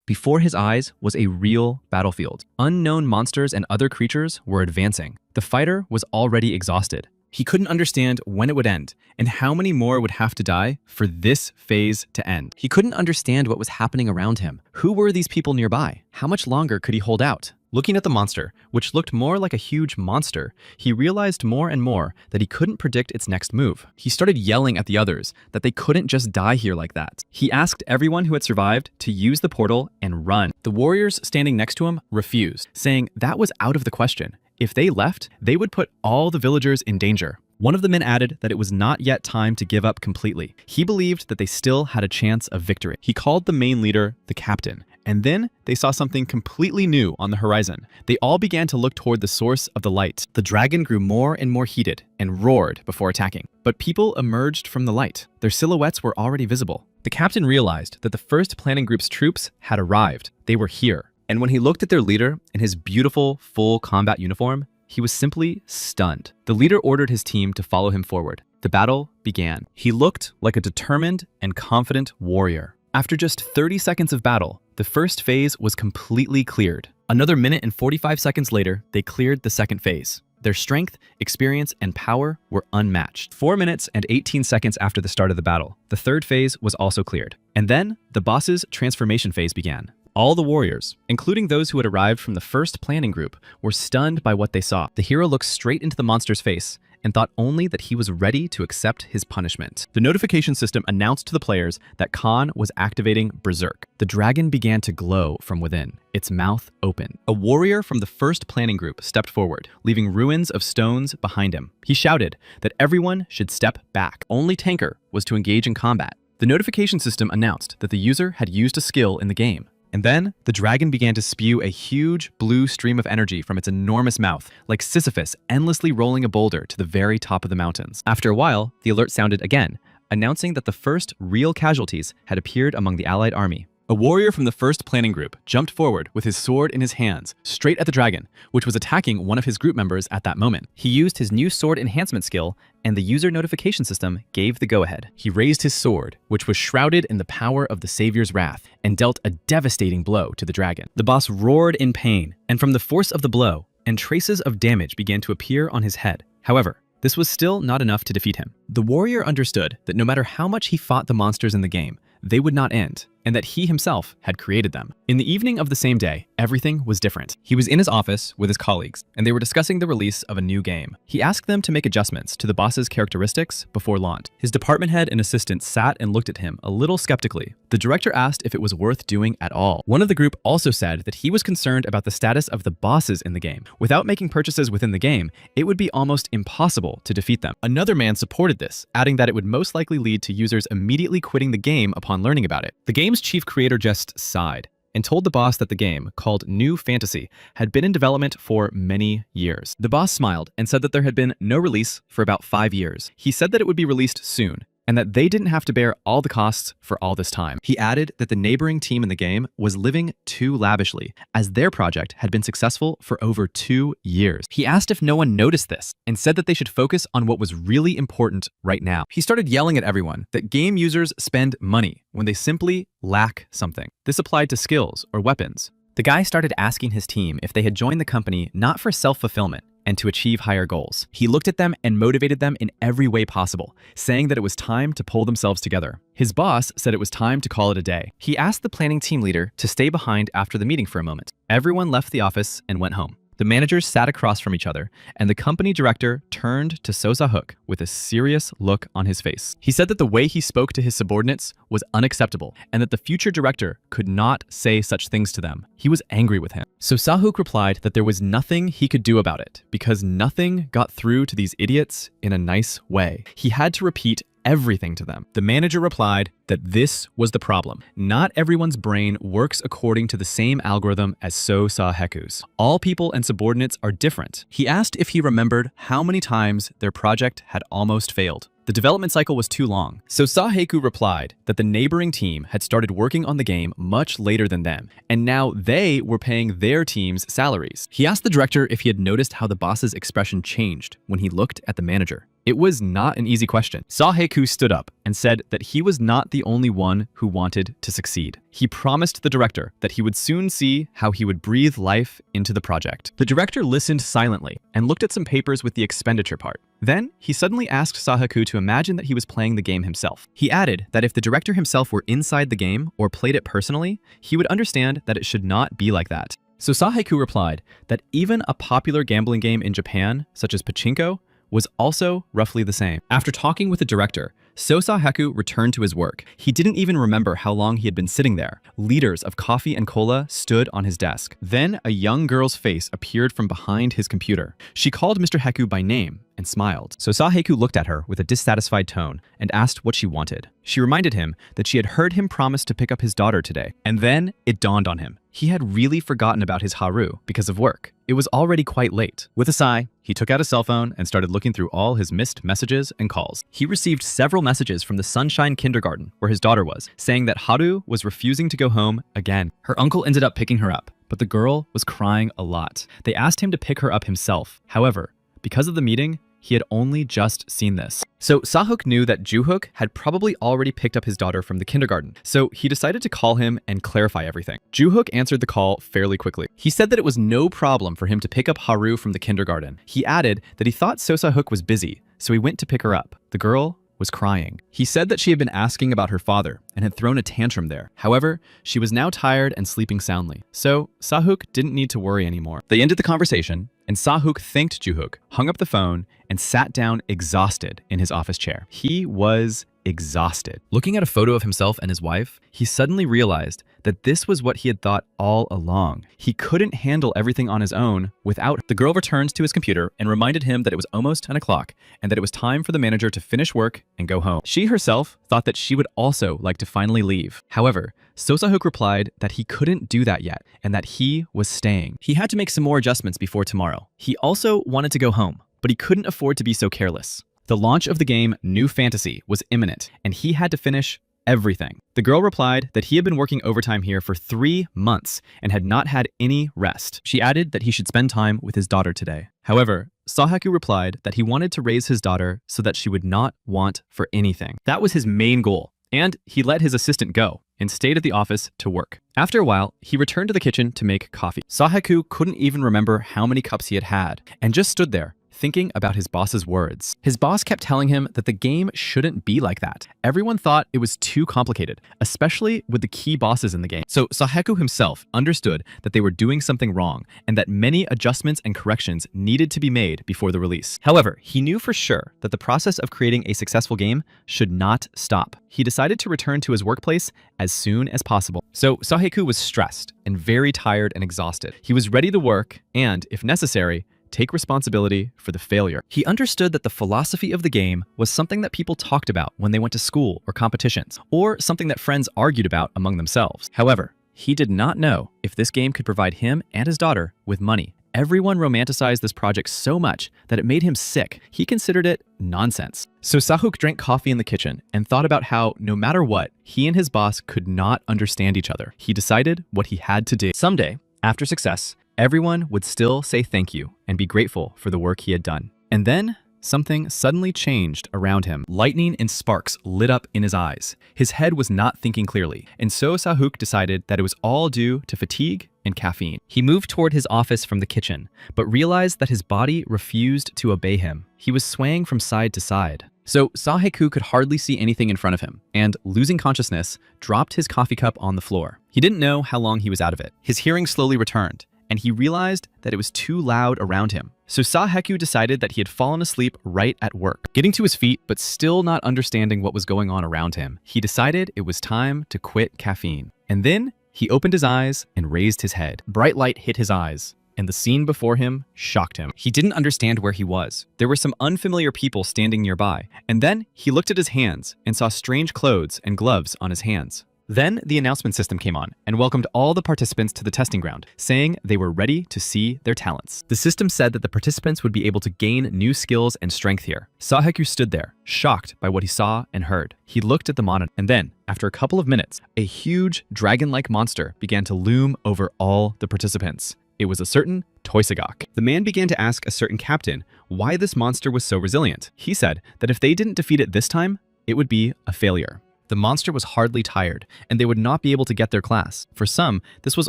Before his eyes was a real battlefield. Unknown monsters and other creatures were advancing. The fighter was already exhausted. He couldn't understand when it would end and how many more would have to die for this phase to end. He couldn't understand what was happening around him. Who were these people nearby? How much longer could he hold out? Looking at the monster, which looked more like a huge monster, he realized more and more that he couldn't predict its next move. He started yelling at the others that they couldn't just die here like that. He asked everyone who had survived to use the portal and run. The warriors standing next to him refused, saying that was out of the question. If they left, they would put all the villagers in danger. One of the men added that it was not yet time to give up completely. He believed that they still had a chance of victory. He called the main leader the captain. And then they saw something completely new on the horizon. They all began to look toward the source of the light. The dragon grew more and more heated and roared before attacking. But people emerged from the light. Their silhouettes were already visible. The captain realized that the first planning group's troops had arrived. They were here. And when he looked at their leader in his beautiful full combat uniform, he was simply stunned. The leader ordered his team to follow him forward. The battle began. He looked like a determined and confident warrior. After just 30 seconds of battle, the first phase was completely cleared. Another minute and 45 seconds later, they cleared the second phase. Their strength, experience, and power were unmatched. 4 minutes and 18 seconds after the start of the battle, the third phase was also cleared. And then, the boss's transformation phase began. All the warriors, including those who had arrived from the first planning group, were stunned by what they saw. The hero looked straight into the monster's face and thought only that he was ready to accept his punishment. The notification system announced to the players that Khan was activating Berserk. The dragon began to glow from within, its mouth open. A warrior from the first planning group stepped forward, leaving ruins of stones behind him. He shouted that everyone should step back. Only Tanker was to engage in combat. The notification system announced that the user had used a skill in the game. And then, the dragon began to spew a huge blue stream of energy from its enormous mouth, like Sisyphus endlessly rolling a boulder to the very top of the mountains. After a while, the alert sounded again, announcing that the first real casualties had appeared among the allied army. A warrior from the first planning group jumped forward with his sword in his hands, straight at the dragon, which was attacking one of his group members at that moment. He used his new sword enhancement skill, and the user notification system gave the go-ahead. He raised his sword, which was shrouded in the power of the savior's wrath, and dealt a devastating blow to the dragon. The boss roared in pain, and from the force of the blow, and traces of damage began to appear on his head. However, this was still not enough to defeat him. The warrior understood that no matter how much he fought the monsters in the game, they would not end, and that he himself had created them. In the evening of the same day, everything was different. He was in his office with his colleagues, and they were discussing the release of a new game. He asked them to make adjustments to the boss's characteristics before launch. His department head and assistant sat and looked at him a little skeptically. The director asked if it was worth doing at all. One of the group also said that he was concerned about the status of the bosses in the game. Without making purchases within the game, it would be almost impossible to defeat them. Another man supported this, adding that it would most likely lead to users immediately quitting the game upon learning about it. The game's chief creator just sighed and told the boss that the game, called New Fantasy, had been in development for many years. The boss smiled and said that there had been no release for about 5 years. He said that it would be released soon, and that they didn't have to bear all the costs for all this time. He added that the neighboring team in the game was living too lavishly, as their project had been successful for over 2 years. He asked if no one noticed this, and said that they should focus on what was really important right now. He started yelling at everyone that game users spend money when they simply lack something. This applied to skills or weapons. The guy started asking his team if they had joined the company not for self-fulfillment, and to achieve higher goals. He looked at them and motivated them in every way possible, saying that it was time to pull themselves together. His boss said it was time to call it a day. He asked the planning team leader to stay behind after the meeting for a moment. Everyone left the office and went home. The managers sat across from each other, and the company director turned to Sosa Hook with a serious look on his face. He said that the way he spoke to his subordinates was unacceptable, and that the future director could not say such things to them. He was angry with him. So Sahuk replied that there was nothing he could do about it, because nothing got through to these idiots in a nice way. He had to repeat everything to them. The manager replied that this was the problem. Not everyone's brain works according to the same algorithm as So Sa Heku's. All people and subordinates are different. He asked if he remembered how many times their project had almost failed. The development cycle was too long. So Saheku replied that the neighboring team had started working on the game much later than them, and now they were paying their team's salaries. He asked the director if he had noticed how the boss's expression changed when he looked at the manager. It was not an easy question. Saheku stood up and said that he was not the only one who wanted to succeed. He promised the director that he would soon see how he would breathe life into the project. The director listened silently and looked at some papers with the expenditure part. Then, he suddenly asked Saheku to imagine that he was playing the game himself. He added that if the director himself were inside the game or played it personally, he would understand that it should not be like that. So Saheku replied that even a popular gambling game in Japan, such as pachinko, was also roughly the same. After talking with the director, Saheku returned to his work. He didn't even remember how long he had been sitting there. Liters of coffee and cola stood on his desk. Then a young girl's face appeared from behind his computer. She called Mr. Heku by name and smiled. So Saheku looked at her with a dissatisfied tone and asked what she wanted. She reminded him that she had heard him promise to pick up his daughter today. And then it dawned on him. He had really forgotten about his Haru because of work. It was already quite late. With a sigh, he took out his cell phone and started looking through all his missed messages and calls. He received several messages from the Sunshine Kindergarten, where his daughter was, saying that Haru was refusing to go home again. Her uncle ended up picking her up, but the girl was crying a lot. They asked him to pick her up himself. However, because of the meeting, he had only just seen this. So Sahuk knew that Juhook had probably already picked up his daughter from the kindergarten, so he decided to call him and clarify everything. Juhook answered the call fairly quickly. He said that it was no problem for him to pick up Haru from the kindergarten. He added that he thought Sahuk was busy, so he went to pick her up. The girl was crying. He said that she had been asking about her father and had thrown a tantrum there. However, she was now tired and sleeping soundly, so Sahuk didn't need to worry anymore. They ended the conversation, and Sahuk thanked Juhook, hung up the phone, and sat down exhausted in his office chair. He was exhausted. Looking at a photo of himself and his wife, he suddenly realized that this was what he had thought all along. He couldn't handle everything on his own without. The girl returned to his computer and reminded him that it was almost 10 o'clock and that it was time for the manager to finish work and go home. She herself thought that she would also like to finally leave. However, Sosahuk replied that he couldn't do that yet and that he was staying. He had to make some more adjustments before tomorrow. He also wanted to go home, but he couldn't afford to be so careless. The launch of the game New Fantasy was imminent, and he had to finish everything. The girl replied that he had been working overtime here for 3 months and had not had any rest. She added that he should spend time with his daughter today. However, Sahaku replied that he wanted to raise his daughter so that she would not want for anything. That was his main goal, and he let his assistant go and stayed at the office to work. After a while, he returned to the kitchen to make coffee. Sahaku couldn't even remember how many cups he had had and just stood there thinking about his boss's words. His boss kept telling him that the game shouldn't be like that. Everyone thought it was too complicated, especially with the key bosses in the game. So Saheku himself understood that they were doing something wrong and that many adjustments and corrections needed to be made before the release. However, he knew for sure that the process of creating a successful game should not stop. He decided to return to his workplace as soon as possible. So Saheku was stressed and very tired and exhausted. He was ready to work and, if necessary, take responsibility for the failure. He understood that the philosophy of the game was something that people talked about when they went to school or competitions, or something that friends argued about among themselves. However, he did not know if this game could provide him and his daughter with money. Everyone romanticized this project so much that it made him sick. He considered it nonsense. So Sahuk drank coffee in the kitchen and thought about how, no matter what, he and his boss could not understand each other. He decided what he had to do. Someday, after success, everyone would still say thank you and be grateful for the work he had done. And then something suddenly changed around him. Lightning and sparks lit up in his eyes. His head was not thinking clearly, and so Sahuk decided that it was all due to fatigue and caffeine. He moved toward his office from the kitchen, but realized that his body refused to obey him. He was swaying from side to side. So Saheku could hardly see anything in front of him, and losing consciousness, dropped his coffee cup on the floor. He didn't know how long he was out of it. His hearing slowly returned, and he realized that it was too loud around him. So Saheku decided that he had fallen asleep right at work. Getting to his feet, but still not understanding what was going on around him, he decided it was time to quit caffeine. And then he opened his eyes and raised his head. Bright light hit his eyes, and the scene before him shocked him. He didn't understand where he was. There were some unfamiliar people standing nearby, and then he looked at his hands and saw strange clothes and gloves on his hands. Then the announcement system came on and welcomed all the participants to the testing ground, saying they were ready to see their talents. The system said that the participants would be able to gain new skills and strength here. Saheku stood there, shocked by what he saw and heard. He looked at the monitor, and then, after a couple of minutes, a huge dragon-like monster began to loom over all the participants. It was a certain Toisagak. The man began to ask a certain captain why this monster was so resilient. He said that if they didn't defeat it this time, it would be a failure. The monster was hardly tired, and they would not be able to get their class. For some, this was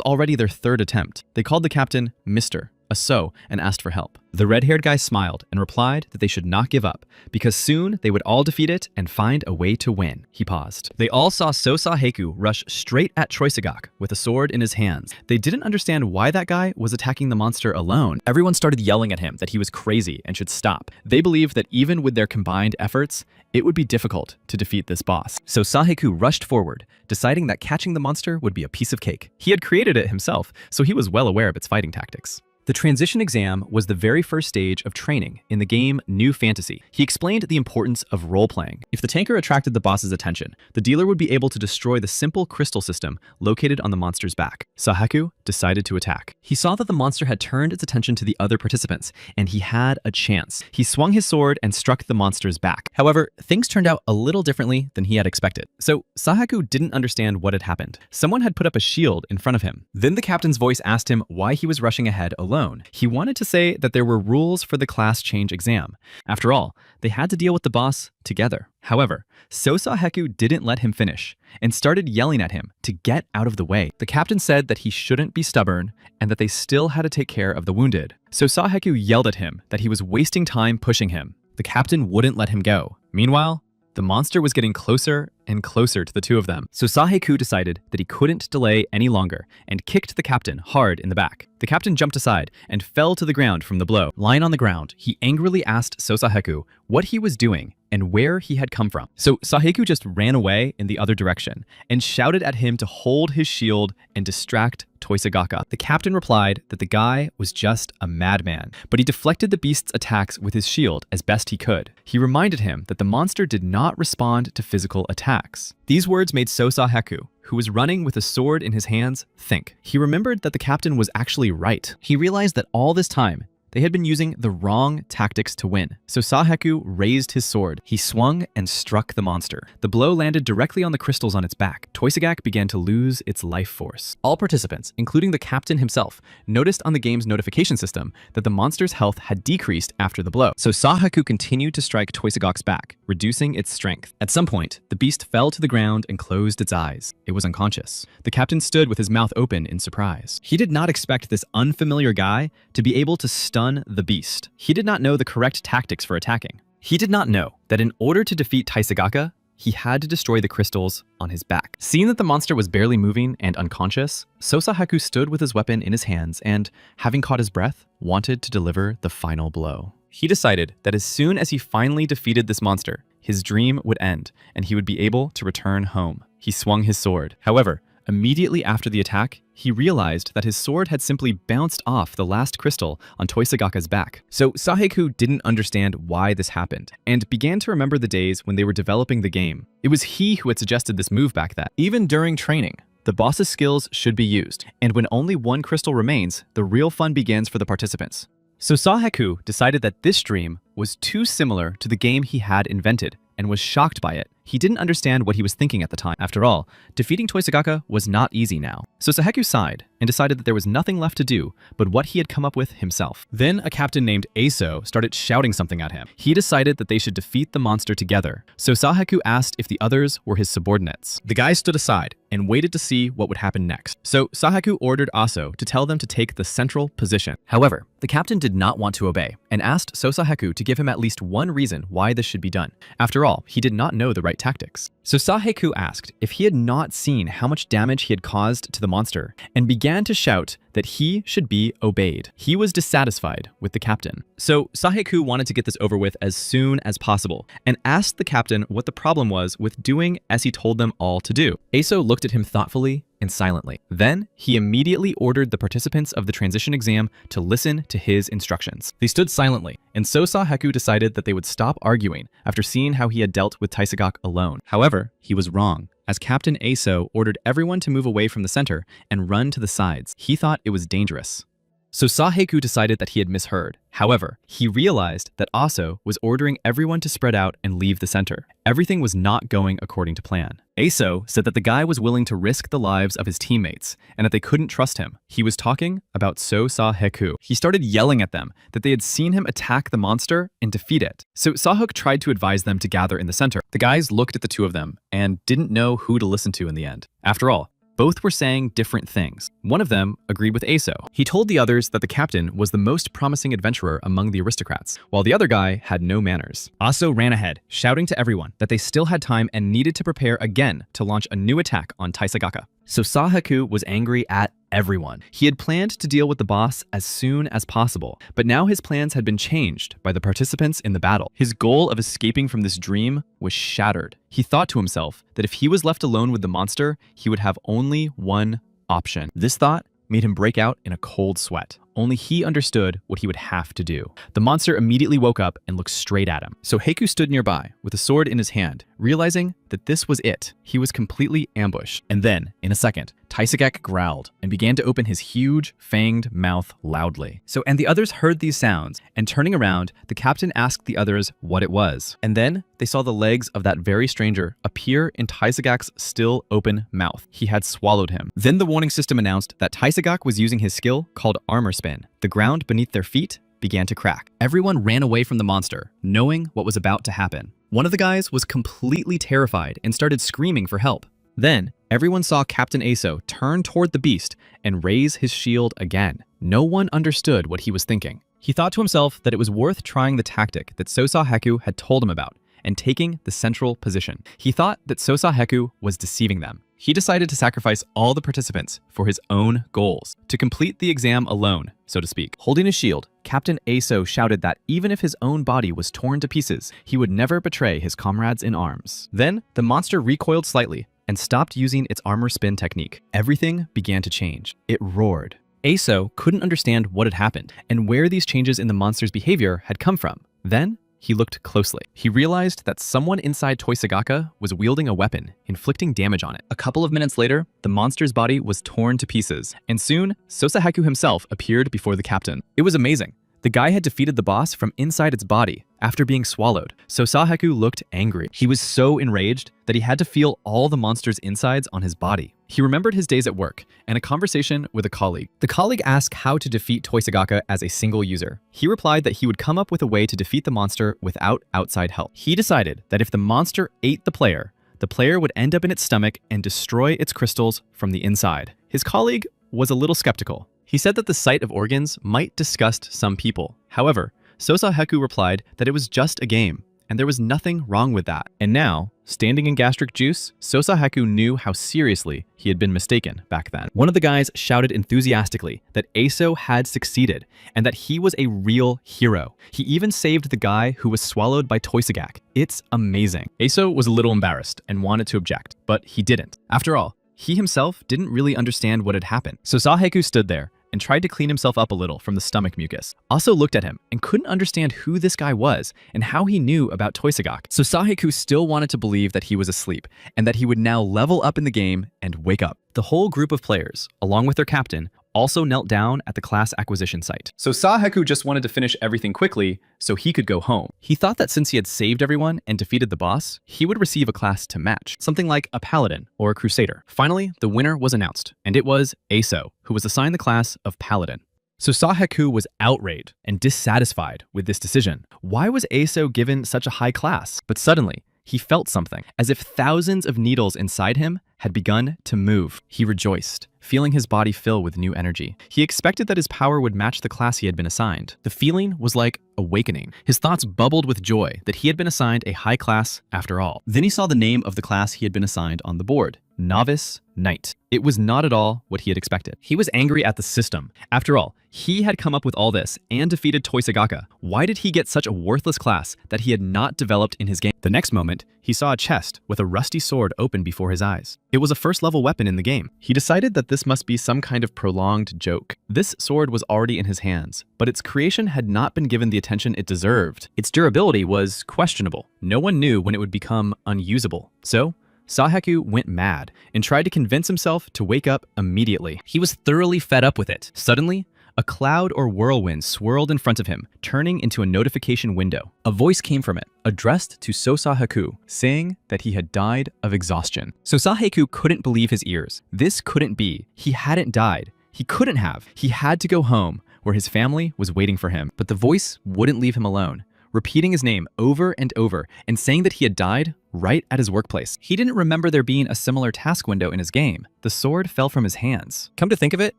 already their third attempt. They called the captain Mr. Aso and asked for help. The red-haired guy smiled and replied that they should not give up, because soon they would all defeat it and find a way to win. He paused. They all saw Sosaheku rush straight at Troisagak with a sword in his hands. They didn't understand why that guy was attacking the monster alone. Everyone started yelling at him that he was crazy and should stop. They believed that even with their combined efforts, it would be difficult to defeat this boss. So Saheku rushed forward, deciding that catching the monster would be a piece of cake. He had created it himself, so he was well aware of its fighting tactics. The transition exam was the very first stage of training in the game New Fantasy. He explained the importance of role-playing. If the tanker attracted the boss's attention, the dealer would be able to destroy the simple crystal system located on the monster's back. Saheku decided to attack. He saw that the monster had turned its attention to the other participants, and he had a chance. He swung his sword and struck the monster's back. However, things turned out a little differently than he had expected. So Saheku didn't understand what had happened. Someone had put up a shield in front of him. Then the captain's voice asked him why he was rushing ahead alone. He wanted to say that there were rules for the class change exam. After all, they had to deal with the boss together. However, Sosaheku didn't let him finish and started yelling at him to get out of the way. The captain said that he shouldn't be stubborn and that they still had to take care of the wounded. Sosaheku yelled at him that he was wasting time pushing him. The captain wouldn't let him go. Meanwhile, the monster was getting closer and closer to the two of them. So Saheku decided that he couldn't delay any longer and kicked the captain hard in the back. The captain jumped aside and fell to the ground from the blow. Lying on the ground, he angrily asked Sosaheku what he was doing and where he had come from. So Saheku just ran away in the other direction and shouted at him to hold his shield and distract Toisagaka. The captain replied that the guy was just a madman, but he deflected the beast's attacks with his shield as best he could. He reminded him that the monster did not respond to physical attacks. These words made Sosaheku, who was running with a sword in his hands, think. He remembered that the captain was actually right. He realized that all this time, they had been using the wrong tactics to win. So Saheku raised his sword. He swung and struck the monster. The blow landed directly on the crystals on its back. Toisagak began to lose its life force. All participants, including the captain himself, noticed on the game's notification system that the monster's health had decreased after the blow. So Saheku continued to strike Toisagak's back, reducing its strength. At some point, the beast fell to the ground and closed its eyes. It was unconscious. The captain stood with his mouth open in surprise. He did not expect this unfamiliar guy to be able to stun the beast. He did not know the correct tactics for attacking. He did not know that in order to defeat Taisagaka, he had to destroy the crystals on his back. Seeing that the monster was barely moving and unconscious, Sosaheku stood with his weapon in his hands and, having caught his breath, wanted to deliver the final blow. He decided that as soon as he finally defeated this monster, his dream would end and he would be able to return home. He swung his sword. However, immediately after the attack, he realized that his sword had simply bounced off the last crystal on Toisagaka's back. So Saheku didn't understand why this happened, and began to remember the days when they were developing the game. It was he who had suggested this move back then. Even during training, the boss's skills should be used, and when only one crystal remains, the real fun begins for the participants. So Saheku decided that this dream was too similar to the game he had invented, and was shocked by it. He didn't understand what he was thinking at the time. After all, defeating Toisagaka was not easy now. So Saheku sighed and decided that there was nothing left to do but what he had come up with himself. Then a captain named Aso started shouting something at him. He decided that they should defeat the monster together. So Saheku asked if the others were his subordinates. The guy stood aside and waited to see what would happen next. So Saheku ordered Aso to tell them to take the central position. However, the captain did not want to obey and asked Sosaheku to give him at least one reason why this should be done. After all, he did not know the right tactics. So Saheku asked if he had not seen how much damage he had caused to the monster and began to shout that he should be obeyed. He was dissatisfied with the captain. So Saheku wanted to get this over with as soon as possible and asked the captain what the problem was with doing as he told them all to do. Aso looked at him thoughtfully and silently. Then he immediately ordered the participants of the transition exam to listen to his instructions. They stood silently, and so Saheku decided that they would stop arguing after seeing how he had dealt with Taisagak alone. However, he was wrong, as Captain Aso ordered everyone to move away from the center and run to the sides. He thought it was dangerous. So Saheku decided that he had misheard. However, he realized that Aso was ordering everyone to spread out and leave the center. Everything was not going according to plan. Aso said that the guy was willing to risk the lives of his teammates and that they couldn't trust him. He was talking about Saheku. He started yelling at them that they had seen him attack the monster and defeat it. So Sahuk tried to advise them to gather in the center. The guys looked at the two of them and didn't know who to listen to in the end. After all, both were saying different things. One of them agreed with Aso. He told the others that the captain was the most promising adventurer among the aristocrats, while the other guy had no manners. Aso ran ahead, shouting to everyone that they still had time and needed to prepare again to launch a new attack on Taisagaka. So Saheku was angry at everyone. He had planned to deal with the boss as soon as possible, but now his plans had been changed by the participants in the battle. His goal of escaping from this dream was shattered. He thought to himself that if he was left alone with the monster, he would have only one option. This thought made him break out in a cold sweat. Only he understood what he would have to do. The monster immediately woke up and looked straight at him. So Heiku stood nearby with a sword in his hand, realizing that this was it. He was completely ambushed. And then, in a second, Taisagak growled and began to open his huge, fanged mouth loudly. And the others heard these sounds, and turning around, the captain asked the others what it was. And then they saw the legs of that very stranger appear in Taisagak's still open mouth. He had swallowed him. Then the warning system announced that Taisagak was using his skill called armor spin. The ground beneath their feet began to crack. Everyone ran away from the monster, knowing what was about to happen. One of the guys was completely terrified and started screaming for help. Then, everyone saw Captain Aso turn toward the beast and raise his shield again. No one understood what he was thinking. He thought to himself that it was worth trying the tactic that Sosaheku had told him about and taking the central position. He thought that Sosaheku was deceiving them. He decided to sacrifice all the participants for his own goals, to complete the exam alone, so to speak. Holding his shield, Captain Aso shouted that even if his own body was torn to pieces, he would never betray his comrades in arms. Then, the monster recoiled slightly and stopped using its armor spin technique. Everything began to change. It roared. Aso couldn't understand what had happened and where these changes in the monster's behavior had come from. Then, he looked closely. He realized that someone inside Toisagaka was wielding a weapon, inflicting damage on it. A couple of minutes later, the monster's body was torn to pieces, and soon, Sosaheku himself appeared before the captain. It was amazing. The guy had defeated the boss from inside its body after being swallowed. Sosaheku looked angry. He was so enraged that he had to feel all the monster's insides on his body. He remembered his days at work and a conversation with a colleague. The colleague asked how to defeat Toisagaka as a single user. He replied that he would come up with a way to defeat the monster without outside help. He decided that if the monster ate the player would end up in its stomach and destroy its crystals from the inside. His colleague was a little skeptical. He said that the sight of organs might disgust some people. However, Sosaheku replied that it was just a game, and there was nothing wrong with that. And now, standing in gastric juice, Sosaheku knew how seriously he had been mistaken back then. One of the guys shouted enthusiastically that Aso had succeeded, and that he was a real hero. He even saved the guy who was swallowed by Toisagak. It's amazing. Aso was a little embarrassed and wanted to object, but he didn't. After all, he himself didn't really understand what had happened. So Saheku stood there and tried to clean himself up a little from the stomach mucus. Aso looked at him and couldn't understand who this guy was and how he knew about Toisagak. So Saheku still wanted to believe that he was asleep and that he would now level up in the game and wake up. The whole group of players, along with their captain, also knelt down at the class acquisition site. So Saheku just wanted to finish everything quickly so he could go home. He thought that since he had saved everyone and defeated the boss, he would receive a class to match, something like a paladin or a crusader. Finally, the winner was announced, and it was Aso, who was assigned the class of paladin. So Saheku was outraged and dissatisfied with this decision. Why was Aso given such a high class? But suddenly, he felt something, as if thousands of needles inside him had begun to move. He rejoiced, feeling his body fill with new energy. He expected that his power would match the class he had been assigned. The feeling was like awakening. His thoughts bubbled with joy that he had been assigned a high class after all. Then he saw the name of the class he had been assigned on the board, Novice Knight. It was not at all what he had expected. He was angry at the system. After all, he had come up with all this and defeated Toisagaka. Why did he get such a worthless class that he had not developed in his game? The next moment, he saw a chest with a rusty sword open before his eyes. It was a first-level weapon in the game. He decided that this must be some kind of prolonged joke. This sword was already in his hands, but its creation had not been given the attention it deserved. Its durability was questionable. No one knew when it would become unusable. So, Saheku went mad and tried to convince himself to wake up immediately. He was thoroughly fed up with it. Suddenly, A cloud or whirlwind swirled in front of him, turning into a notification window. A voice came from it, addressed to Sosahaku, saying that he had died of exhaustion. Sosahaku couldn't believe his ears. This couldn't be. He hadn't died. He couldn't have. He had to go home, where his family was waiting for him. But the voice wouldn't leave him alone, repeating his name over and over and saying that he had died right at his workplace. He didn't remember there being a similar task window in his game. The sword fell from his hands. Come to think of it,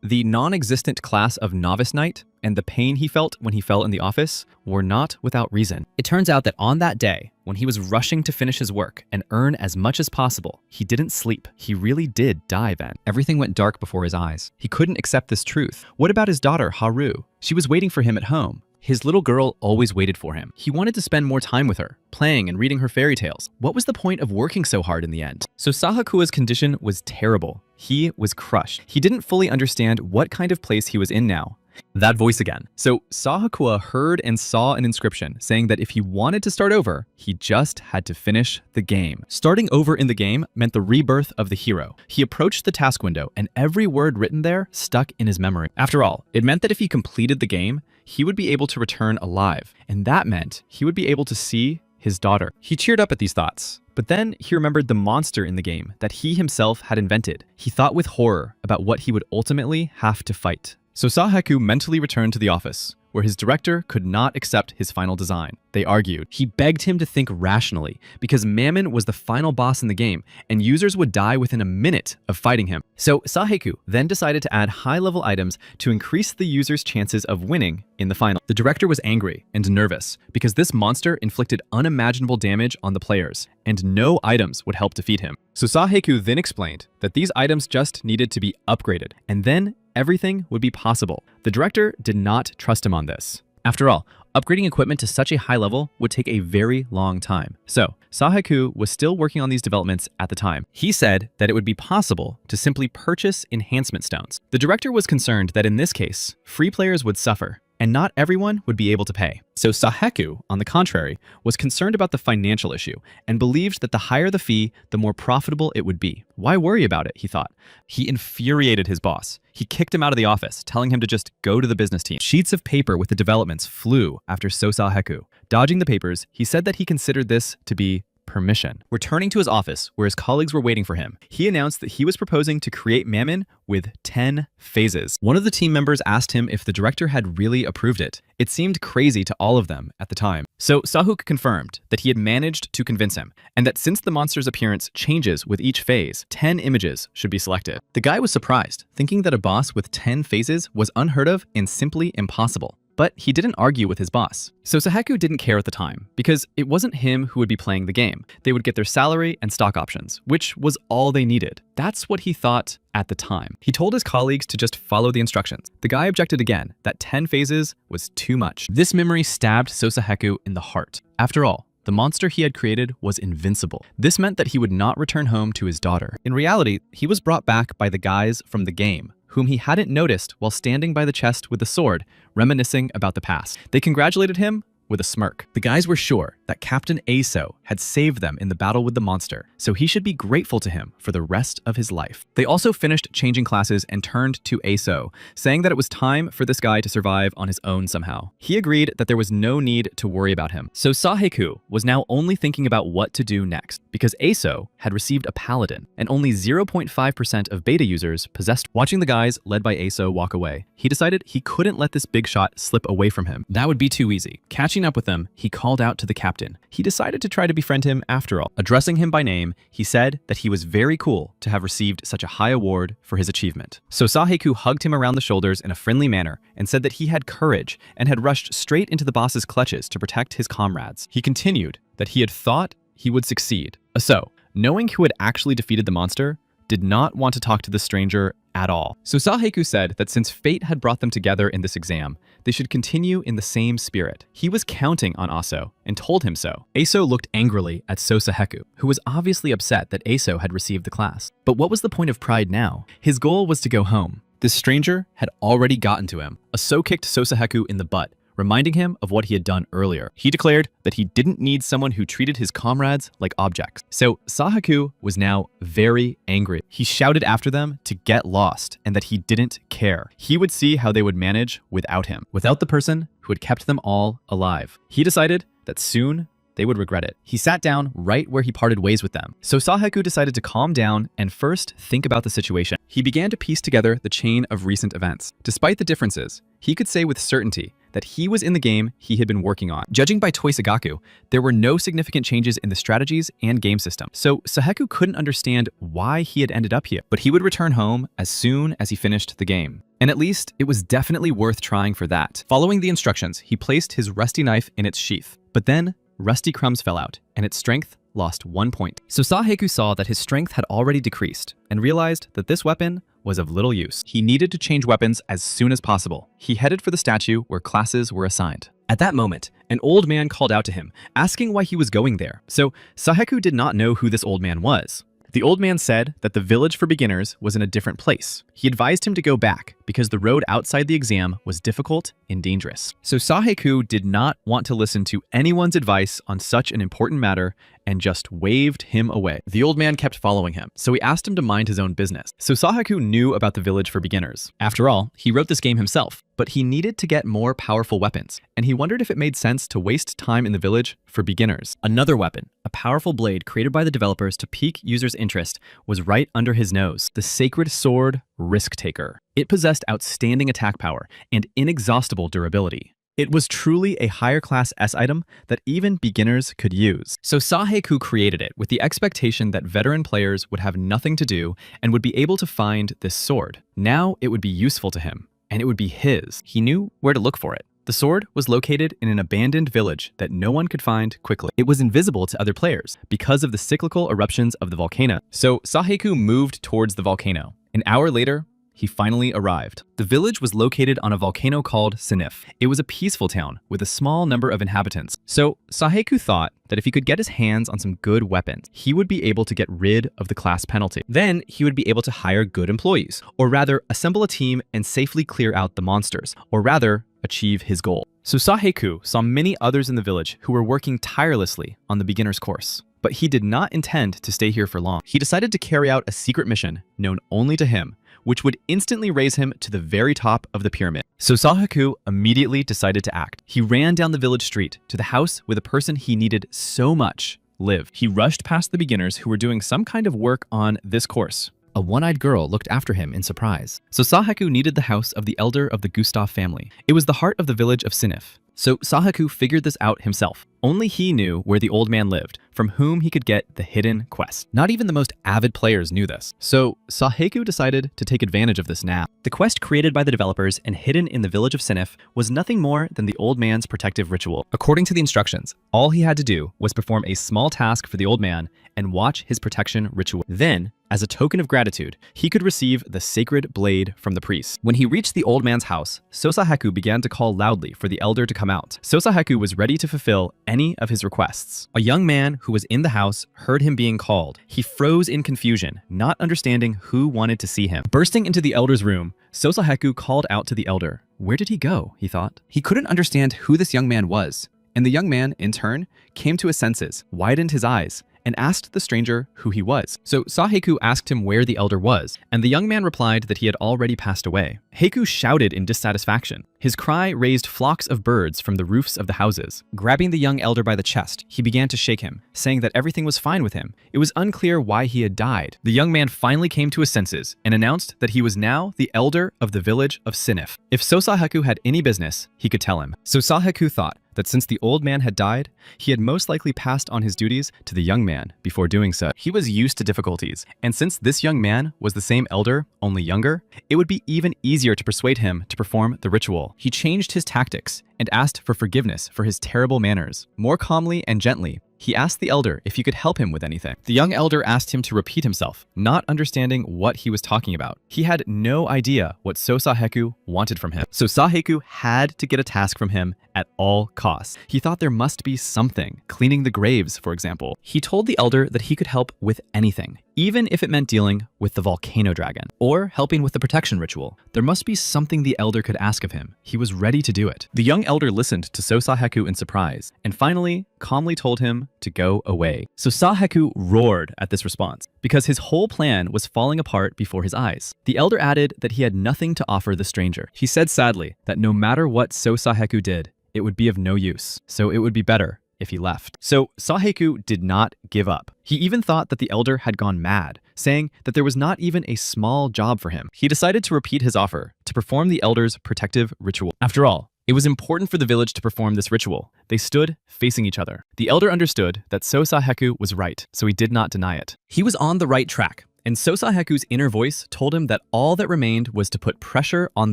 the non-existent class of Novice Knight and the pain he felt when he fell in the office were not without reason. It turns out that on that day, when he was rushing to finish his work and earn as much as possible, he didn't sleep. He really did die then. Everything went dark before his eyes. He couldn't accept this truth. What about his daughter, Haru? She was waiting for him at home. His little girl always waited for him. He wanted to spend more time with her, playing and reading her fairy tales. What was the point of working so hard in the end? So Sahakua's condition was terrible. He was crushed. He didn't fully understand what kind of place he was in now. That voice again. So Sahakua heard and saw an inscription saying that if he wanted to start over, he just had to finish the game. Starting over in the game meant the rebirth of the hero. He approached the task window and every word written there stuck in his memory. After all, it meant that if he completed the game, he would be able to return alive. And that meant he would be able to see his daughter. He cheered up at these thoughts. But then he remembered the monster in the game that he himself had invented. He thought with horror about what he would ultimately have to fight. So Sahaku mentally returned to the office, where his director could not accept his final design. They argued. He begged him to think rationally, because Mammon was the final boss in the game, and users would die within a minute of fighting him. So Sahaku then decided to add high-level items to increase the user's chances of winning in the final. The director was angry and nervous, because this monster inflicted unimaginable damage on the players, and no items would help defeat him. So Sahaku then explained that these items just needed to be upgraded, and then everything would be possible. The director did not trust him on this. After all, upgrading equipment to such a high level would take a very long time. So, Sahaku was still working on these developments at the time. He said that it would be possible to simply purchase enhancement stones. The director was concerned that in this case, free players would suffer, and not everyone would be able to pay. So Sahaku, on the contrary, was concerned about the financial issue and believed that the higher the fee, the more profitable it would be. Why worry about it, he thought. He infuriated his boss. He kicked him out of the office, telling him to just go to the business team. Sheets of paper with the developments flew after Sosahaku. Dodging the papers, he said that he considered this to be permission. Returning to his office, where his colleagues were waiting for him, he announced that he was proposing to create Mammon with 10 phases. One of the team members asked him if the director had really approved it. It seemed crazy to all of them at the time. So Sahuk confirmed that he had managed to convince him, and that since the monster's appearance changes with each phase, 10 images should be selected. The guy was surprised, thinking that a boss with 10 phases was unheard of and simply impossible. But he didn't argue with his boss. So Sahaku didn't care at the time, because it wasn't him who would be playing the game. They would get their salary and stock options, which was all they needed. That's what he thought at the time. He told his colleagues to just follow the instructions. The guy objected again, that 10 phases was too much. This memory stabbed Sosahaku in the heart. After all, the monster he had created was invincible. This meant that he would not return home to his daughter. In reality, he was brought back by the guys from the game, whom he hadn't noticed while standing by the chest with the sword, reminiscing about the past. They congratulated him with a smirk. The guys were sure that Captain Aso had saved them in the battle with the monster, so he should be grateful to him for the rest of his life. They also finished changing classes and turned to Aso, saying that it was time for this guy to survive on his own somehow. He agreed that there was no need to worry about him. So Saheku was now only thinking about what to do next, because Aso had received a paladin, and only 0.5% of beta users possessed. Watching the guys led by Aso walk away, he decided he couldn't let this big shot slip away from him. That would be too easy. Catching up with them, he called out to the captain. He decided to try to befriend him after all. Addressing him by name, he said that he was very cool to have received such a high award for his achievement. So Saheku hugged him around the shoulders in a friendly manner and said that he had courage and had rushed straight into the boss's clutches to protect his comrades. He continued that he had thought he would succeed. So, knowing who had actually defeated the monster, did not want to talk to the stranger at all. So Saheku said that since fate had brought them together in this exam, they should continue in the same spirit. He was counting on Aso and told him so. Aso looked angrily at Sosaheku, who was obviously upset that Aso had received the class. But what was the point of pride now? His goal was to go home. This stranger had already gotten to him. Aso kicked Sosaheku in the butt, reminding him of what he had done earlier. He declared that he didn't need someone who treated his comrades like objects. So Sahaku was now very angry. He shouted after them to get lost and that he didn't care. He would see how they would manage without him, without the person who had kept them all alive. He decided that soon they would regret it. He sat down right where he parted ways with them. So Sahaku decided to calm down and first think about the situation. He began to piece together the chain of recent events. Despite the differences, he could say with certainty that he was in the game he had been working on. Judging by Toisagaku, there were no significant changes in the strategies and game system. So Sahaku couldn't understand why he had ended up here, but he would return home as soon as he finished the game. And at least it was definitely worth trying for that. Following the instructions, he placed his rusty knife in its sheath, but then rusty crumbs fell out, and its strength lost 1 point. So Sahaku saw that his strength had already decreased, and realized that this weapon was of little use. He needed to change weapons as soon as possible. He headed for the statue where classes were assigned. At that moment, an old man called out to him, asking why he was going there. So Sahaku did not know who this old man was. The old man said that the village for beginners was in a different place. He advised him to go back because the road outside the exam was difficult and dangerous. So Sahaku did not want to listen to anyone's advice on such an important matter and just waved him away. The old man kept following him, so he asked him to mind his own business. So Sahaku knew about the village for beginners. After all, he wrote this game himself, but he needed to get more powerful weapons, and he wondered if it made sense to waste time in the village for beginners. Another weapon, a powerful blade created by the developers to pique users' interest, was right under his nose, the sacred sword Risk Taker. It possessed outstanding attack power and inexhaustible durability. It was truly a higher class S item that even beginners could use. So Sahaku created it with the expectation that veteran players would have nothing to do and would be able to find this sword. Now it would be useful to him, and it would be his. He knew where to look for it. The sword was located in an abandoned village that no one could find quickly. It was invisible to other players because of the cyclical eruptions of the volcano. So Sahaku moved towards the volcano. An hour later, he finally arrived. The village was located on a volcano called Sinif. It was a peaceful town with a small number of inhabitants. So Sahaku thought that if he could get his hands on some good weapons, he would be able to get rid of the class penalty. Then he would be able to hire good employees, or rather assemble a team and safely clear out the monsters, or rather achieve his goal. So Sahaku saw many others in the village who were working tirelessly on the beginner's course. But he did not intend to stay here for long. He decided to carry out a secret mission known only to him, which would instantly raise him to the very top of the pyramid. So Sahaku immediately decided to act. He ran down the village street to the house where the person he needed so much lived. He rushed past the beginners who were doing some kind of work on this course. A one-eyed girl looked after him in surprise. So Sahaku needed the house of the elder of the Gustav family. It was the heart of the village of Sinif. So Sahaku figured this out himself. Only he knew where the old man lived, from whom he could get the hidden quest. Not even the most avid players knew this. So Sahaku decided to take advantage of this now. The quest created by the developers and hidden in the village of Sinif was nothing more than the old man's protective ritual. According to the instructions, all he had to do was perform a small task for the old man and watch his protection ritual. Then, as a token of gratitude, he could receive the sacred blade from the priest. When he reached the old man's house, Sahaku began to call loudly for the elder to come out. Sahaku was ready to fulfill any of his requests. A young man who was in the house heard him being called. He froze in confusion, not understanding who wanted to see him. Bursting into the elder's room, Sahaku called out to the elder. Where did he go? He thought. He couldn't understand who this young man was. And the young man, in turn, came to his senses, widened his eyes, and asked the stranger who he was. So Sahaku asked him where the elder was, and the young man replied that he had already passed away. Heiku shouted in dissatisfaction. His cry raised flocks of birds from the roofs of the houses. Grabbing the young elder by the chest, he began to shake him, saying that everything was fine with him. It was unclear why he had died. The young man finally came to his senses and announced that he was now the elder of the village of Sinif. If Sahaku had any business, he could tell him. So Sahaku thought that since the old man had died, he had most likely passed on his duties to the young man before doing so. He was used to difficulties, and since this young man was the same elder, only younger, it would be even easier to persuade him to perform the ritual. He changed his tactics and asked for forgiveness for his terrible manners. More calmly and gently, he asked the elder if he could help him with anything. The young elder asked him to repeat himself, not understanding what he was talking about. He had no idea what Sahaku wanted from him. So Sahaku had to get a task from him at all costs. He thought there must be something, cleaning the graves, for example. He told the elder that he could help with anything, even if it meant dealing with the volcano dragon or helping with the protection ritual. There must be something the elder could ask of him. He was ready to do it. The young elder listened to So Saheku in surprise and finally calmly told him to go away. So Saheku roared at this response because his whole plan was falling apart before his eyes. The elder added that he had nothing to offer the stranger. He said sadly that no matter what So Saheku did, it would be of no use, so it would be better if he left. So Saheku did not give up. He even thought that the elder had gone mad, saying that there was not even a small job for him. He decided to repeat his offer to perform the elder's protective ritual. After all, it was important for the village to perform this ritual. They stood facing each other. The elder understood that So Saheku was right, so he did not deny it. He was on the right track, and So Saheku's inner voice told him that all that remained was to put pressure on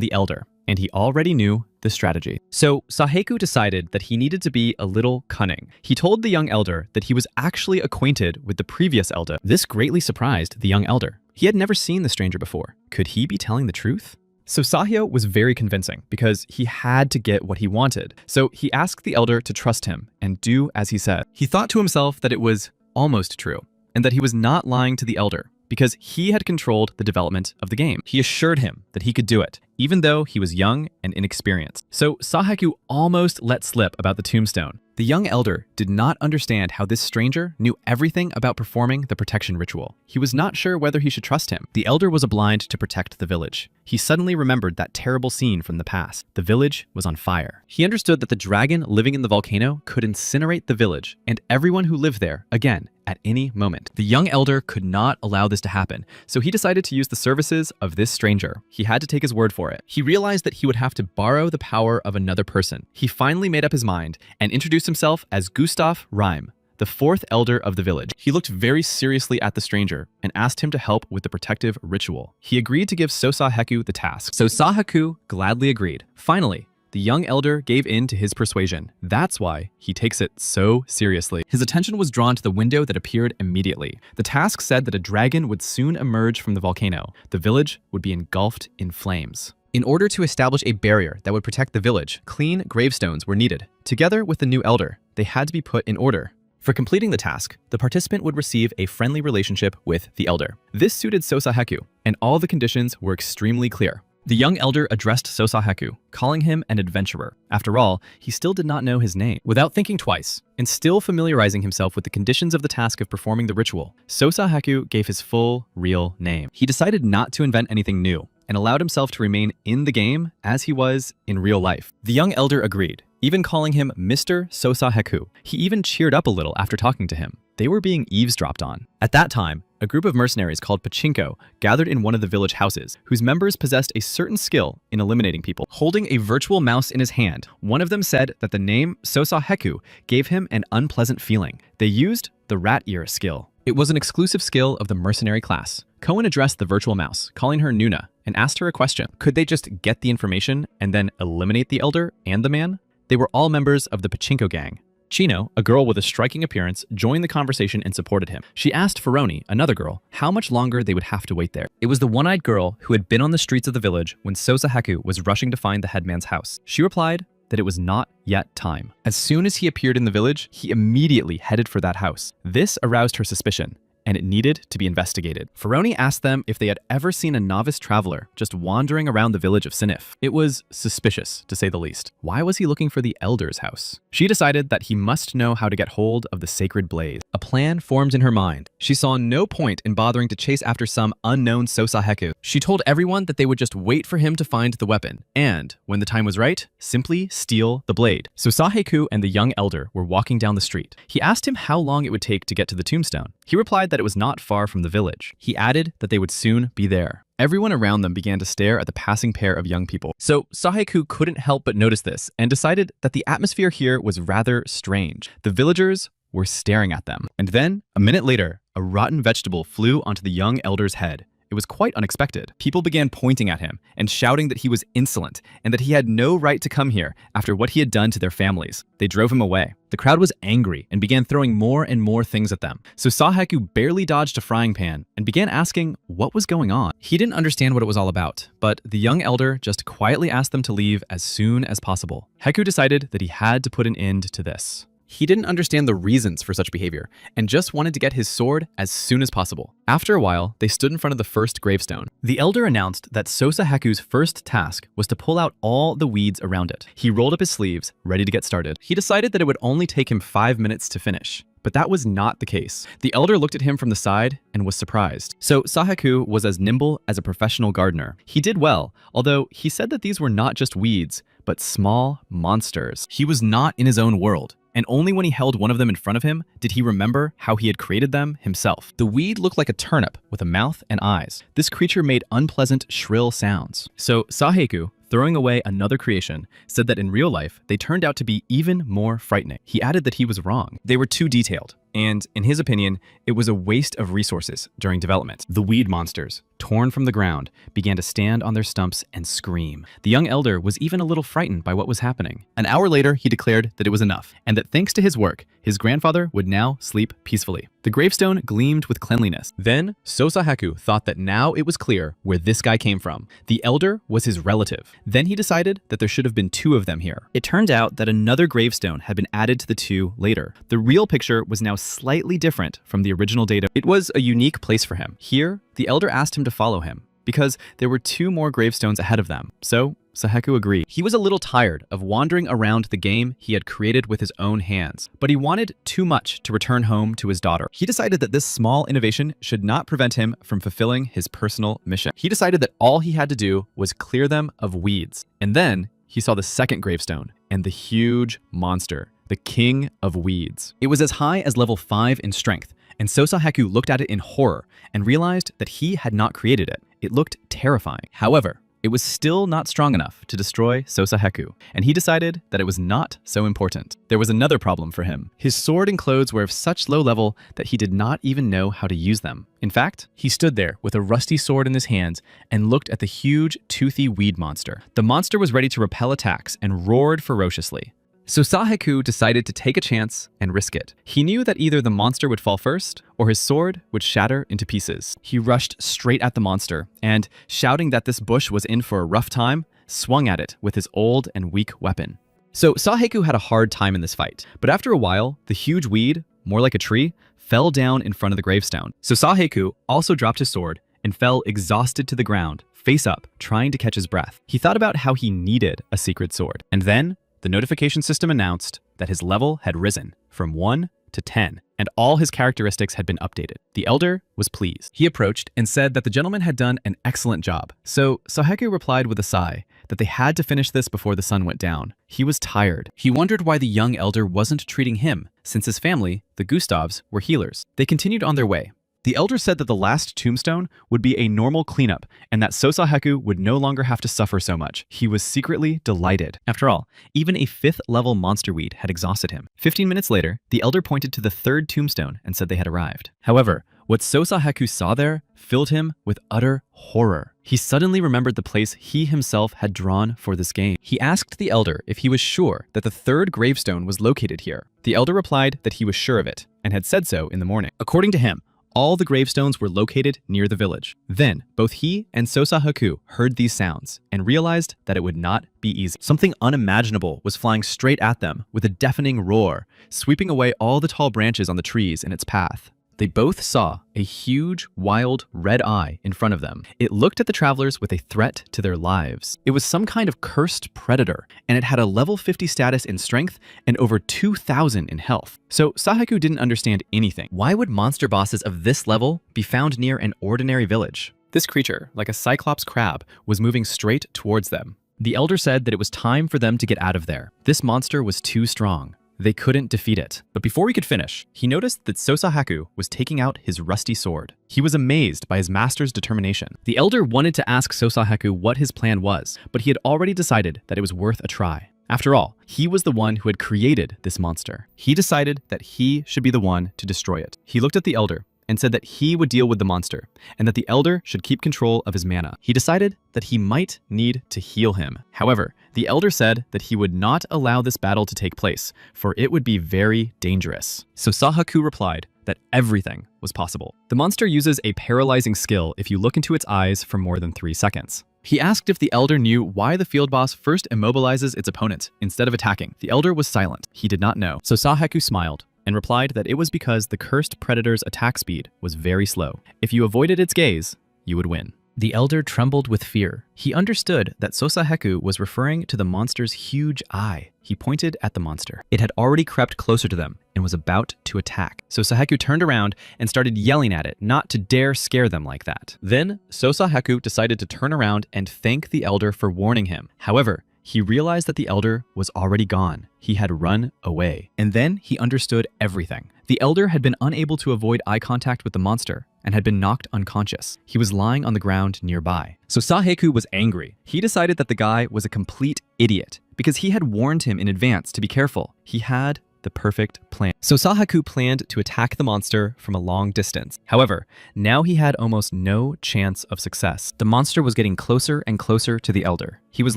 the elder, and he already knew the strategy. So Saheku decided that he needed to be a little cunning. He told the young elder that he was actually acquainted with the previous elder. This greatly surprised the young elder. He had never seen the stranger before. Could he be telling the truth? So Sahyo was very convincing because he had to get what he wanted. So he asked the elder to trust him and do as he said. He thought to himself that it was almost true and that he was not lying to the elder because he had controlled the development of the game. He assured him that he could do it, even though he was young and inexperienced. So Saheku almost let slip about the tombstone. The young elder did not understand how this stranger knew everything about performing the protection ritual. He was not sure whether he should trust him. The elder was obliged to protect the village. He suddenly remembered that terrible scene from the past. The village was on fire. He understood that the dragon living in the volcano could incinerate the village and everyone who lived there again at any moment. The young elder could not allow this to happen, so he decided to use the services of this stranger. He had to take his word for it. He realized that he would have to borrow the power of another person. He finally made up his mind and introduced himself as Gustav Rhyme, the fourth elder of the village. He looked very seriously at the stranger and asked him to help with the protective ritual. He agreed to give So Saheku the task. So Saheku gladly agreed. Finally, the young elder gave in to his persuasion. That's why he takes it so seriously. His attention was drawn to the window that appeared immediately. The task said that a dragon would soon emerge from the volcano. The village would be engulfed in flames. In order to establish a barrier that would protect the village, clean gravestones were needed. Together with the new elder, they had to be put in order. For completing the task, the participant would receive a friendly relationship with the elder. This suited So Saheku, and all the conditions were extremely clear. The young elder addressed So Saheku, calling him an adventurer. After all, he still did not know his name. Without thinking twice, and still familiarizing himself with the conditions of the task of performing the ritual, So Saheku gave his full, real name. He decided not to invent anything new, and allowed himself to remain in the game as he was in real life. The young elder agreed, even calling him Mr. So Saheku. He even cheered up a little after talking to him. They were being eavesdropped on. At that time, a group of mercenaries called Pachinko gathered in one of the village houses, whose members possessed a certain skill in eliminating people. Holding a virtual mouse in his hand, one of them said that the name So Saheku gave him an unpleasant feeling. They used the rat ear skill. It was an exclusive skill of the mercenary class. Cohen addressed the virtual mouse, calling her Nuna, and asked her a question. Could they just get the information and then eliminate the elder and the man? They were all members of the Pachinko gang. Chino, a girl with a striking appearance, joined the conversation and supported him. She asked Ferroni, another girl, how much longer they would have to wait there. It was the one-eyed girl who had been on the streets of the village when So Saheku was rushing to find the headman's house. She replied that it was not yet time. As soon as he appeared in the village, he immediately headed for that house. This aroused her suspicion, and it needed to be investigated. Ferroni asked them if they had ever seen a novice traveler just wandering around the village of Sinif. It was suspicious, to say the least. Why was he looking for the elder's house? She decided that he must know how to get hold of the sacred blaze. A plan formed in her mind. She saw no point in bothering to chase after some unknown So Saheku. She told everyone that they would just wait for him to find the weapon, and, when the time was right, simply steal the blade. So Saheku and the young elder were walking down the street. He asked him how long it would take to get to the tombstone. He replied that it was not far from the village. He added that they would soon be there. Everyone around them began to stare at the passing pair of young people. So Saheku couldn't help but notice this and decided that the atmosphere here was rather strange. The villagers were staring at them. And then, a minute later, a rotten vegetable flew onto the young elder's head. It was quite unexpected. People began pointing at him and shouting that he was insolent and that he had no right to come here after what he had done to their families. They drove him away. The crowd was angry and began throwing more and more things at them. So Saheku barely dodged a frying pan and began asking what was going on. He didn't understand what it was all about, but the young elder just quietly asked them to leave as soon as possible. Heku decided that he had to put an end to this. He didn't understand the reasons for such behavior and just wanted to get his sword as soon as possible. After a while, they stood in front of the first gravestone. The elder announced that Sosa Haku's first task was to pull out all the weeds around it. He rolled up his sleeves, ready to get started. He decided that it would only take him 5 minutes to finish. But that was not the case. The elder looked at him from the side and was surprised. So Sahaku was as nimble as a professional gardener. He did well, although he said that these were not just weeds, but small monsters. He was not in his own world, and only when he held one of them in front of him did he remember how he had created them himself. The weed looked like a turnip with a mouth and eyes. This creature made unpleasant, shrill sounds. So Sahaku, throwing away another creation, said that in real life, they turned out to be even more frightening. He added that he was wrong. They were too detailed, and in his opinion, it was a waste of resources during development. The weed monsters, torn from the ground, began to stand on their stumps and scream. The young elder was even a little frightened by what was happening. An hour later, he declared that it was enough, and that thanks to his work, his grandfather would now sleep peacefully. The gravestone gleamed with cleanliness. Then, Sosahaku thought that now it was clear where this guy came from. The elder was his relative. Then he decided that there should have been 2 of them here. It turned out that another gravestone had been added to the 2 later. The real picture was now slightly different from the original data. It was a unique place for him. Here, the elder asked him to follow him, because there were 2 more gravestones ahead of them. So Sahaku agreed. He was a little tired of wandering around the game he had created with his own hands, but he wanted too much to return home to his daughter. He decided that this small innovation should not prevent him from fulfilling his personal mission. He decided that all he had to do was clear them of weeds. And then he saw the second gravestone and the huge monster, the king of weeds. It was as high as level 5 in strength, and Sosahaku looked at it in horror and realized that he had not created it. It looked terrifying. However, it was still not strong enough to destroy Sosahaku, and he decided that it was not so important. There was another problem for him. His sword and clothes were of such low level that he did not even know how to use them. In fact, he stood there with a rusty sword in his hands and looked at the huge, toothy weed monster. The monster was ready to repel attacks and roared ferociously. So Sahaku decided to take a chance and risk it. He knew that either the monster would fall first or his sword would shatter into pieces. He rushed straight at the monster and, shouting that this bush was in for a rough time, swung at it with his old and weak weapon. So Sahaku had a hard time in this fight, but after a while, the huge weed, more like a tree, fell down in front of the gravestone. So Sahaku also dropped his sword and fell exhausted to the ground, face up, trying to catch his breath. He thought about how he needed a secret sword, and then the notification system announced that his level had risen from 1 to 10, and all his characteristics had been updated. The elder was pleased. He approached and said that the gentleman had done an excellent job. So Sahaku replied with a sigh that they had to finish this before the sun went down. He was tired. He wondered why the young elder wasn't treating him, since his family, the Gustavs, were healers. They continued on their way. The elder said that the last tombstone would be a normal cleanup and that Sosahaku would no longer have to suffer so much. He was secretly delighted. After all, even a 5th level monster weed had exhausted him. 15 minutes later, the elder pointed to the 3rd tombstone and said they had arrived. However, what Sosahaku saw there filled him with utter horror. He suddenly remembered the place he himself had drawn for this game. He asked the elder if he was sure that the 3rd gravestone was located here. The elder replied that he was sure of it and had said so in the morning. According to him, all the gravestones were located near the village. Then, both he and Sosahaku heard these sounds and realized that it would not be easy. Something unimaginable was flying straight at them with a deafening roar, sweeping away all the tall branches on the trees in its path. They both saw a huge, wild, red eye in front of them. It looked at the travelers with a threat to their lives. It was some kind of cursed predator, and it had a level 50 status in strength and over 2,000 in health. So Sahaku didn't understand anything. Why would monster bosses of this level be found near an ordinary village? This creature, like a cyclops crab, was moving straight towards them. The elder said that it was time for them to get out of there. This monster was too strong. They couldn't defeat it. But before he could finish, he noticed that Sosahaku was taking out his rusty sword. He was amazed by his master's determination. The elder wanted to ask Sosahaku what his plan was, but he had already decided that it was worth a try. After all, he was the one who had created this monster. He decided that he should be the one to destroy it. He looked at the elder and said that he would deal with the monster, and that the elder should keep control of his mana. He decided that he might need to heal him. However, the elder said that he would not allow this battle to take place, for it would be very dangerous. So Sahaku replied that everything was possible. The monster uses a paralyzing skill if you look into its eyes for more than 3 seconds. He asked if the elder knew why the field boss first immobilizes its opponent instead of attacking. The elder was silent. He did not know. So Saheku smiled and replied that it was because the cursed predator's attack speed was very slow. If you avoided its gaze, you would win. The elder trembled with fear. He understood that Sosaheku was referring to the monster's huge eye. He pointed at the monster. It had already crept closer to them and was about to attack. Sosaheku turned around and started yelling at it not to dare scare them like that. Then Sosaheku decided to turn around and thank the elder for warning him. However, he realized that the elder was already gone. He had run away. And then he understood everything. The elder had been unable to avoid eye contact with the monster and had been knocked unconscious. He was lying on the ground nearby. So Saheku was angry. He decided that the guy was a complete idiot because he had warned him in advance to be careful. He had the perfect plan. So Saheku planned to attack the monster from a long distance. However, now he had almost no chance of success. The monster was getting closer and closer to the elder. He was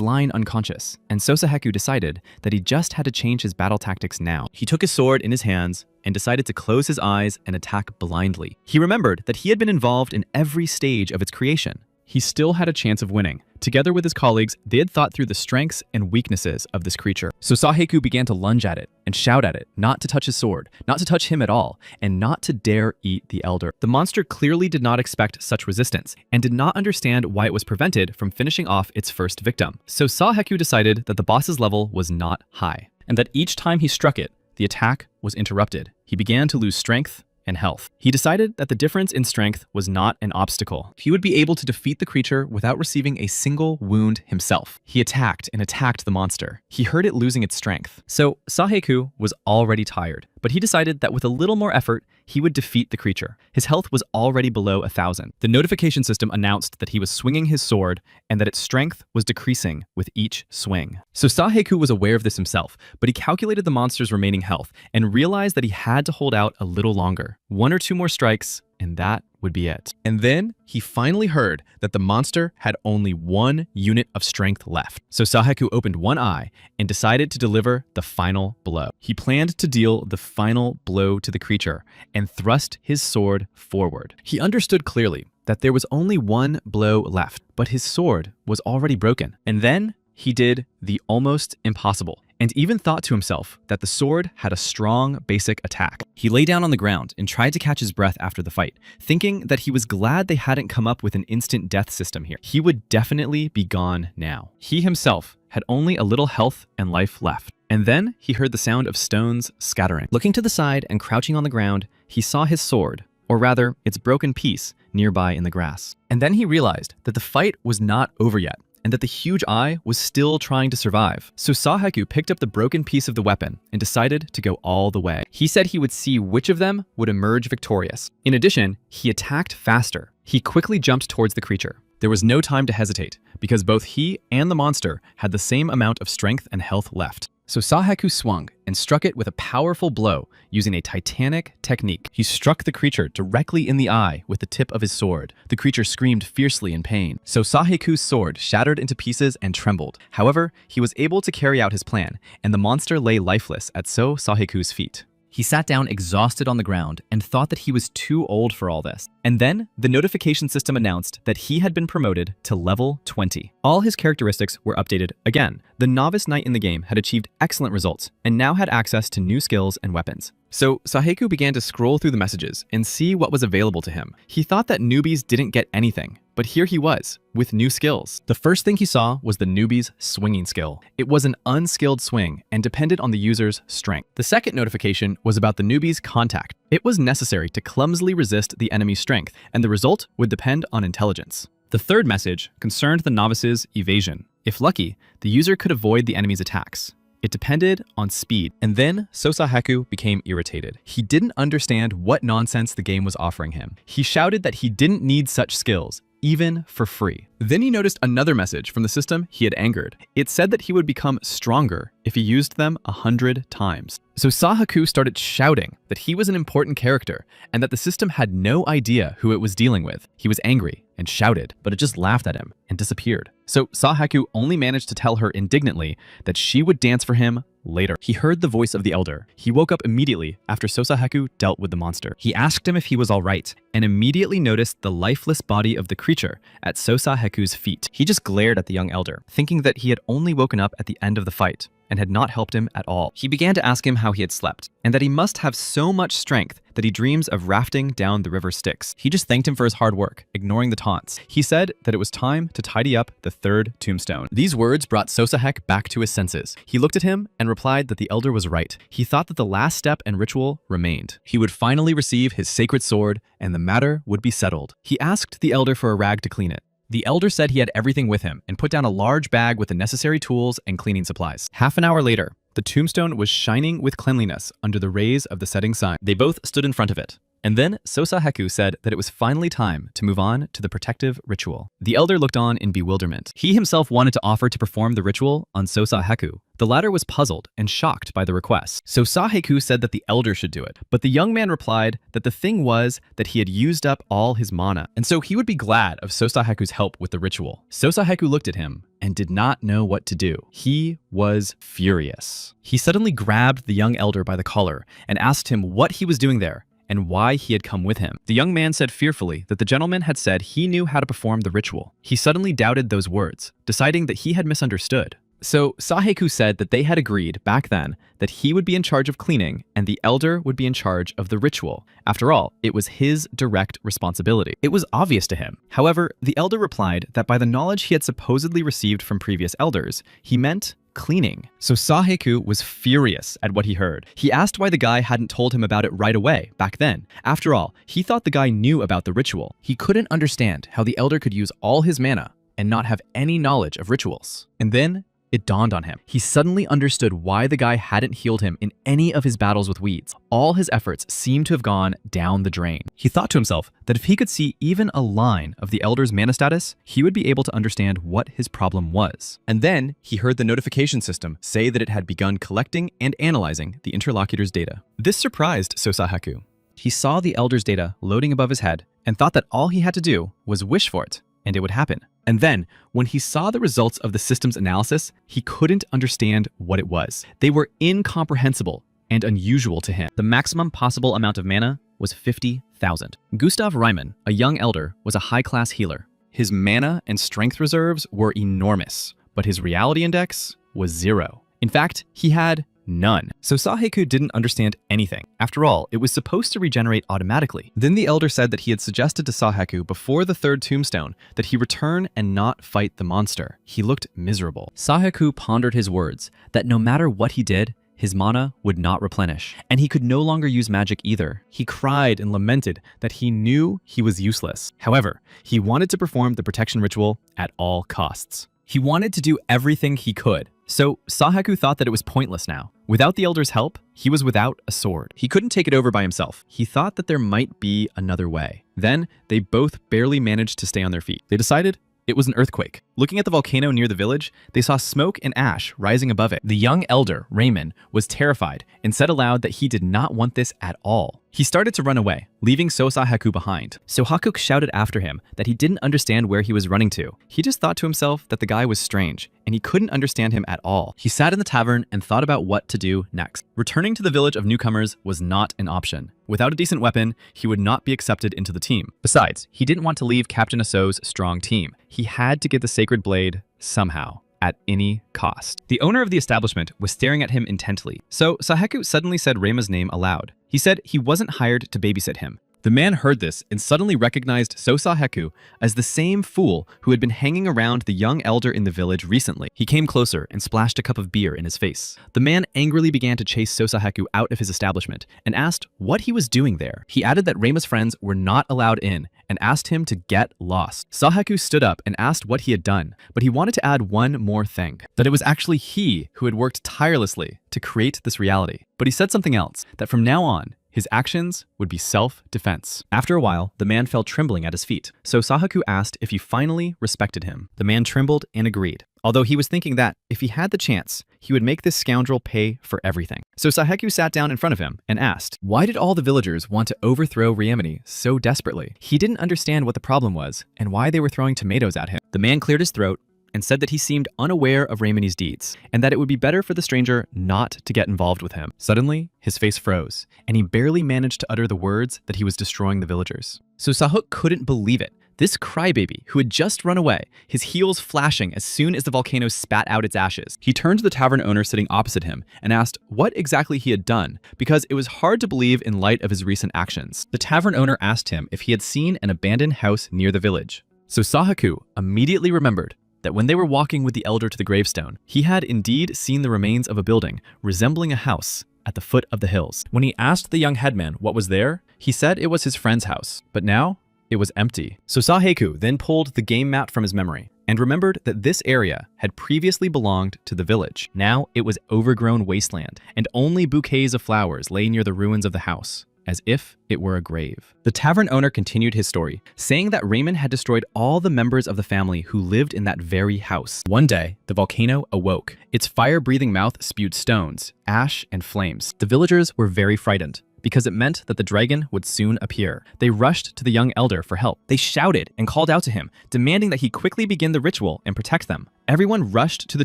lying unconscious, and Sosaheku decided that he just had to change his battle tactics now. He took his sword in his hands and decided to close his eyes and attack blindly. He remembered that he had been involved in every stage of its creation. He still had a chance of winning. Together with his colleagues, they had thought through the strengths and weaknesses of this creature. So Saheku began to lunge at it and shout at it, not to touch his sword, not to touch him at all, and not to dare eat the elder. The monster clearly did not expect such resistance and did not understand why it was prevented from finishing off its first victim. So Saheku decided that the boss's level was not high, and that each time he struck it, the attack was interrupted. He began to lose strength and health. He decided that the difference in strength was not an obstacle. He would be able to defeat the creature without receiving a single wound himself. He attacked and attacked the monster. He heard it losing its strength. So Saheku was already tired, but he decided that with a little more effort, he would defeat the creature. His health was already below 1,000. The notification system announced that he was swinging his sword and that its strength was decreasing with each swing. So Saheku was aware of this himself, but he calculated the monster's remaining health and realized that he had to hold out a little longer. 1 or 2 more strikes, and that would be it. And then he finally heard that the monster had only 1 unit of strength left. So Saheku opened one eye and decided to deliver the final blow. He planned to deal the final blow to the creature and thrust his sword forward. He understood clearly that there was only 1 blow left, but his sword was already broken. And then he did the almost impossible, and even thought to himself that the sword had a strong basic attack. He lay down on the ground and tried to catch his breath after the fight, thinking that he was glad they hadn't come up with an instant death system here. He would definitely be gone now. He himself had only a little health and life left. And then he heard the sound of stones scattering. Looking to the side and crouching on the ground, he saw his sword, or rather, its broken piece, nearby in the grass. And then he realized that the fight was not over yet, and that the huge eye was still trying to survive. So Saheku picked up the broken piece of the weapon and decided to go all the way. He said he would see which of them would emerge victorious. In addition, he attacked faster. He quickly jumped towards the creature. There was no time to hesitate, because both he and the monster had the same amount of strength and health left. So Saheku swung and struck it with a powerful blow using a titanic technique. He struck the creature directly in the eye with the tip of his sword. The creature screamed fiercely in pain. So Saheku's sword shattered into pieces and trembled. However, he was able to carry out his plan, and the monster lay lifeless at Saheku's feet. He sat down exhausted on the ground and thought that he was too old for all this. And then the notification system announced that he had been promoted to level 20. All his characteristics were updated again. The novice knight in the game had achieved excellent results and now had access to new skills and weapons. So Saheku began to scroll through the messages and see what was available to him. He thought that newbies didn't get anything, but here he was, with new skills. The first thing he saw was the newbie's swinging skill. It was an unskilled swing and depended on the user's strength. The second notification was about the newbie's contact. It was necessary to clumsily resist the enemy's strength, and the result would depend on intelligence. The third message concerned the novice's evasion. If lucky, the user could avoid the enemy's attacks. It depended on speed. And then Saheku became irritated. He didn't understand what nonsense the game was offering him. He shouted that he didn't need such skills, even for free. Then he noticed another message from the system he had angered. It said that he would become stronger if he used them 100 times. So Saheku started shouting that he was an important character and that the system had no idea who it was dealing with. He was angry and shouted, but it just laughed at him and disappeared. So Sahaku only managed to tell her indignantly that she would dance for him later. He heard the voice of the elder. He woke up immediately after Sosahaku dealt with the monster. He asked him if he was all right and immediately noticed the lifeless body of the creature at Sosahaku's feet. He just glared at the young elder, thinking that he had only woken up at the end of the fight and had not helped him at all. He began to ask him how he had slept, and that he must have so much strength that he dreams of rafting down the river Styx. He just thanked him for his hard work, ignoring the taunts. He said that it was time to tidy up the third tombstone. These words brought Sosahek back to his senses. He looked at him and replied that the elder was right. He thought that the last step and ritual remained. He would finally receive his sacred sword, and the matter would be settled. He asked the elder for a rag to clean it. The elder said he had everything with him and put down a large bag with the necessary tools and cleaning supplies. Half an hour later, the tombstone was shining with cleanliness under the rays of the setting sun. They both stood in front of it. And then Sosahaku said that it was finally time to move on to the protective ritual. The elder looked on in bewilderment. He himself wanted to offer to perform the ritual on Sosahaku. The latter was puzzled and shocked by the request. Sosahaku said that the elder should do it, but the young man replied that the thing was that he had used up all his mana, and so he would be glad of Sosahaku's help with the ritual. Sosahaku looked at him and did not know what to do. He was furious. He suddenly grabbed the young elder by the collar and asked him what he was doing there and why he had come with him. The young man said fearfully that the gentleman had said he knew how to perform the ritual. He suddenly doubted those words, deciding that he had misunderstood. So Saheku said that they had agreed back then that he would be in charge of cleaning and the elder would be in charge of the ritual. After all, it was his direct responsibility. It was obvious to him. However, the elder replied that by the knowledge he had supposedly received from previous elders, he meant cleaning. So Saheku was furious at what he heard. He asked why the guy hadn't told him about it right away, back then. After all, he thought the guy knew about the ritual. He couldn't understand how the elder could use all his mana and not have any knowledge of rituals. And then it dawned on him. He suddenly understood why the guy hadn't healed him in any of his battles with weeds. All his efforts seemed to have gone down the drain. He thought to himself that if he could see even a line of the elder's mana status, he would be able to understand what his problem was. And then he heard the notification system say that it had begun collecting and analyzing the interlocutor's data. This surprised Sosahaku. He saw the elder's data loading above his head and thought that all he had to do was wish for it, and it would happen. And then, when he saw the results of the system's analysis, he couldn't understand what it was. They were incomprehensible and unusual to him. The maximum possible amount of mana was 50,000. Gustav Reimann, a young elder, was a high-class healer. His mana and strength reserves were enormous, but his reality index was 0. In fact, he had none. So Saheku didn't understand anything. After all, it was supposed to regenerate automatically. Then the elder said that he had suggested to Saheku before the third tombstone that he return and not fight the monster. He looked miserable. Saheku pondered his words, that no matter what he did, his mana would not replenish, and he could no longer use magic either. He cried and lamented that he knew he was useless. However, he wanted to perform the protection ritual at all costs. He wanted to do everything he could. So Saheku thought that it was pointless now. Without the elder's help, he was without a sword. He couldn't take it over by himself. He thought that there might be another way. Then they both barely managed to stay on their feet. They decided it was an earthquake. Looking at the volcano near the village, they saw smoke and ash rising above it. The young elder, Raymond, was terrified and said aloud that he did not want this at all. He started to run away, leaving Sosahaku behind. Sohaku shouted after him that he didn't understand where he was running to. He just thought to himself that the guy was strange, and he couldn't understand him at all. He sat in the tavern and thought about what to do next. Returning to the village of newcomers was not an option. Without a decent weapon, he would not be accepted into the team. Besides, he didn't want to leave Captain Aso's strong team. He had to get the sacred blade somehow, at any cost. The owner of the establishment was staring at him intently, so Saheku suddenly said Reima's name aloud. He said he wasn't hired to babysit him. The man heard this and suddenly recognized Sosaheku as the same fool who had been hanging around the young elder in the village recently. He came closer and splashed a cup of beer in his face. The man angrily began to chase Sosaheku out of his establishment and asked what he was doing there. He added that Reima's friends were not allowed in and asked him to get lost. Saheku stood up and asked what he had done, but he wanted to add one more thing, that it was actually he who had worked tirelessly to create this reality. But he said something else, that from now on, his actions would be self-defense. After a while, the man fell trembling at his feet. So Saheku asked if he finally respected him. The man trembled and agreed. although he was thinking that, if he had the chance, he would make this scoundrel pay for everything. So Saheku sat down in front of him and asked, why did all the villagers want to overthrow Ryemani so desperately? He didn't understand what the problem was and why they were throwing tomatoes at him. The man cleared his throat and said that he seemed unaware of Ryemani's deeds, and that it would be better for the stranger not to get involved with him. Suddenly, his face froze, and he barely managed to utter the words that he was destroying the villagers. So Sahuk couldn't believe it. This crybaby, who had just run away, his heels flashing as soon as the volcano spat out its ashes. He turned to the tavern owner sitting opposite him and asked what exactly he had done, because it was hard to believe in light of his recent actions. The tavern owner asked him if he had seen an abandoned house near the village. So Sahaku immediately remembered that when they were walking with the elder to the gravestone, he had indeed seen the remains of a building resembling a house at the foot of the hills. When he asked the young headman what was there, he said it was his friend's house, but now it was empty. So Saheku then pulled the game map from his memory and remembered that this area had previously belonged to the village. Now it was overgrown wasteland, and only bouquets of flowers lay near the ruins of the house, as if it were a grave. The tavern owner continued his story, saying that Raymond had destroyed all the members of the family who lived in that very house. One day, the volcano awoke. Its fire-breathing mouth spewed stones, ash, and flames. The villagers were very frightened, because it meant that the dragon would soon appear. They rushed to the young elder for help. They shouted and called out to him, demanding that he quickly begin the ritual and protect them. Everyone rushed to the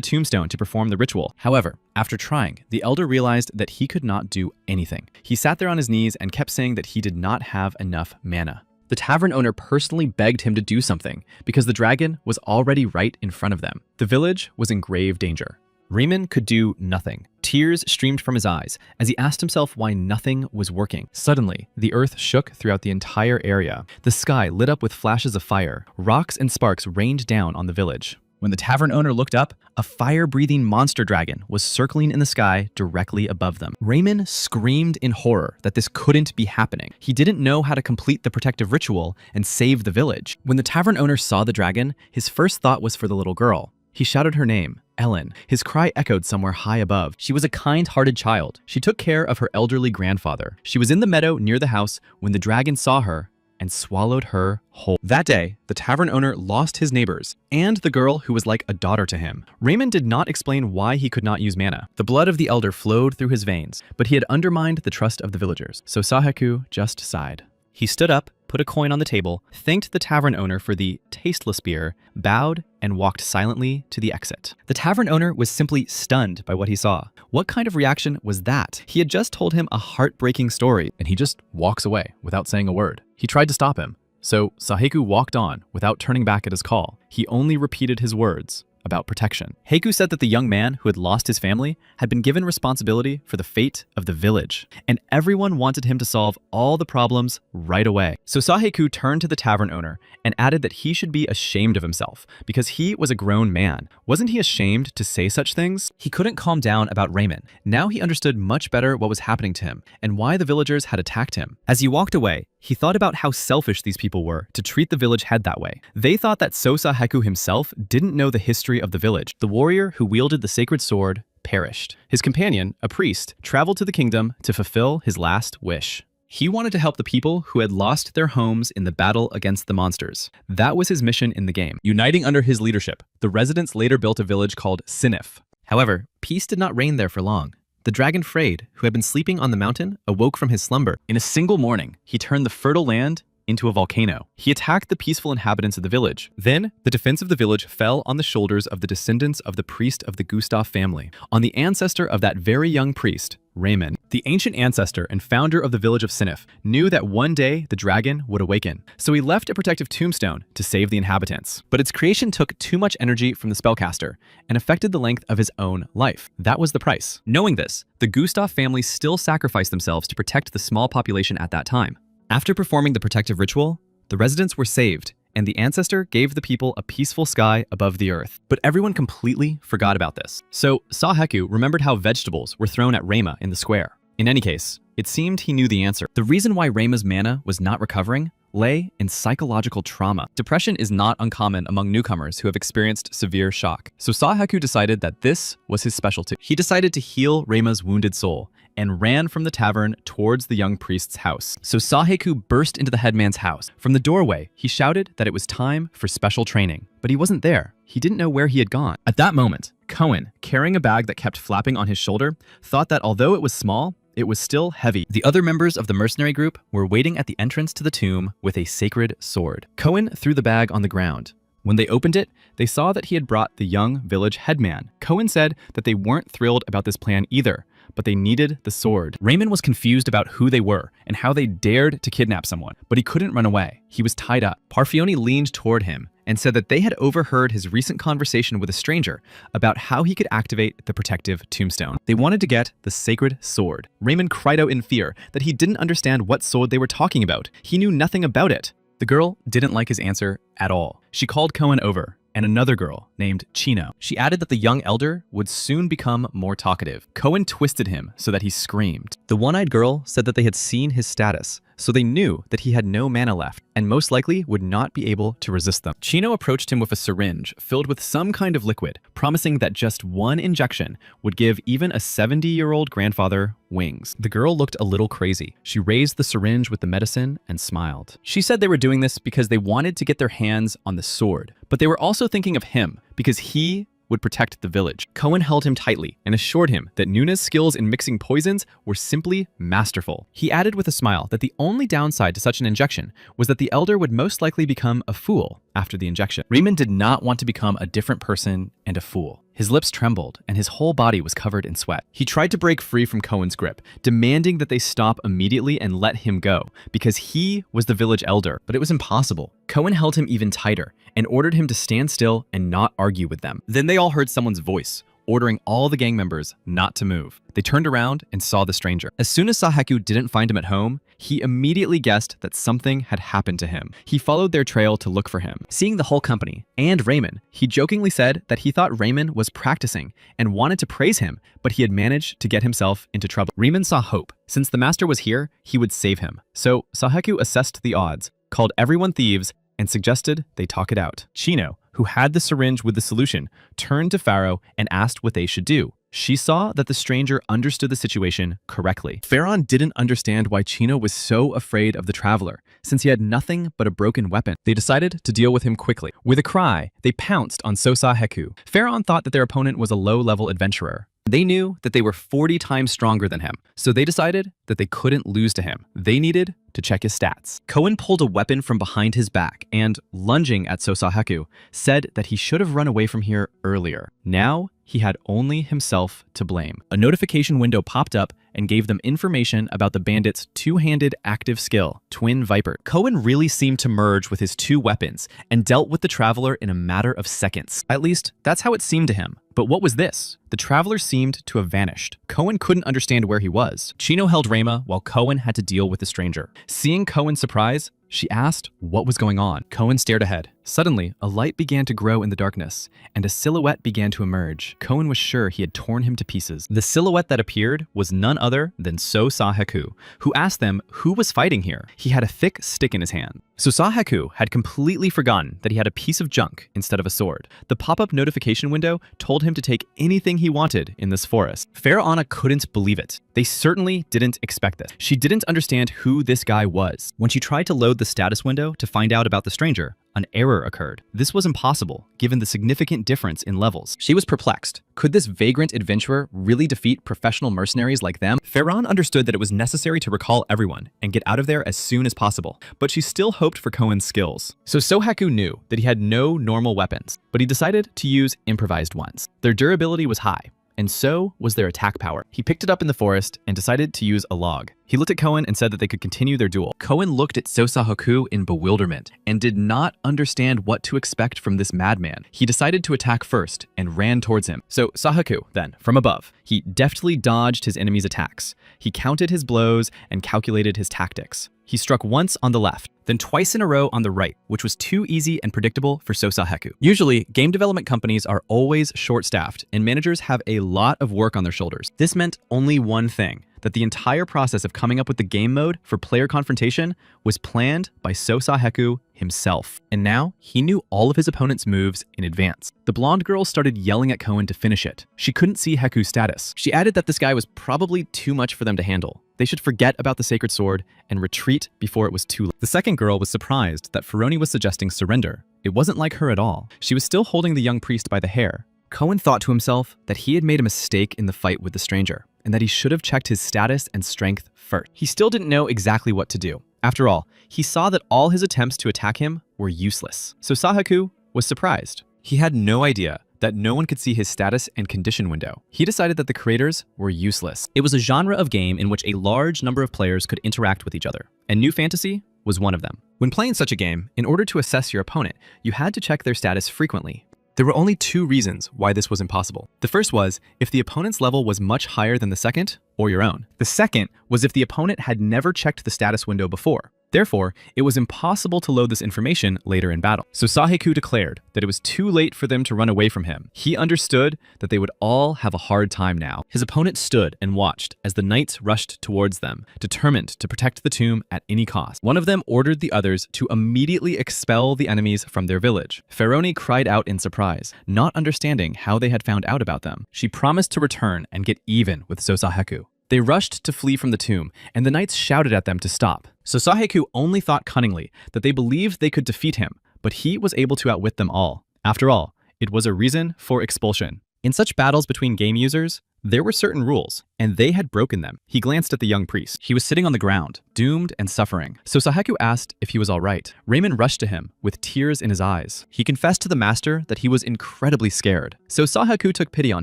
tombstone to perform the ritual. However, after trying, the elder realized that he could not do anything. He sat there on his knees and kept saying that he did not have enough mana. The tavern owner personally begged him to do something, because the dragon was already right in front of them. The village was in grave danger. Raymond could do nothing. Tears streamed from his eyes as he asked himself why nothing was working. Suddenly, the earth shook throughout the entire area. The sky lit up with flashes of fire. Rocks and sparks rained down on the village. When the tavern owner looked up, a fire-breathing monster dragon was circling in the sky directly above them. Raymond screamed in horror that this couldn't be happening. He didn't know how to complete the protective ritual and save the village. When the tavern owner saw the dragon, his first thought was for the little girl. He shouted her name, Ellen. His cry echoed somewhere high above. She was a kind-hearted child. She took care of her elderly grandfather. She was in the meadow near the house when the dragon saw her and swallowed her whole. That day, the tavern owner lost his neighbors and the girl who was like a daughter to him. Raymond did not explain why he could not use mana. The blood of the elder flowed through his veins, but he had undermined the trust of the villagers. So Saheku just sighed. He stood up, put a coin on the table, thanked the tavern owner for the tasteless beer, bowed, and walked silently to the exit. The tavern owner was simply stunned by what he saw. What kind of reaction was that? He had just told him a heartbreaking story, and he just walks away without saying a word. He tried to stop him, so Saheku walked on without turning back at his call. He only repeated his words about protection. Heiku said that the young man who had lost his family had been given responsibility for the fate of the village, and everyone wanted him to solve all the problems right away. So Saheku turned to the tavern owner and added that he should be ashamed of himself because he was a grown man. Wasn't he ashamed to say such things? He couldn't calm down about Raymond. Now he understood much better what was happening to him and why the villagers had attacked him. As he walked away, he thought about how selfish these people were to treat the village head that way. They thought that So Saheku himself didn't know the history of the village. The warrior who wielded the sacred sword perished. His companion, a priest, traveled to the kingdom to fulfill his last wish. He wanted to help the people who had lost their homes in the battle against the monsters. That was his mission in the game. Uniting under his leadership, the residents later built a village called Sinif. However, peace did not reign there for long. The dragon Freyed, who had been sleeping on the mountain, awoke from his slumber. In a single morning, he turned the fertile land into a volcano. He attacked the peaceful inhabitants of the village. Then, the defense of the village fell on the shoulders of the descendants of the priest of the Gustav family, on the ancestor of that very young priest, Raymond. The ancient ancestor and founder of the village of Sinif knew that one day the dragon would awaken, so he left a protective tombstone to save the inhabitants. But its creation took too much energy from the spellcaster and affected the length of his own life. That was the price. Knowing this, the Gustav family still sacrificed themselves to protect the small population at that time. After performing the protective ritual, the residents were saved, and the ancestor gave the people a peaceful sky above the earth. But everyone completely forgot about this. So Saheku remembered how vegetables were thrown at Rayma in the square. In any case, it seemed he knew the answer. The reason why Rayma's mana was not recovering lay in psychological trauma. Depression is not uncommon among newcomers who have experienced severe shock. So Saheku decided that this was his specialty. He decided to heal Rayma's wounded soul and ran from the tavern towards the young priest's house. So Saheku burst into the headman's house. From the doorway, he shouted that it was time for special training. But he wasn't there. He didn't know where he had gone. At that moment, Cohen, carrying a bag that kept flapping on his shoulder, thought that although it was small, it was still heavy. The other members of the mercenary group were waiting at the entrance to the tomb with a sacred sword. Cohen threw the bag on the ground. When they opened it, they saw that he had brought the young village headman. Cohen said that they weren't thrilled about this plan either, but they needed the sword. Raymond was confused about who they were and how they dared to kidnap someone, but he couldn't run away. He was tied up. Parfioni leaned toward him and said that they had overheard his recent conversation with a stranger about how he could activate the protective tombstone. They wanted to get the sacred sword. Raymond cried out in fear that he didn't understand what sword they were talking about. He knew nothing about it. The girl didn't like his answer at all. She called Cohen over, and another girl named Chino. She added that the young elder would soon become more talkative. Cohen twisted him so that he screamed. The one-eyed girl said that they had seen his status, so they knew that he had no mana left and most likely would not be able to resist them. Chino approached him with a syringe filled with some kind of liquid, promising that just one injection would give even a 70-year-old grandfather wings. The girl looked a little crazy. She raised the syringe with the medicine and smiled. She said they were doing this because they wanted to get their hands on the sword, but they were also thinking of him because he would protect the village. Cohen held him tightly and assured him that Nuna's skills in mixing poisons were simply masterful. He added with a smile that the only downside to such an injection was that the elder would most likely become a fool after the injection. Raymond did not want to become a different person and a fool. His lips trembled and his whole body was covered in sweat. He tried to break free from Cohen's grip, demanding that they stop immediately and let him go because he was the village elder, but it was impossible. Cohen held him even tighter and ordered him to stand still and not argue with them. Then they all heard someone's voice, ordering all the gang members not to move. They turned around and saw the stranger. As soon as Saheku didn't find him at home, he immediately guessed that something had happened to him. He followed their trail to look for him. Seeing the whole company and Raymond, he jokingly said that he thought Raymond was practicing and wanted to praise him, but he had managed to get himself into trouble. Raymond saw hope. Since the master was here, he would save him. So Saheku assessed the odds, called everyone thieves, and suggested they talk it out. Chino, who had the syringe with the solution, turned to Pharaoh and asked what they should do. She saw that the stranger understood the situation correctly. Pharaoh didn't understand why Chino was so afraid of the traveler, since he had nothing but a broken weapon. They decided to deal with him quickly. With a cry, they pounced on Saheku. Pharaoh thought that their opponent was a low-level adventurer. They knew that they were 40 times stronger than him, so they decided that they couldn't lose to him. They needed to check his stats. Cohen pulled a weapon from behind his back and, lunging at Saheku, said that he should have run away from here earlier. Now, he had only himself to blame. A notification window popped up and gave them information about the bandit's two-handed active skill, Twin Viper. Cohen really seemed to merge with his two weapons and dealt with the traveler in a matter of seconds. At least, that's how it seemed to him. But what was this? The traveler seemed to have vanished. Cohen couldn't understand where he was. Chino held Rayma while Cohen had to deal with the stranger. Seeing Cohen's surprise, she asked what was going on. Cohen stared ahead. Suddenly, a light began to grow in the darkness, and a silhouette began to emerge. Cohen was sure he had torn him to pieces. The silhouette that appeared was none other than Saheku, who asked them who was fighting here. He had a thick stick in his hand. Saheku had completely forgotten that he had a piece of junk instead of a sword. The pop-up notification window told him to take anything he wanted in this forest. Pharaoh couldn't believe it. They certainly didn't expect this. She didn't understand who this guy was. When she tried to load the status window to find out about the stranger, an error occurred. This was impossible, given the significant difference in levels. She was perplexed. Could this vagrant adventurer really defeat professional mercenaries like them? Pharaoh understood that it was necessary to recall everyone and get out of there as soon as possible, but she still hoped for Cohen's skills. So Saheku knew that he had no normal weapons, but he decided to use improvised ones. Their durability was high, and so was their attack power. He picked it up in the forest and decided to use a log. He looked at Cohen and said that they could continue their duel. Cohen looked at Saheku in bewilderment and did not understand what to expect from this madman. He decided to attack first and ran towards him. So Saheku, then, from above, he deftly dodged his enemy's attacks. He counted his blows and calculated his tactics. He struck once on the left, then twice in a row on the right, which was too easy and predictable for Sosaheku. Usually, game development companies are always short-staffed, and managers have a lot of work on their shoulders. This meant only one thing, that the entire process of coming up with the game mode for player confrontation was planned by Sosaheku himself. And now, he knew all of his opponent's moves in advance. The blonde girl started yelling at Koen to finish it. She couldn't see Heku's status. She added that this guy was probably too much for them to handle. They should forget about the sacred sword and retreat before it was too late. The second girl was surprised that Furoni was suggesting surrender. It wasn't like her at all. She was still holding the young priest by the hair. Koen thought to himself that he had made a mistake in the fight with the stranger, and that he should have checked his status and strength first. He still didn't know exactly what to do. After all, he saw that all his attempts to attack him were useless. So Sosaheku was surprised. He had no idea that no one could see his status and condition window. He decided that the creators were useless. It was a genre of game in which a large number of players could interact with each other, and New Fantasy was one of them. When playing such a game, in order to assess your opponent, you had to check their status frequently. There were only two reasons why this was impossible. The first was if the opponent's level was much higher than the second, or your own. The second was if the opponent had never checked the status window before. Therefore, it was impossible to load this information later in battle. So Sosaheku declared that it was too late for them to run away from him. He understood that they would all have a hard time now. His opponent stood and watched as the knights rushed towards them, determined to protect the tomb at any cost. One of them ordered the others to immediately expel the enemies from their village. Furoni cried out in surprise, not understanding how they had found out about them. She promised to return and get even with Sosaheku. They rushed to flee from the tomb, and the knights shouted at them to stop. Sosaheku only thought cunningly that they believed they could defeat him, but he was able to outwit them all. After all, it was a reason for expulsion. In such battles between game users, there were certain rules, and they had broken them. He glanced at the young priest. He was sitting on the ground, doomed and suffering. Sosaheku asked if he was all right. Raymond rushed to him with tears in his eyes. He confessed to the master that he was incredibly scared. Sosaheku took pity on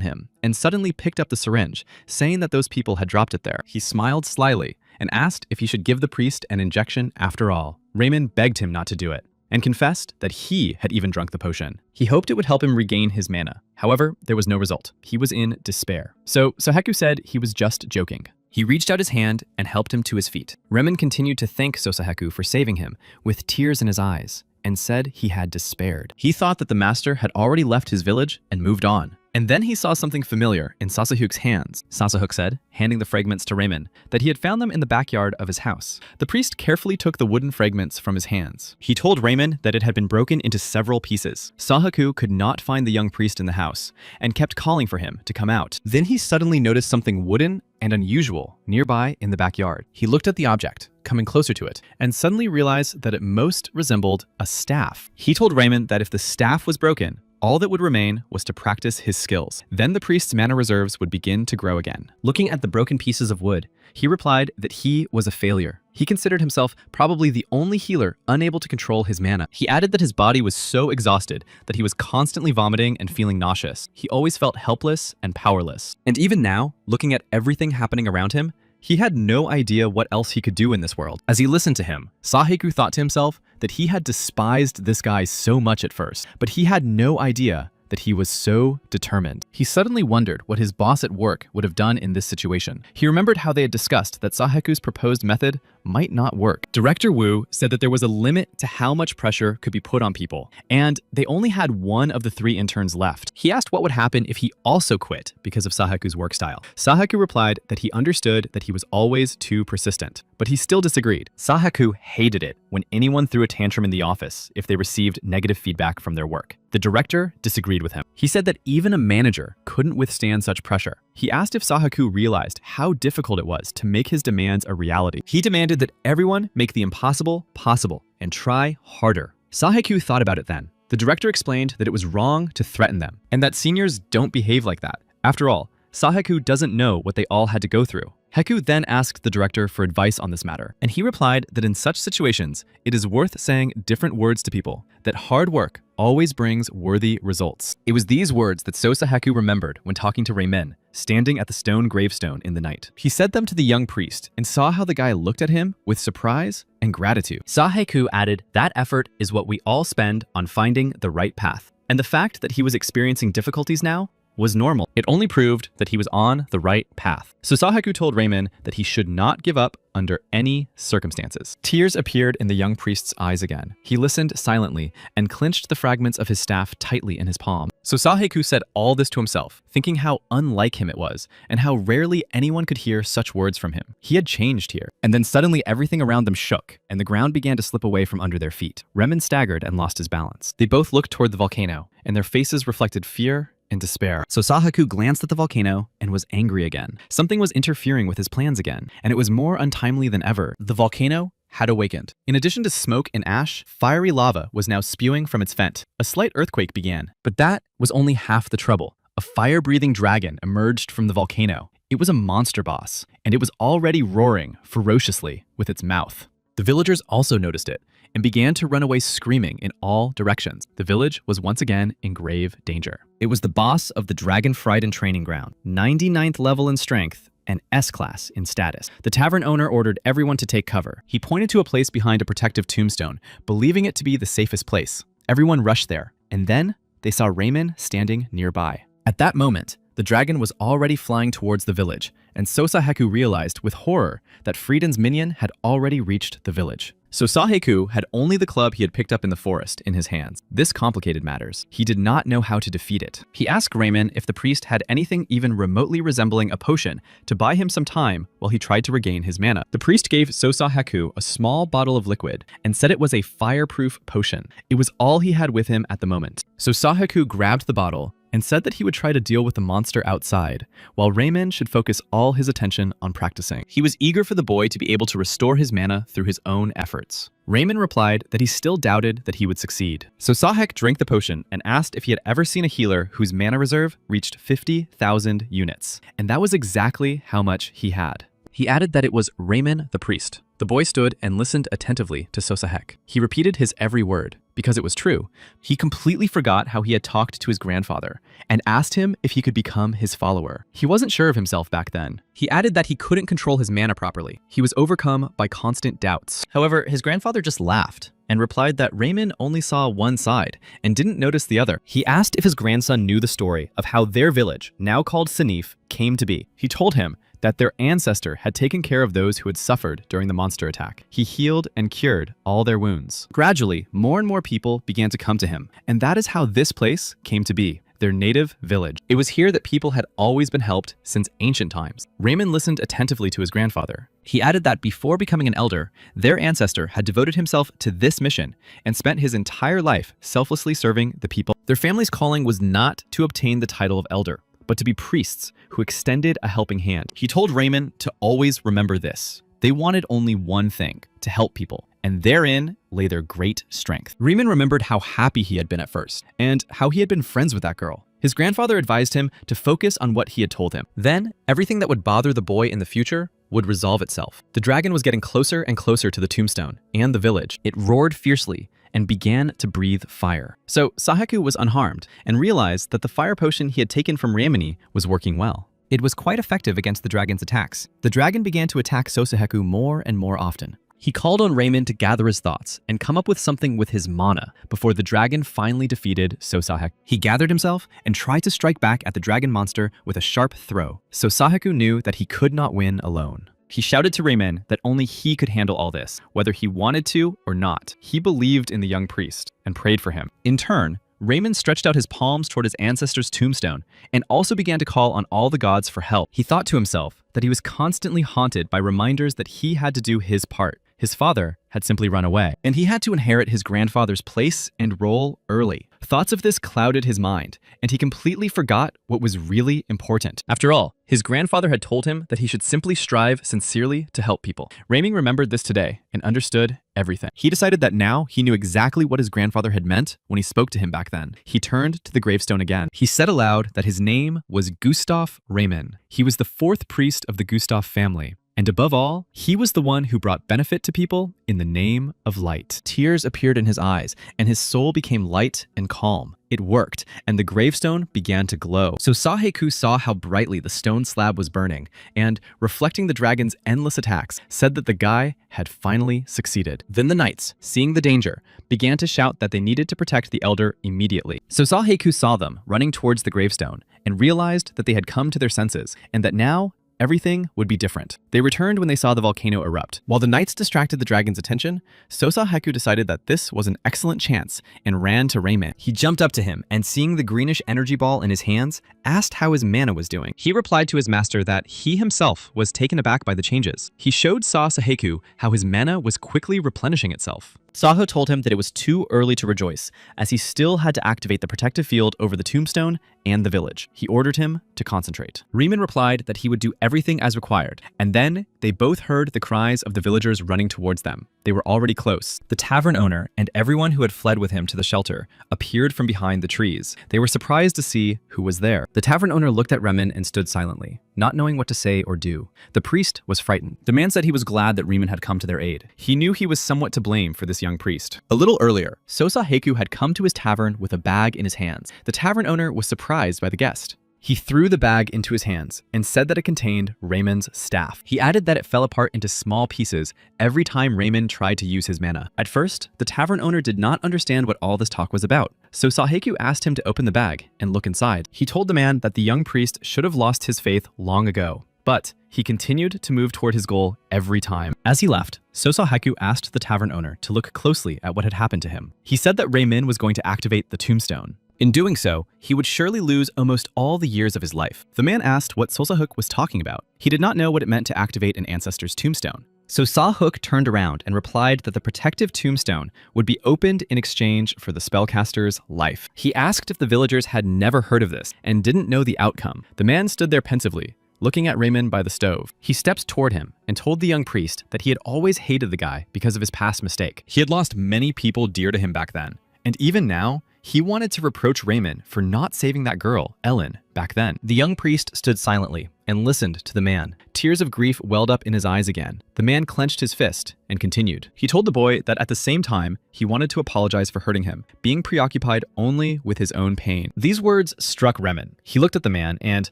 him and suddenly picked up the syringe, saying that those people had dropped it there. He smiled slyly and asked if he should give the priest an injection after all. Raymond begged him not to do it, and confessed that he had even drunk the potion. He hoped it would help him regain his mana. However, there was no result. He was in despair. So Sosaheku said he was just joking. He reached out his hand and helped him to his feet. Remen continued to thank Sosaheku for saving him, with tears in his eyes, and said he had despaired. He thought that the master had already left his village and moved on. And then he saw something familiar in Sasahuk's hands. Sasahuk said, handing the fragments to Raymond, that he had found them in the backyard of his house. The priest carefully took the wooden fragments from his hands. He told Raymond that it had been broken into several pieces. Sahaku could not find the young priest in the house, and kept calling for him to come out. Then he suddenly noticed something wooden and unusual nearby in the backyard. He looked at the object, coming closer to it, and suddenly realized that it most resembled a staff. He told Raymond that if the staff was broken, all that would remain was to practice his skills. Then the priest's mana reserves would begin to grow again. Looking at the broken pieces of wood, he replied that he was a failure. He considered himself probably the only healer unable to control his mana. He added that his body was so exhausted that he was constantly vomiting and feeling nauseous. He always felt helpless and powerless. And even now, looking at everything happening around him, he had no idea what else he could do in this world. As he listened to him, Saheku thought to himself that he had despised this guy so much at first, but he had no idea that he was so determined. He suddenly wondered what his boss at work would have done in this situation. He remembered how they had discussed that Saheku's proposed method might not work. Director Wu said that there was a limit to how much pressure could be put on people, and they only had one of the 3 interns left. He asked what would happen if he also quit because of Saheku's work style. Saheku replied that he understood that he was always too persistent, but he still disagreed. Saheku hated it when anyone threw a tantrum in the office if they received negative feedback from their work. The director disagreed with him. He said that even a manager couldn't withstand such pressure. He asked if Saheku realized how difficult it was to make his demands a reality. He demanded that everyone make the impossible possible and try harder. Saheku thought about it then. The director explained that it was wrong to threaten them, and that seniors don't behave like that. After all, Saheku doesn't know what they all had to go through. Heku then asked the director for advice on this matter, and he replied that in such situations, it is worth saying different words to people, that hard work always brings worthy results. It was these words that Sosaheku remembered when talking to Reimen, standing at the stone gravestone in the night. He said them to the young priest and saw how the guy looked at him with surprise and gratitude. Saheku added, that effort is what we all spend on finding the right path. And the fact that he was experiencing difficulties now was normal. It only proved that he was on the right path. So Saheku told Raymond that he should not give up under any circumstances. Tears appeared in the young priest's eyes again. He listened silently and clenched the fragments of his staff tightly in his palm. So Saheku said all this to himself, thinking how unlike him it was, and how rarely anyone could hear such words from him. He had changed here. And then suddenly everything around them shook, and the ground began to slip away from under their feet. Raymond staggered and lost his balance. They both looked toward the volcano, and their faces reflected fear and despair. So Saheku glanced at the volcano and was angry again. Something was interfering with his plans again, and it was more untimely than ever. The volcano had awakened. In addition to smoke and ash, fiery lava was now spewing from its vent. A slight earthquake began, but that was only half the trouble. A fire-breathing dragon emerged from the volcano. It was a monster boss, and it was already roaring ferociously with its mouth. The villagers also noticed it and began to run away screaming in all directions. The village was once again in grave danger. It was the boss of the Dragon Frieden training ground, 99th level in strength and S-class in status. The tavern owner ordered everyone to take cover. He pointed to a place behind a protective tombstone, believing it to be the safest place. Everyone rushed there, and then they saw Raymond standing nearby. At that moment, the dragon was already flying towards the village, and so Saheku realized with horror that Frieden's minion had already reached the village. So Saheku had only the club he had picked up in the forest in his hands. This complicated matters. He did not know how to defeat it. He asked Raymond if the priest had anything even remotely resembling a potion to buy him some time while he tried to regain his mana. The priest gave Saheku a small bottle of liquid and said it was a fireproof potion. It was all he had with him at the moment. So Saheku grabbed the bottle and said that he would try to deal with the monster outside, while Raymond should focus all his attention on practicing. He was eager for the boy to be able to restore his mana through his own efforts. Raymond replied that he still doubted that he would succeed. So Sahek drank the potion and asked if he had ever seen a healer whose mana reserve reached 50,000 units. And that was exactly how much he had. He added that it was Raymond the priest. The boy stood and listened attentively to Sosahek. He repeated his every word, because it was true. He completely forgot how he had talked to his grandfather, and asked him if he could become his follower. He wasn't sure of himself back then. He added that he couldn't control his mana properly. He was overcome by constant doubts. However, his grandfather just laughed, and replied that Raymond only saw one side, and didn't notice the other. He asked if his grandson knew the story of how their village, now called Sanif, came to be. He told him that their ancestor had taken care of those who had suffered during the monster attack. He healed and cured all their wounds. Gradually, more and more people began to come to him, and that is how this place came to be, their native village. It was here that people had always been helped since ancient times. Raymond listened attentively to his grandfather. He added that before becoming an elder, their ancestor had devoted himself to this mission and spent his entire life selflessly serving the people. Their family's calling was not to obtain the title of elder, but to be priests who extended a helping hand. He told Raymond to always remember this. They wanted only one thing, to help people, and therein lay their great strength. Raymond remembered how happy he had been at first, and how he had been friends with that girl. His grandfather advised him to focus on what he had told him. Then, everything that would bother the boy in the future would resolve itself. The dragon was getting closer and closer to the tombstone and the village. It roared fiercely and began to breathe fire. So Saheku was unharmed and realized that the fire potion he had taken from Ramini was working well. It was quite effective against the dragon's attacks. The dragon began to attack Sosaheku more and more often. He called on Raymond to gather his thoughts and come up with something with his mana before the dragon finally defeated Sosaheku. He gathered himself and tried to strike back at the dragon monster with a sharp throw. So Saheku knew that he could not win alone. He shouted to Raymond that only he could handle all this, whether he wanted to or not. He believed in the young priest and prayed for him. In turn, Raymond stretched out his palms toward his ancestor's tombstone and also began to call on all the gods for help. He thought to himself that he was constantly haunted by reminders that he had to do his part. His father had simply run away, and he had to inherit his grandfather's place and role early. Thoughts of this clouded his mind, and he completely forgot what was really important. After all, his grandfather had told him that he should simply strive sincerely to help people. Raymond remembered this today and understood everything. He decided that now he knew exactly what his grandfather had meant when he spoke to him back then. He turned to the gravestone again. He said aloud that his name was Gustav Raymond. He was the fourth priest of the Gustav family, And above all, he was the one who brought benefit to people in the name of light. Tears appeared in his eyes, and his soul became light and calm. It worked, and the gravestone began to glow. So Saheku saw how brightly the stone slab was burning, and, reflecting the dragon's endless attacks, said that the guy had finally succeeded. Then the knights, seeing the danger, began to shout that they needed to protect the elder immediately. So Saheku saw them running towards the gravestone, and realized that they had come to their senses, and that now everything would be different. They returned when they saw the volcano erupt. While the knights distracted the dragon's attention, Saheku decided that this was an excellent chance and ran to Raymond. He jumped up to him and, seeing the greenish energy ball in his hands, asked how his mana was doing. He replied to his master that he himself was taken aback by the changes. He showed Saheku how his mana was quickly replenishing itself. Saho told him that it was too early to rejoice, as he still had to activate the protective field over the tombstone and the village. He ordered him to concentrate. Riemann replied that he would do everything as required, and then they both heard the cries of the villagers running towards them. They were already close. The tavern owner and everyone who had fled with him to the shelter appeared from behind the trees. They were surprised to see who was there. The tavern owner looked at Riemann and stood silently, not knowing what to say or do. The priest was frightened. The man said he was glad that Riemann had come to their aid. He knew he was somewhat to blame for this young priest. A little earlier, Saheku had come to his tavern with a bag in his hands. The tavern owner was surprised by the guest. He threw the bag into his hands and said that it contained Raymond's staff. He added that it fell apart into small pieces every time Raymond tried to use his mana. At first, the tavern owner did not understand what all this talk was about, so Saheku asked him to open the bag and look inside. He told the man that the young priest should have lost his faith long ago, but he continued to move toward his goal every time. As he left, Saheku asked the tavern owner to look closely at what had happened to him. He said that Raymond was going to activate the tombstone. In doing so, he would surely lose almost all the years of his life. The man asked what Saheku was talking about. He did not know what it meant to activate an ancestor's tombstone. So Saheku turned around and replied that the protective tombstone would be opened in exchange for the spellcaster's life. He asked if the villagers had never heard of this and didn't know the outcome. The man stood there pensively, looking at Raymond by the stove. He stepped toward him and told the young priest that he had always hated the guy because of his past mistake. He had lost many people dear to him back then, and even now, he wanted to reproach Raymond for not saving that girl, Ellen, back then. The young priest stood silently and listened to the man. Tears of grief welled up in his eyes again. The man clenched his fist and continued. He told the boy that at the same time, he wanted to apologize for hurting him, being preoccupied only with his own pain. These words struck Raymond. He looked at the man and,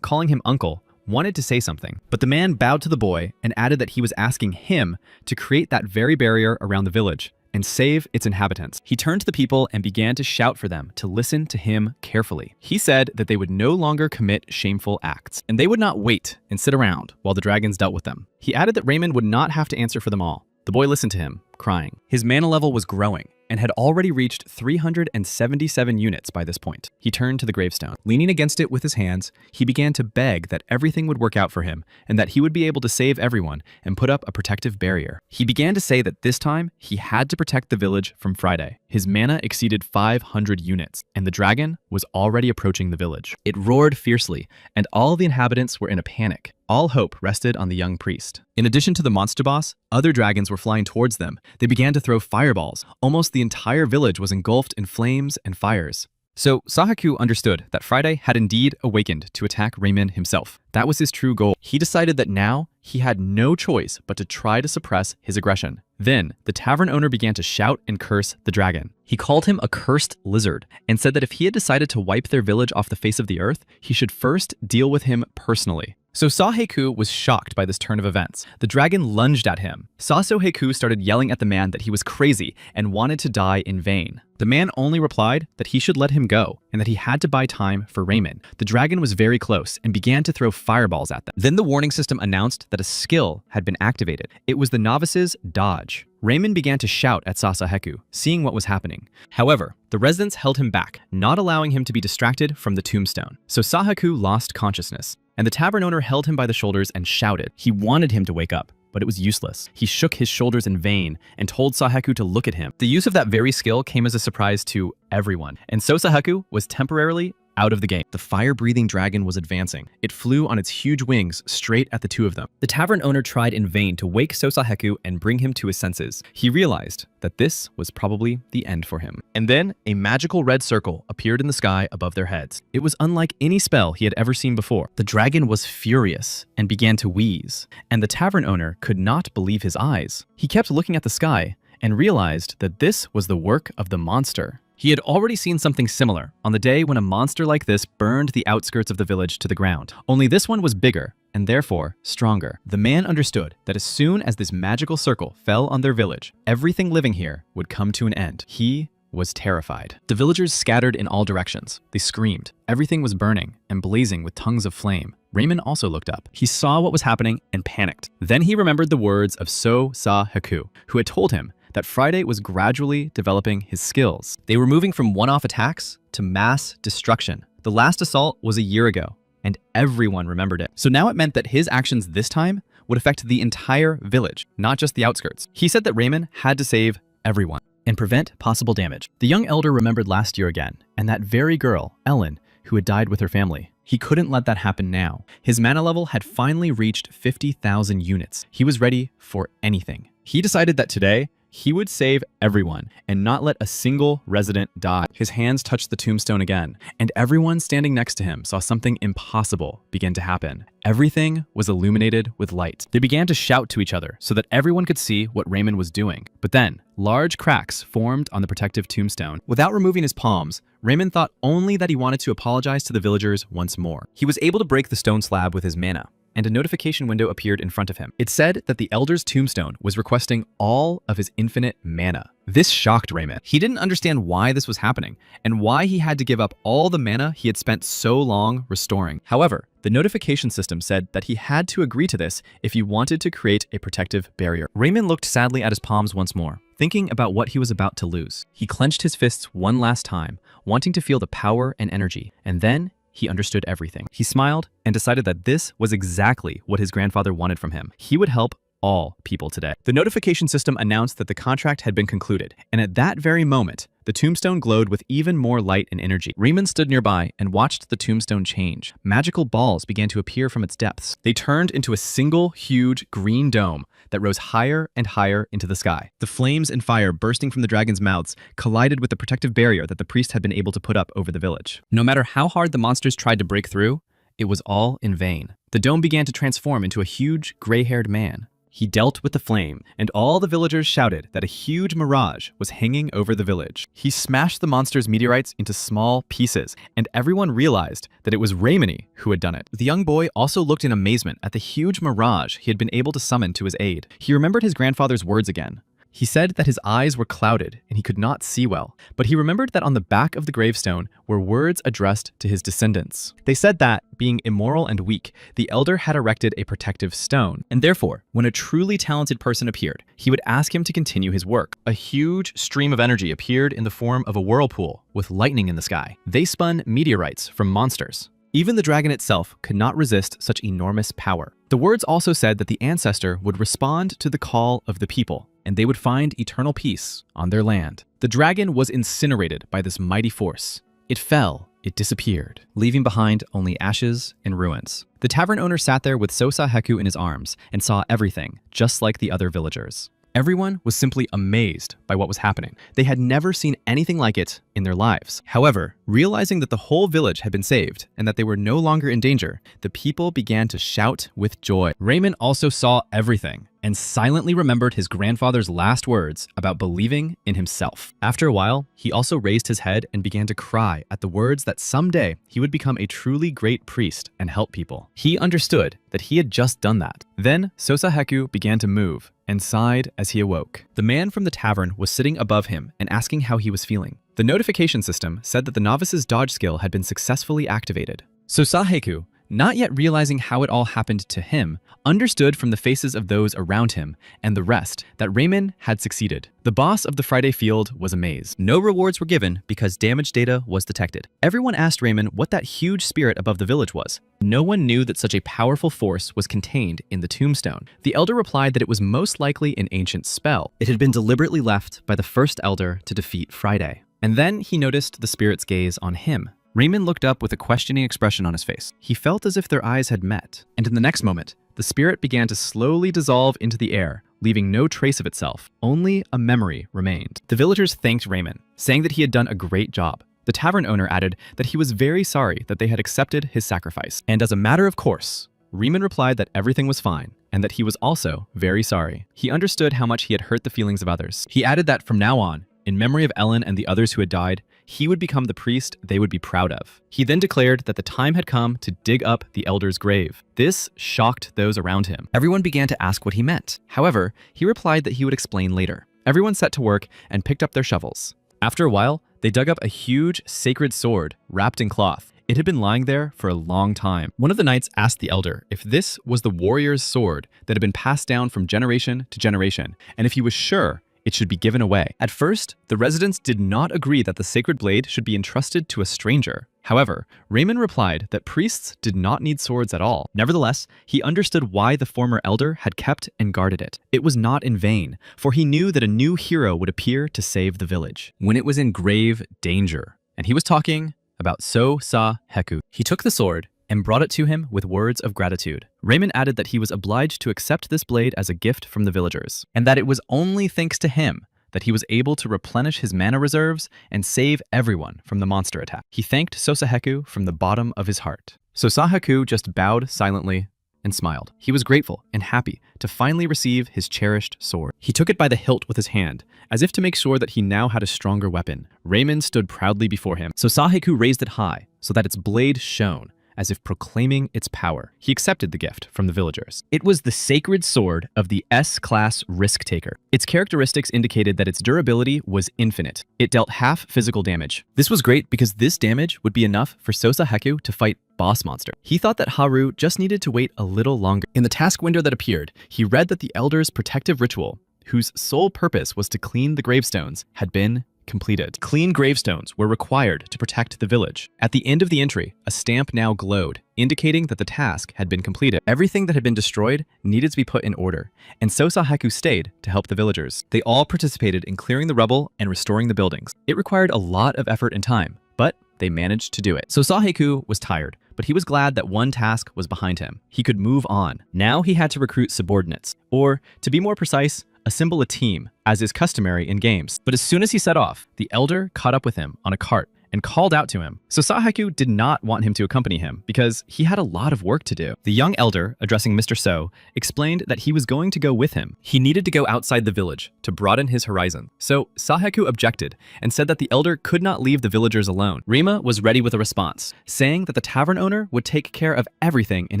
calling him uncle, wanted to say something, but the man bowed to the boy and added that he was asking him to create that very barrier around the village and save its inhabitants. He turned to the people and began to shout for them to listen to him carefully. He said that they would no longer commit shameful acts, and they would not wait and sit around while the dragons dealt with them. He added that Raymond would not have to answer for them all. The boy listened to him, crying. His mana level was growing and had already reached 377 units by this point. He turned to the gravestone. Leaning against it with his hands, he began to beg that everything would work out for him and that he would be able to save everyone and put up a protective barrier. He began to say that this time, he had to protect the village from Friday. His mana exceeded 500 units, and the dragon was already approaching the village. It roared fiercely, and all the inhabitants were in a panic. All hope rested on the young priest. In addition to the monster boss, other dragons were flying towards them. They began to throw fireballs. Almost the entire village was engulfed in flames and fires. So Saheku understood that Friday had indeed awakened to attack Raymond himself. That was his true goal. He decided that now he had no choice but to try to suppress his aggression. Then, the tavern owner began to shout and curse the dragon. He called him a cursed lizard and said that if he had decided to wipe their village off the face of the earth, he should first deal with him personally. So Saheku was shocked by this turn of events. The dragon lunged at him. Saheku started yelling at the man that he was crazy and wanted to die in vain. The man only replied that he should let him go and that he had to buy time for Raymond. The dragon was very close and began to throw fireballs at them. Then the warning system announced that a skill had been activated. It was the novice's dodge. Raymond began to shout at Saheku, seeing what was happening. However, the residents held him back, not allowing him to be distracted from the tombstone. So Saheku lost consciousness, and the tavern owner held him by the shoulders and shouted. He wanted him to wake up, but it was useless. He shook his shoulders in vain and told Saheku to look at him. The use of that very skill came as a surprise to everyone, and so Saheku was temporarily out of the game. The fire-breathing dragon was advancing. It flew on its huge wings straight at the two of them. The tavern owner tried in vain to wake Sosaheku and bring him to his senses. He realized that this was probably the end for him. And then a magical red circle appeared in the sky above their heads. It was unlike any spell he had ever seen before. The dragon was furious and began to wheeze, and the tavern owner could not believe his eyes. He kept looking at the sky and realized that this was the work of the monster. He had already seen something similar on the day when a monster like this burned the outskirts of the village to the ground. Only this one was bigger and therefore stronger. The man understood that as soon as this magical circle fell on their village, everything living here would come to an end. He was terrified. The villagers scattered in all directions. They screamed. Everything was burning and blazing with tongues of flame. Raymond also looked up. He saw what was happening and panicked. Then he remembered the words of Sosaheku, who had told him that Friday was gradually developing his skills. They were moving from one-off attacks to mass destruction. The last assault was a year ago, and everyone remembered it. So now it meant that his actions this time would affect the entire village, not just the outskirts. He said that Raymond had to save everyone and prevent possible damage. The young elder remembered last year again, and that very girl, Ellen, who had died with her family. He couldn't let that happen now. His mana level had finally reached 50,000 units. He was ready for anything. He decided that today, he would save everyone and not let a single resident die. His hands touched the tombstone again, and everyone standing next to him saw something impossible begin to happen. Everything was illuminated with light. They began to shout to each other so that everyone could see what Raymond was doing. But then, large cracks formed on the protective tombstone. Without removing his palms, Raymond thought only that he wanted to apologize to the villagers once more. He was able to break the stone slab with his mana, and a notification window appeared in front of him. It said that the Elder's tombstone was requesting all of his infinite mana. This shocked Raymond. He didn't understand why this was happening and why he had to give up all the mana he had spent so long restoring. However, the notification system said that he had to agree to this if he wanted to create a protective barrier. Raymond looked sadly at his palms once more, thinking about what he was about to lose. He clenched his fists one last time, wanting to feel the power and energy, and then he understood everything. He smiled and decided that this was exactly what his grandfather wanted from him. He would help all people today. The notification system announced that the contract had been concluded, and at that very moment, the tombstone glowed with even more light and energy. Raymond stood nearby and watched the tombstone change. Magical balls began to appear from its depths. They turned into a single huge green dome that rose higher and higher into the sky. The flames and fire bursting from the dragon's mouths collided with the protective barrier that the priest had been able to put up over the village. No matter how hard the monsters tried to break through, it was all in vain. The dome began to transform into a huge gray-haired man. He dealt with the flame, and all the villagers shouted that a huge mirage was hanging over the village. He smashed the monster's meteorites into small pieces, and everyone realized that it was Raymond who had done it. The young boy also looked in amazement at the huge mirage he had been able to summon to his aid. He remembered his grandfather's words again. He said that his eyes were clouded and he could not see well, but he remembered that on the back of the gravestone were words addressed to his descendants. They said that, being immoral and weak, the elder had erected a protective stone, and therefore, when a truly talented person appeared, he would ask him to continue his work. A huge stream of energy appeared in the form of a whirlpool with lightning in the sky. They spun meteorites from monsters. Even the dragon itself could not resist such enormous power. The words also said that the ancestor would respond to the call of the people, and they would find eternal peace on their land. The dragon was incinerated by this mighty force. It fell, it disappeared, leaving behind only ashes and ruins. The tavern owner sat there with Sosaheku in his arms and saw everything, just like the other villagers. Everyone was simply amazed by what was happening. They had never seen anything like it in their lives. However, realizing that the whole village had been saved and that they were no longer in danger, the people began to shout with joy. Raymond also saw everything and silently remembered his grandfather's last words about believing in himself. After a while, he also raised his head and began to cry at the words that someday he would become a truly great priest and help people. He understood that he had just done that. Then Sosaheku began to move and sighed as he awoke. The man from the tavern was sitting above him and asking how he was feeling. The notification system said that the novice's dodge skill had been successfully activated. Sosaheku, not yet realizing how it all happened to him, understood from the faces of those around him and the rest that Raymond had succeeded. The boss of the Friday field was amazed. No rewards were given because damage data was detected. Everyone asked Raymond what that huge spirit above the village was. No one knew that such a powerful force was contained in the tombstone. The elder replied that it was most likely an ancient spell. It had been deliberately left by the first elder to defeat Friday. And then he noticed the spirit's gaze on him. Raymond looked up with a questioning expression on his face. He felt as if their eyes had met, and in the next moment, the spirit began to slowly dissolve into the air, leaving no trace of itself. Only a memory remained. The villagers thanked Raymond, saying that he had done a great job. The tavern owner added that he was very sorry that they had accepted his sacrifice. And as a matter of course, Raymond replied that everything was fine and that he was also very sorry. He understood how much he had hurt the feelings of others. He added that from now on, in memory of Ellen and the others who had died, he would become the priest they would be proud of. He then declared that the time had come to dig up the elder's grave. This shocked those around him. Everyone began to ask what he meant. However, he replied that he would explain later. Everyone set to work and picked up their shovels. After a while, they dug up a huge sacred sword wrapped in cloth. It had been lying there for a long time. One of the knights asked the elder if this was the warrior's sword that had been passed down from generation to generation, and if he was sure it should be given away. At first, the residents did not agree that the sacred blade should be entrusted to a stranger. However, Raymond replied that priests did not need swords at all. Nevertheless, he understood why the former elder had kept and guarded it. It was not in vain, for he knew that a new hero would appear to save the village when it was in grave danger. And he was talking about So-Sa-Heku. He took the sword and brought it to him with words of gratitude. Raymond added that he was obliged to accept this blade as a gift from the villagers, and that it was only thanks to him that he was able to replenish his mana reserves and save everyone from the monster attack. He thanked So-Sa-Heku from the bottom of his heart. So-Sa-Heku just bowed silently and smiled. He was grateful and happy to finally receive his cherished sword. He took it by the hilt with his hand, as if to make sure that he now had a stronger weapon. Raymond stood proudly before him. So-Sa-Heku raised it high so that its blade shone, as if proclaiming its power. He accepted the gift from the villagers. It was the sacred sword of the S-class risk taker. Its characteristics indicated that its durability was infinite. It dealt half physical damage. This was great because this damage would be enough for So-Sa-Heku to fight boss monster. He thought that Haru just needed to wait a little longer. In the task window that appeared, he read that the elder's protective ritual, whose sole purpose was to clean the gravestones, had been completed. Clean gravestones were required to protect the village. At the end of the entry, a stamp now glowed, indicating that the task had been completed. Everything that had been destroyed needed to be put in order, and So-Sa-Heku stayed to help the villagers. They all participated in clearing the rubble and restoring the buildings. It required a lot of effort and time, but they managed to do it. So-Sa-Heku was tired, but he was glad that one task was behind him. He could move on. Now he had to recruit subordinates, or, to be more precise, assemble a team, as is customary in games. But as soon as he set off, the elder caught up with him on a cart and called out to him. So-Sa-Heku did not want him to accompany him because he had a lot of work to do. The young elder, addressing Mr. So, explained that he was going to go with him. He needed to go outside the village to broaden his horizon. So Sa-Heku objected and said that the elder could not leave the villagers alone. Rima was ready with a response, saying that the tavern owner would take care of everything in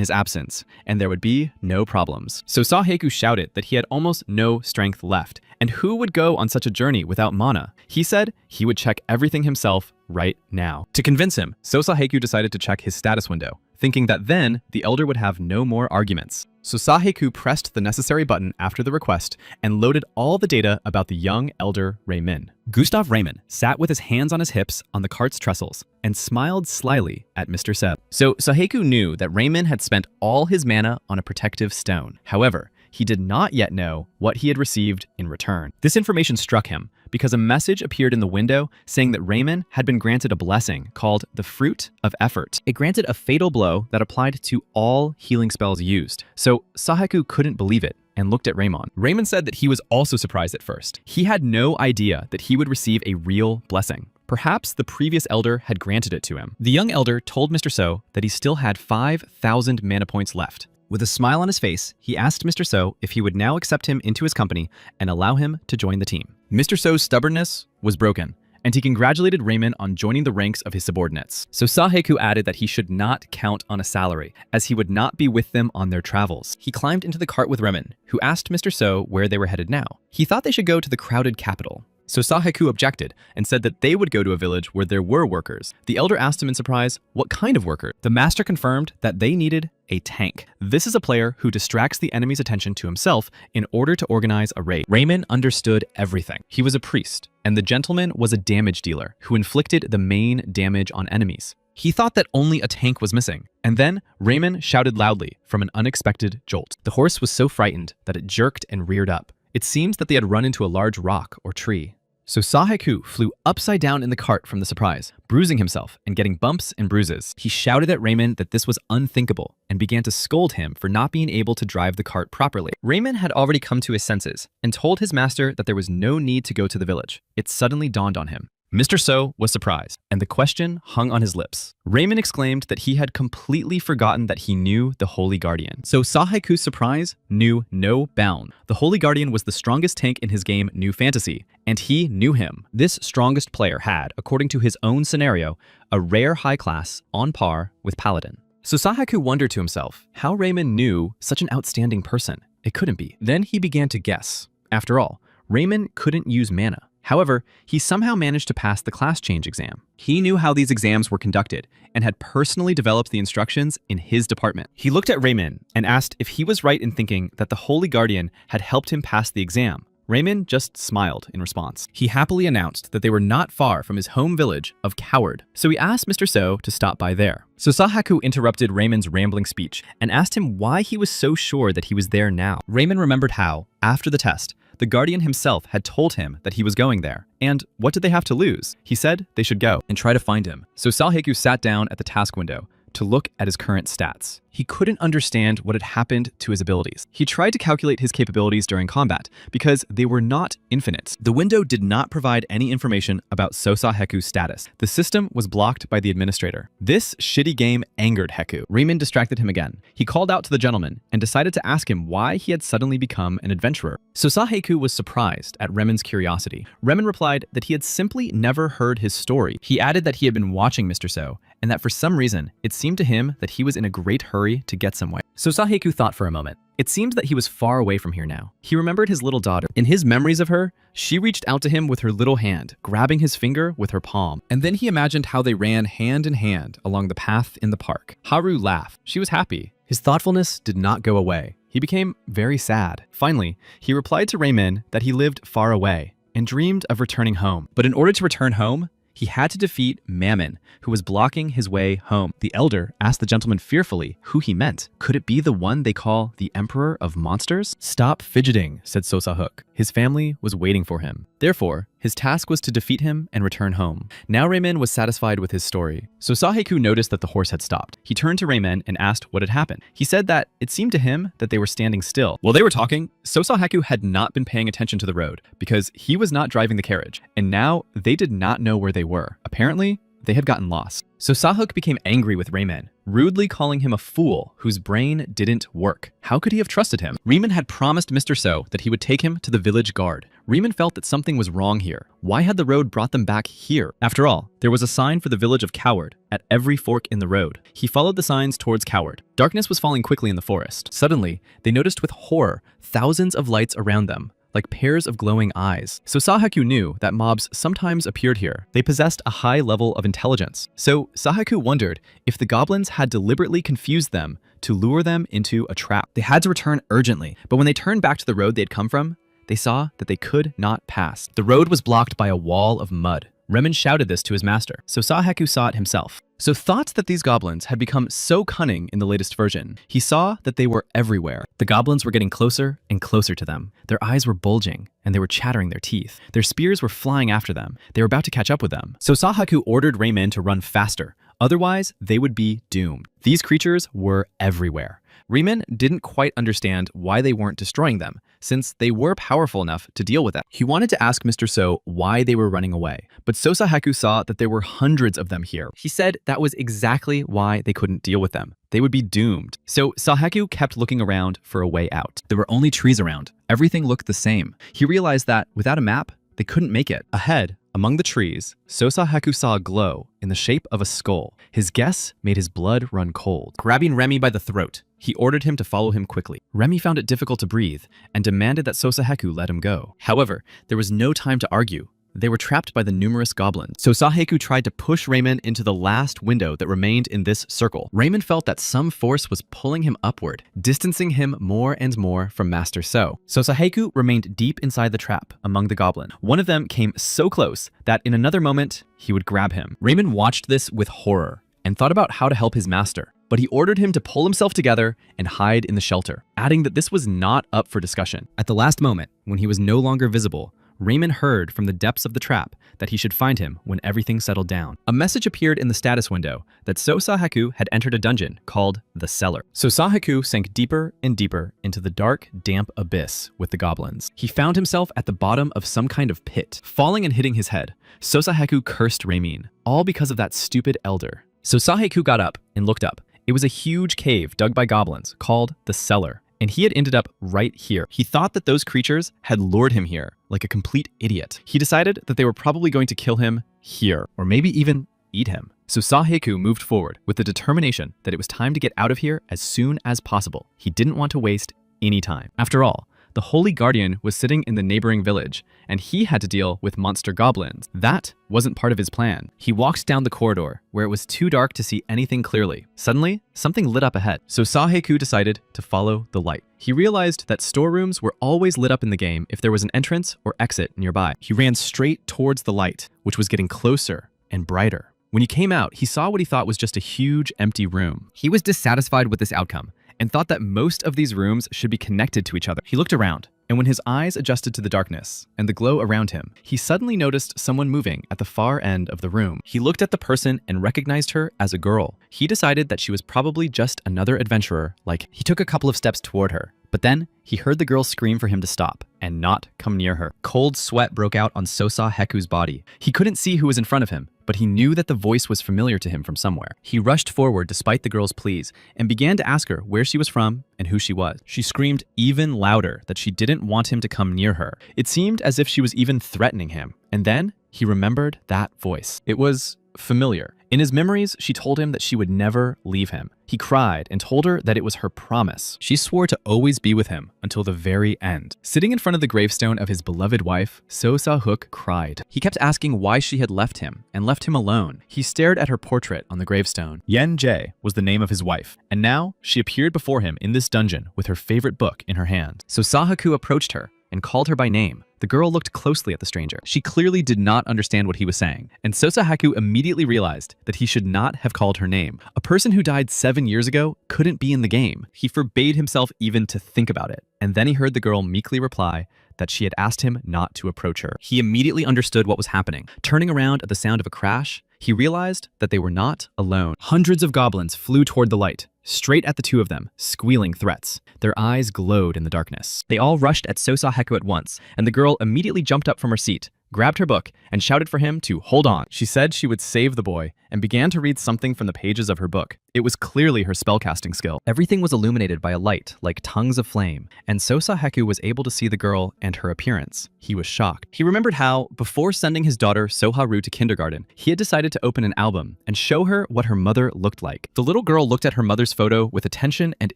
his absence, and there would be no problems. So Sa-Heku shouted that he had almost no strength left, and who would go on such a journey without mana? He said he would check everything himself right now. To convince him, So-Sa-Heku decided to check his status window, thinking that then the elder would have no more arguments. So Sa-Heku pressed the necessary button after the request and loaded all the data about the young elder Raymond. Gustav Raymond sat with his hands on his hips on the cart's trestles and smiled slyly at Mr. Seb. So Sa-Heku knew that Raymond had spent all his mana on a protective stone. However, he did not yet know what he had received in return. This information struck him because a message appeared in the window saying that Raymond had been granted a blessing called the Fruit of Effort. It granted a fatal blow that applied to all healing spells used. So Sa-Heku couldn't believe it and looked at Raymond. Raymond said that he was also surprised at first. He had no idea that he would receive a real blessing. Perhaps the previous elder had granted it to him. The young elder told Mr. So that he still had 5,000 mana points left. With a smile on his face, he asked Mr. So if he would now accept him into his company and allow him to join the team. Mr. So's stubbornness was broken, and he congratulated Raymond on joining the ranks of his subordinates. So Sa-Heku added that he should not count on a salary, as he would not be with them on their travels. He climbed into the cart with Raymond, who asked Mr. So where they were headed now. He thought they should go to the crowded capital. So Sa-Heku objected and said that they would go to a village where there were workers. The elder asked him in surprise, what kind of worker? The master confirmed that they needed a tank. This is a player who distracts the enemy's attention to himself in order to organize a raid. Raymond understood everything. He was a priest, and the gentleman was a damage dealer who inflicted the main damage on enemies. He thought that only a tank was missing, and then Raymond shouted loudly from an unexpected jolt. The horse was so frightened that it jerked and reared up. It seemed that they had run into a large rock or tree. So Saheku flew upside down in the cart from the surprise, bruising himself and getting bumps and bruises. He shouted at Raymond that this was unthinkable and began to scold him for not being able to drive the cart properly. Raymond had already come to his senses and told his master that there was no need to go to the village. It suddenly dawned on him. Mr. So was surprised, and the question hung on his lips. Raymond exclaimed that he had completely forgotten that he knew the Holy Guardian. So Saheku's surprise knew no bound. The Holy Guardian was the strongest tank in his game New Fantasy, and he knew him. This strongest player had, according to his own scenario, a rare high class on par with Paladin. So Saheku wondered to himself how Raymond knew such an outstanding person. It couldn't be. Then he began to guess. After all, Raymond couldn't use mana. However, he somehow managed to pass the class change exam. He knew how these exams were conducted and had personally developed the instructions in his department. He looked at Raymond and asked if he was right in thinking that the Holy Guardian had helped him pass the exam. Raymond just smiled in response. He happily announced that they were not far from his home village of Coward, so he asked Mr. So to stop by there. So Saheku interrupted Raymond's rambling speech and asked him why he was so sure that he was there now. Raymond remembered how, after the test, the Guardian himself had told him that he was going there. And what did they have to lose? He said they should go and try to find him. So Saheku sat down at the task window to look at his current stats. He couldn't understand what had happened to his abilities. He tried to calculate his capabilities during combat because they were not infinite. The window did not provide any information about So Saheku's status. The system was blocked by the administrator. This shitty game angered Heku. Raymond distracted him again. He called out to the gentleman and decided to ask him why he had suddenly become an adventurer. So Saheku was surprised at Raymond's curiosity. Raymond replied that he had simply never heard his story. He added that he had been watching Mr. So and that for some reason, it seemed to him that he was in a great hurry to get somewhere. So Saheku thought for a moment. It seemed that he was far away from here now. He remembered his little daughter. In his memories of her, she reached out to him with her little hand, grabbing his finger with her palm. And then he imagined how they ran hand in hand along the path in the park. Haru laughed. She was happy. His thoughtfulness did not go away. He became very sad. Finally, he replied to Raymond that he lived far away and dreamed of returning home. But in order to return home, he had to defeat Mammon, who was blocking his way home. The elder asked the gentleman fearfully who he meant. Could it be the one they call the Emperor of Monsters? Stop fidgeting, said Sosahuk. His family was waiting for him. Therefore, his task was to defeat him and return home. Now Raymond was satisfied with his story. So Saheku noticed that the horse had stopped. He turned to Raymond and asked what had happened. He said that it seemed to him that they were standing still. While they were talking, Saheku had not been paying attention to the road because he was not driving the carriage, and now they did not know where they were. Apparently, they had gotten lost. So Sahuk became angry with Raymond, rudely calling him a fool whose brain didn't work. How could he have trusted him? Raymond had promised Mr. So that he would take him to the village guard. Raymond felt that something was wrong here. Why had the road brought them back here? After all, there was a sign for the village of Coward at every fork in the road. He followed the signs towards Coward. Darkness was falling quickly in the forest. Suddenly, they noticed with horror thousands of lights around them, like pairs of glowing eyes. So Saheku knew that mobs sometimes appeared here. They possessed a high level of intelligence. So Saheku wondered if the goblins had deliberately confused them to lure them into a trap. They had to return urgently, but when they turned back to the road they had come from, they saw that they could not pass. The road was blocked by a wall of mud. Raymond shouted this to his master, so Saheku saw it himself. So thought that these goblins had become so cunning in the latest version. He saw that they were everywhere. The goblins were getting closer and closer to them. Their eyes were bulging, and they were chattering their teeth. Their spears were flying after them. They were about to catch up with them. So Saheku ordered Raymond to run faster. Otherwise, they would be doomed. These creatures were everywhere. Raymond didn't quite understand why they weren't destroying them, since they were powerful enough to deal with them. He wanted to ask Mr. So why they were running away, but So Saheku saw that there were hundreds of them here. He said that was exactly why they couldn't deal with them. They would be doomed. So Saheku kept looking around for a way out. There were only trees around. Everything looked the same. He realized that without a map, they couldn't make it. Ahead, among the trees, So Saheku saw a glow in the shape of a skull. His guess made his blood run cold. Grabbing Remy by the throat, he ordered him to follow him quickly. Remy found it difficult to breathe and demanded that So Saheku let him go. However, there was no time to argue. They were trapped by the numerous goblins. So Saheku tried to push Raymond into the last window that remained in this circle. Raymond felt that some force was pulling him upward, distancing him more and more from Master So. So Saheku remained deep inside the trap among the goblins. One of them came so close that in another moment, he would grab him. Raymond watched this with horror and thought about how to help his master, but he ordered him to pull himself together and hide in the shelter, adding that this was not up for discussion. At the last moment, when he was no longer visible, Raymond heard from the depths of the trap that he should find him when everything settled down. A message appeared in the status window that Sosahaku had entered a dungeon called the Cellar. Sosahaku sank deeper and deeper into the dark, damp abyss with the goblins. He found himself at the bottom of some kind of pit. Falling and hitting his head, Sosahaku cursed Raymond, all because of that stupid elder. Sosahaku got up and looked up. It was a huge cave dug by goblins called the Cellar, and he had ended up right here. He thought that those creatures had lured him here like a complete idiot. He decided that they were probably going to kill him here, or maybe even eat him. So Sosahaku moved forward with the determination that it was time to get out of here as soon as possible. He didn't want to waste any time. After all, the Holy Guardian was sitting in the neighboring village, and he had to deal with monster goblins. That wasn't part of his plan. He walked down the corridor, where it was too dark to see anything clearly. Suddenly, something lit up ahead, so Sosahaku decided to follow the light. He realized that storerooms were always lit up in the game if there was an entrance or exit nearby. He ran straight towards the light, which was getting closer and brighter. When he came out, he saw what he thought was just a huge empty room. He was dissatisfied with this outcome and thought that most of these rooms should be connected to each other. He looked around, and when his eyes adjusted to the darkness and the glow around him, he suddenly noticed someone moving at the far end of the room. He looked at the person and recognized her as a girl. He decided that she was probably just another adventurer. He took a couple of steps toward her, but then he heard the girl scream for him to stop and not come near her. Cold sweat broke out on Sosahaku's body. He couldn't see who was in front of him, but he knew that the voice was familiar to him from somewhere. He rushed forward despite the girl's pleas and began to ask her where she was from and who she was. She screamed even louder that she didn't want him to come near her. It seemed as if she was even threatening him. And then he remembered that voice. It was familiar. In his memories, she told him that she would never leave him. He cried and told her that it was her promise. She swore to always be with him until the very end. Sitting in front of the gravestone of his beloved wife, Sosahaku cried. He kept asking why she had left him and left him alone. He stared at her portrait on the gravestone. Yen-jae was the name of his wife, and now she appeared before him in this dungeon with her favorite book in her hand. Sosahaku approached her and called her by name. The girl looked closely at the stranger. She clearly did not understand what he was saying, and Sosahaku immediately realized that he should not have called her name. A person who died 7 years ago couldn't be in the game. He forbade himself even to think about it, and then he heard the girl meekly reply that she had asked him not to approach her. He immediately understood what was happening. Turning around at the sound of a crash, he realized that they were not alone. Hundreds of goblins flew toward the light, straight at the two of them, squealing threats. Their eyes glowed in the darkness. They all rushed at Sosahaku at once, and the girl immediately jumped up from her seat, grabbed her book, and shouted for him to hold on. She said she would save the boy and began to read something from the pages of her book. It was clearly her spellcasting skill. Everything was illuminated by a light like tongues of flame, and Sosahaku was able to see the girl and her appearance. He was shocked. He remembered how, before sending his daughter Soharu to kindergarten, he had decided to open an album and show her what her mother looked like. The little girl looked at her mother's photo with attention and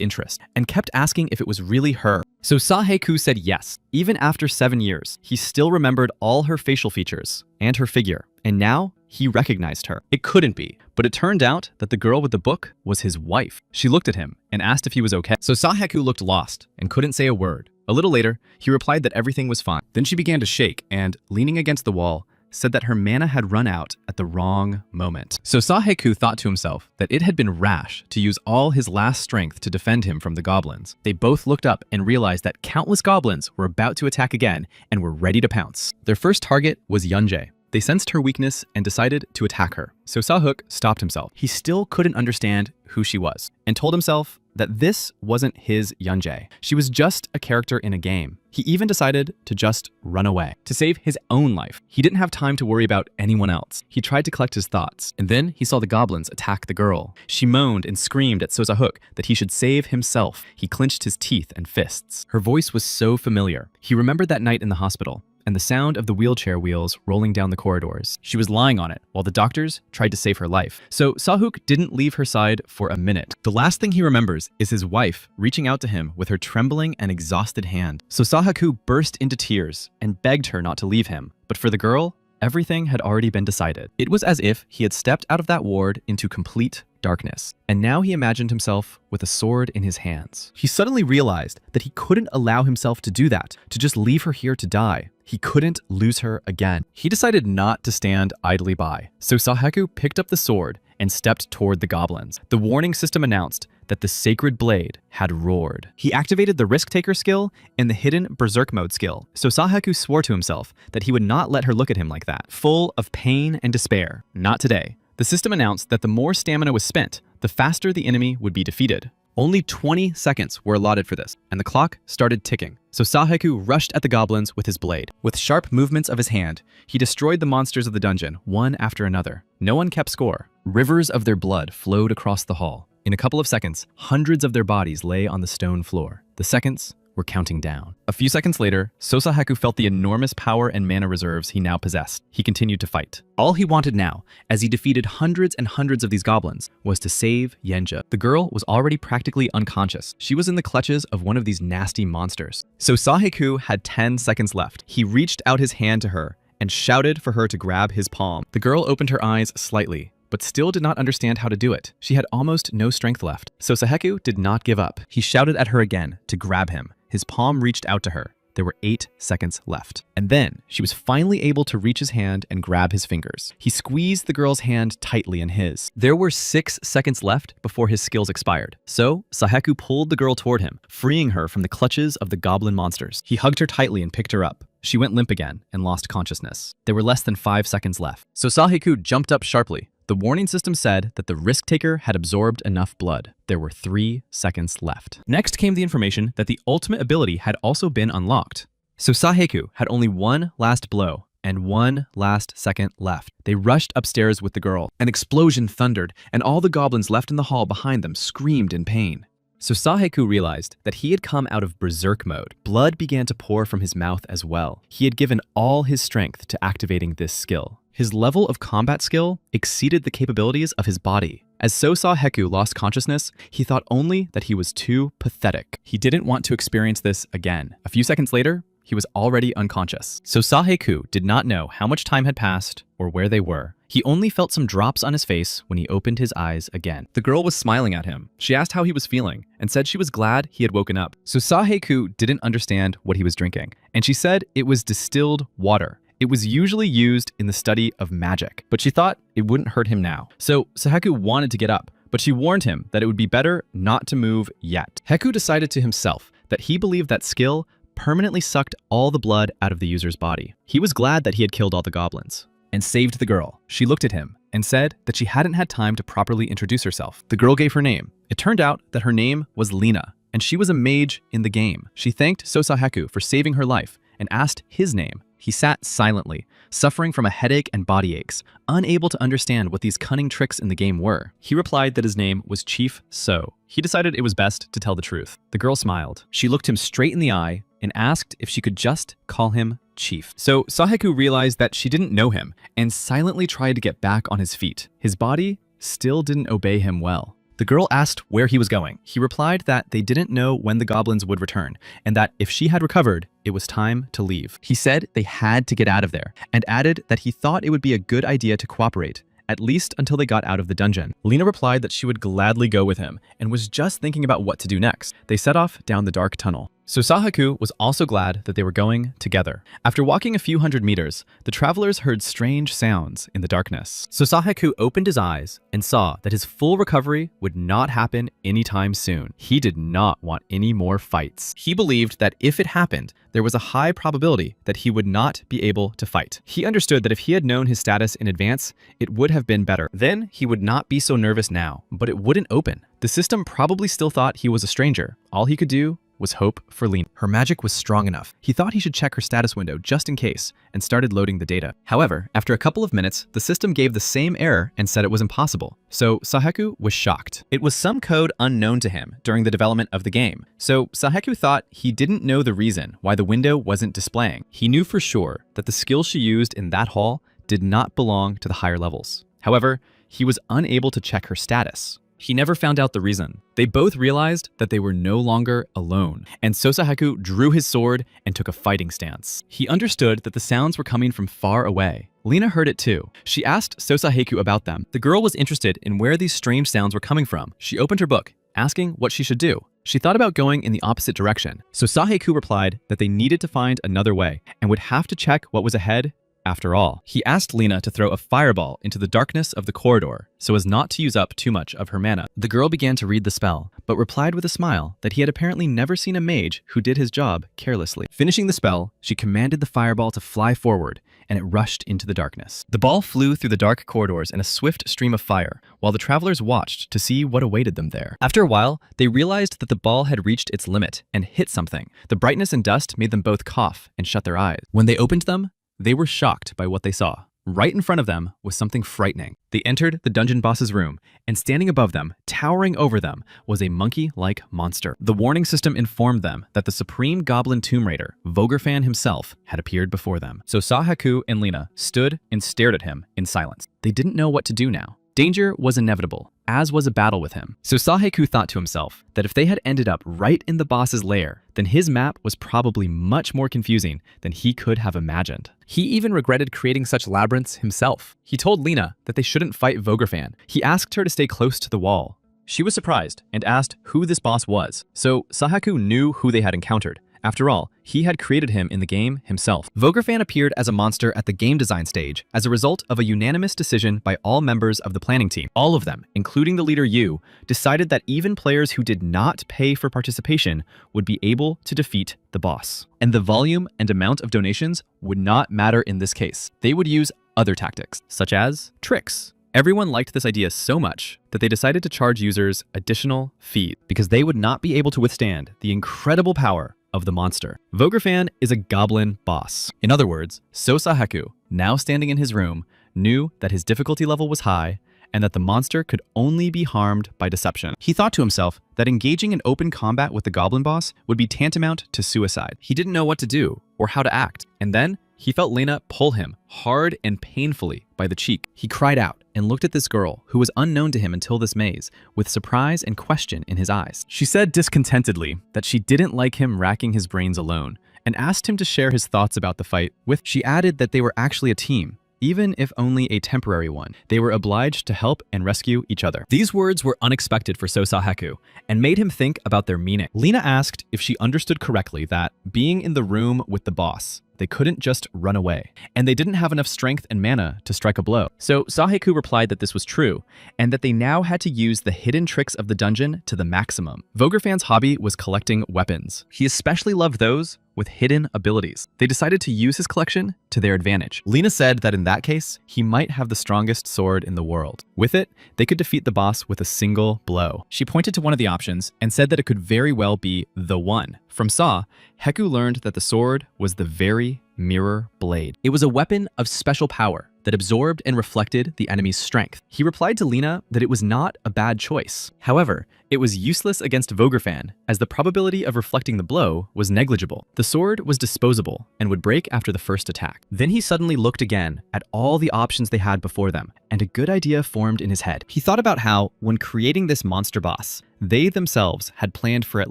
interest, and kept asking if it was really her. Sosahaku said yes. Even after 7 years, he still remembered all her facial features and her figure, and now he recognized her. It couldn't be, but it turned out that the girl with the book was his wife. She looked at him and asked if he was okay. Sosahaku looked lost and couldn't say a word. A little later, he replied that everything was fine. Then she began to shake and, leaning against the wall, said that her mana had run out at the wrong moment. Sosahaku thought to himself that it had been rash to use all his last strength to defend him from the goblins. They both looked up and realized that countless goblins were about to attack again and were ready to pounce. Their first target was Yen-jae. They sensed her weakness and decided to attack her. Sosahaku stopped himself. He still couldn't understand who she was and told himself that this wasn't his Yen-jae. She was just a character in a game. He even decided to just run away to save his own life. He didn't have time to worry about anyone else. He tried to collect his thoughts, and then he saw the goblins attack the girl. She moaned and screamed at Sosahaku that he should save himself. He clenched his teeth and fists. Her voice was so familiar. He remembered that night in the hospital and the sound of the wheelchair wheels rolling down the corridors. She was lying on it while the doctors tried to save her life. So Sosahaku didn't leave her side for a minute. The last thing he remembers is his wife reaching out to him with her trembling and exhausted hand. Sosahaku burst into tears and begged her not to leave him. But for the girl, everything had already been decided. It was as if he had stepped out of that ward into complete darkness, and now he imagined himself with a sword in his hands. He suddenly realized that he couldn't allow himself to do that, to just leave her here to die. He couldn't lose her again. He decided not to stand idly by. So Sosahaku picked up the sword and stepped toward the goblins. The warning system announced that the sacred blade had roared. He activated the Risk Taker skill and the hidden Berserk Mode skill, so Saheku swore to himself that he would not let her look at him like that, full of pain and despair. Not today. The system announced that the more stamina was spent, the faster the enemy would be defeated. Only 20 seconds were allotted for this, and the clock started ticking. So Saheku rushed at the goblins with his blade. With sharp movements of his hand, he destroyed the monsters of the dungeon, one after another. No one kept score. Rivers of their blood flowed across the hall. In a couple of seconds, hundreds of their bodies lay on the stone floor. The seconds were counting down. A few seconds later, Saheku felt the enormous power and mana reserves he now possessed. He continued to fight. All he wanted now, as he defeated hundreds and hundreds of these goblins, was to save Yenja. The girl was already practically unconscious. She was in the clutches of one of these nasty monsters. So Saheku had 10 seconds left. He reached out his hand to her and shouted for her to grab his palm. The girl opened her eyes slightly, but still did not understand how to do it. She had almost no strength left. So Saheku did not give up. He shouted at her again to grab him. His palm reached out to her. There were 8 seconds left. And then she was finally able to reach his hand and grab his fingers. He squeezed the girl's hand tightly in his. There were 6 seconds left before his skills expired. So Saheku pulled the girl toward him, freeing her from the clutches of the goblin monsters. He hugged her tightly and picked her up. She went limp again and lost consciousness. There were less than 5 seconds left. So Saheku jumped up sharply. The warning system said that the Risk Taker had absorbed enough blood. There were 3 seconds left. Next came the information that the ultimate ability had also been unlocked. So Saheku had only one last blow and one last second left. They rushed upstairs with the girl. An explosion thundered, and all the goblins left in the hall behind them screamed in pain. So Saheku realized that he had come out of Berserk mode. Blood began to pour from his mouth as well. He had given all his strength to activating this skill. His level of combat skill exceeded the capabilities of his body. As Saheku lost consciousness, he thought only that he was too pathetic. He didn't want to experience this again. A few seconds later, he was already unconscious. So Saheku did not know how much time had passed or where they were. He only felt some drops on his face when he opened his eyes again. The girl was smiling at him. She asked how he was feeling and said she was glad he had woken up. So Saheku didn't understand what he was drinking, and she said it was distilled water. It was usually used in the study of magic, but she thought it wouldn't hurt him now. So Saheku wanted to get up, but she warned him that it would be better not to move yet. Heku decided to himself that he believed that skill permanently sucked all the blood out of the user's body. He was glad that he had killed all the goblins and saved the girl. She looked at him and said that she hadn't had time to properly introduce herself. The girl gave her name. It turned out that her name was Lena, and she was a mage in the game. She thanked Saheku for saving her life and asked his name. He sat silently, suffering from a headache and body aches, unable to understand what these cunning tricks in the game were. He replied that his name was Chief So. He decided it was best to tell the truth. The girl smiled. She looked him straight in the eye and asked if she could just call him Chief. So Saheku realized that she didn't know him and silently tried to get back on his feet. His body still didn't obey him well. The girl asked where he was going. He replied that they didn't know when the goblins would return, and that if she had recovered, it was time to leave. He said they had to get out of there, and added that he thought it would be a good idea to cooperate, at least until they got out of the dungeon. Lena replied that she would gladly go with him, and was just thinking about what to do next. They set off down the dark tunnel. So Saheku was also glad that they were going together. After walking a few hundred meters, the travelers heard strange sounds in the darkness. So Saheku opened his eyes and saw that his full recovery would not happen anytime soon. He did not want any more fights. He believed that if it happened, there was a high probability that he would not be able to fight. He understood that if he had known his status in advance, it would have been better. Then he would not be so nervous now, but it wouldn't open. The system probably still thought he was a stranger. All he could do was hope for Lena. Her magic was strong enough. He thought he should check her status window just in case and started loading the data. However, after a couple of minutes, the system gave the same error and said it was impossible. So Saheku was shocked. It was some code unknown to him during the development of the game. So Saheku thought he didn't know the reason why the window wasn't displaying. He knew for sure that the skill she used in that hall did not belong to the higher levels. However, he was unable to check her status. He never found out the reason. They both realized that they were no longer alone, and Saheku drew his sword and took a fighting stance. He understood that the sounds were coming from far away. Lena heard it too. She asked Saheku about them. The girl was interested in where these strange sounds were coming from. She opened her book, asking what she should do. She thought about going in the opposite direction. So Saheku replied that they needed to find another way and would have to check what was ahead after all. He asked Lina to throw a fireball into the darkness of the corridor so as not to use up too much of her mana. The girl began to read the spell, but replied with a smile that he had apparently never seen a mage who did his job carelessly. Finishing the spell, she commanded the fireball to fly forward, and it rushed into the darkness. The ball flew through the dark corridors in a swift stream of fire, while the travelers watched to see what awaited them there. After a while, they realized that the ball had reached its limit and hit something. The brightness and dust made them both cough and shut their eyes. When they opened them, they were shocked by what they saw. Right in front of them was something frightening. They entered the dungeon boss's room, and standing above them, towering over them, was a monkey-like monster. The warning system informed them that the supreme goblin tomb raider, Vogurfan himself, had appeared before them. So Sahaku and Lina stood and stared at him in silence. They didn't know what to do now. Danger was inevitable, as was a battle with him. So Saheku thought to himself that if they had ended up right in the boss's lair, then his map was probably much more confusing than he could have imagined. He even regretted creating such labyrinths himself. He told Lina that they shouldn't fight Vogurfan. He asked her to stay close to the wall. She was surprised and asked who this boss was. So Sahaku knew who they had encountered. After all, he had created him in the game himself. Vogurfan appeared as a monster at the game design stage as a result of a unanimous decision by all members of the planning team. All of them, including the leader Yu, decided that even players who did not pay for participation would be able to defeat the boss. And the volume and amount of donations would not matter in this case. They would use other tactics, such as tricks. Everyone liked this idea so much that they decided to charge users additional fees because they would not be able to withstand the incredible power of the monster. Vogurfan is a goblin boss. In other words, Sahaku, now standing in his room, knew that his difficulty level was high and that the monster could only be harmed by deception. He thought to himself that engaging in open combat with the goblin boss would be tantamount to suicide. He didn't know what to do or how to act, and then he felt Lina pull him hard and painfully by the cheek. He cried out and looked at this girl, who was unknown to him until this maze, with surprise and question in his eyes. She said discontentedly that she didn't like him racking his brains alone, and asked him to share his thoughts about the fight with. She added that they were actually a team, even if only a temporary one. They were obliged to help and rescue each other. These words were unexpected for Sahaku and made him think about their meaning. Lina asked if she understood correctly that, being in the room with the boss, they couldn't just run away, and they didn't have enough strength and mana to strike a blow. So Saheku replied that this was true, and that they now had to use the hidden tricks of the dungeon to the maximum. Vogurfan's hobby was collecting weapons. He especially loved those with hidden abilities. They decided to use his collection to their advantage. Lina said that in that case, he might have the strongest sword in the world. With it, they could defeat the boss with a single blow. She pointed to one of the options and said that it could very well be the one. From Sa, Heku learned that the sword was the very mirror blade. It was a weapon of special power that absorbed and reflected the enemy's strength. He replied to Lina that it was not a bad choice. However, it was useless against Vogurfan, as the probability of reflecting the blow was negligible. The sword was disposable and would break after the first attack. Then he suddenly looked again at all the options they had before them, and a good idea formed in his head. He thought about how, when creating this monster boss, they themselves had planned for at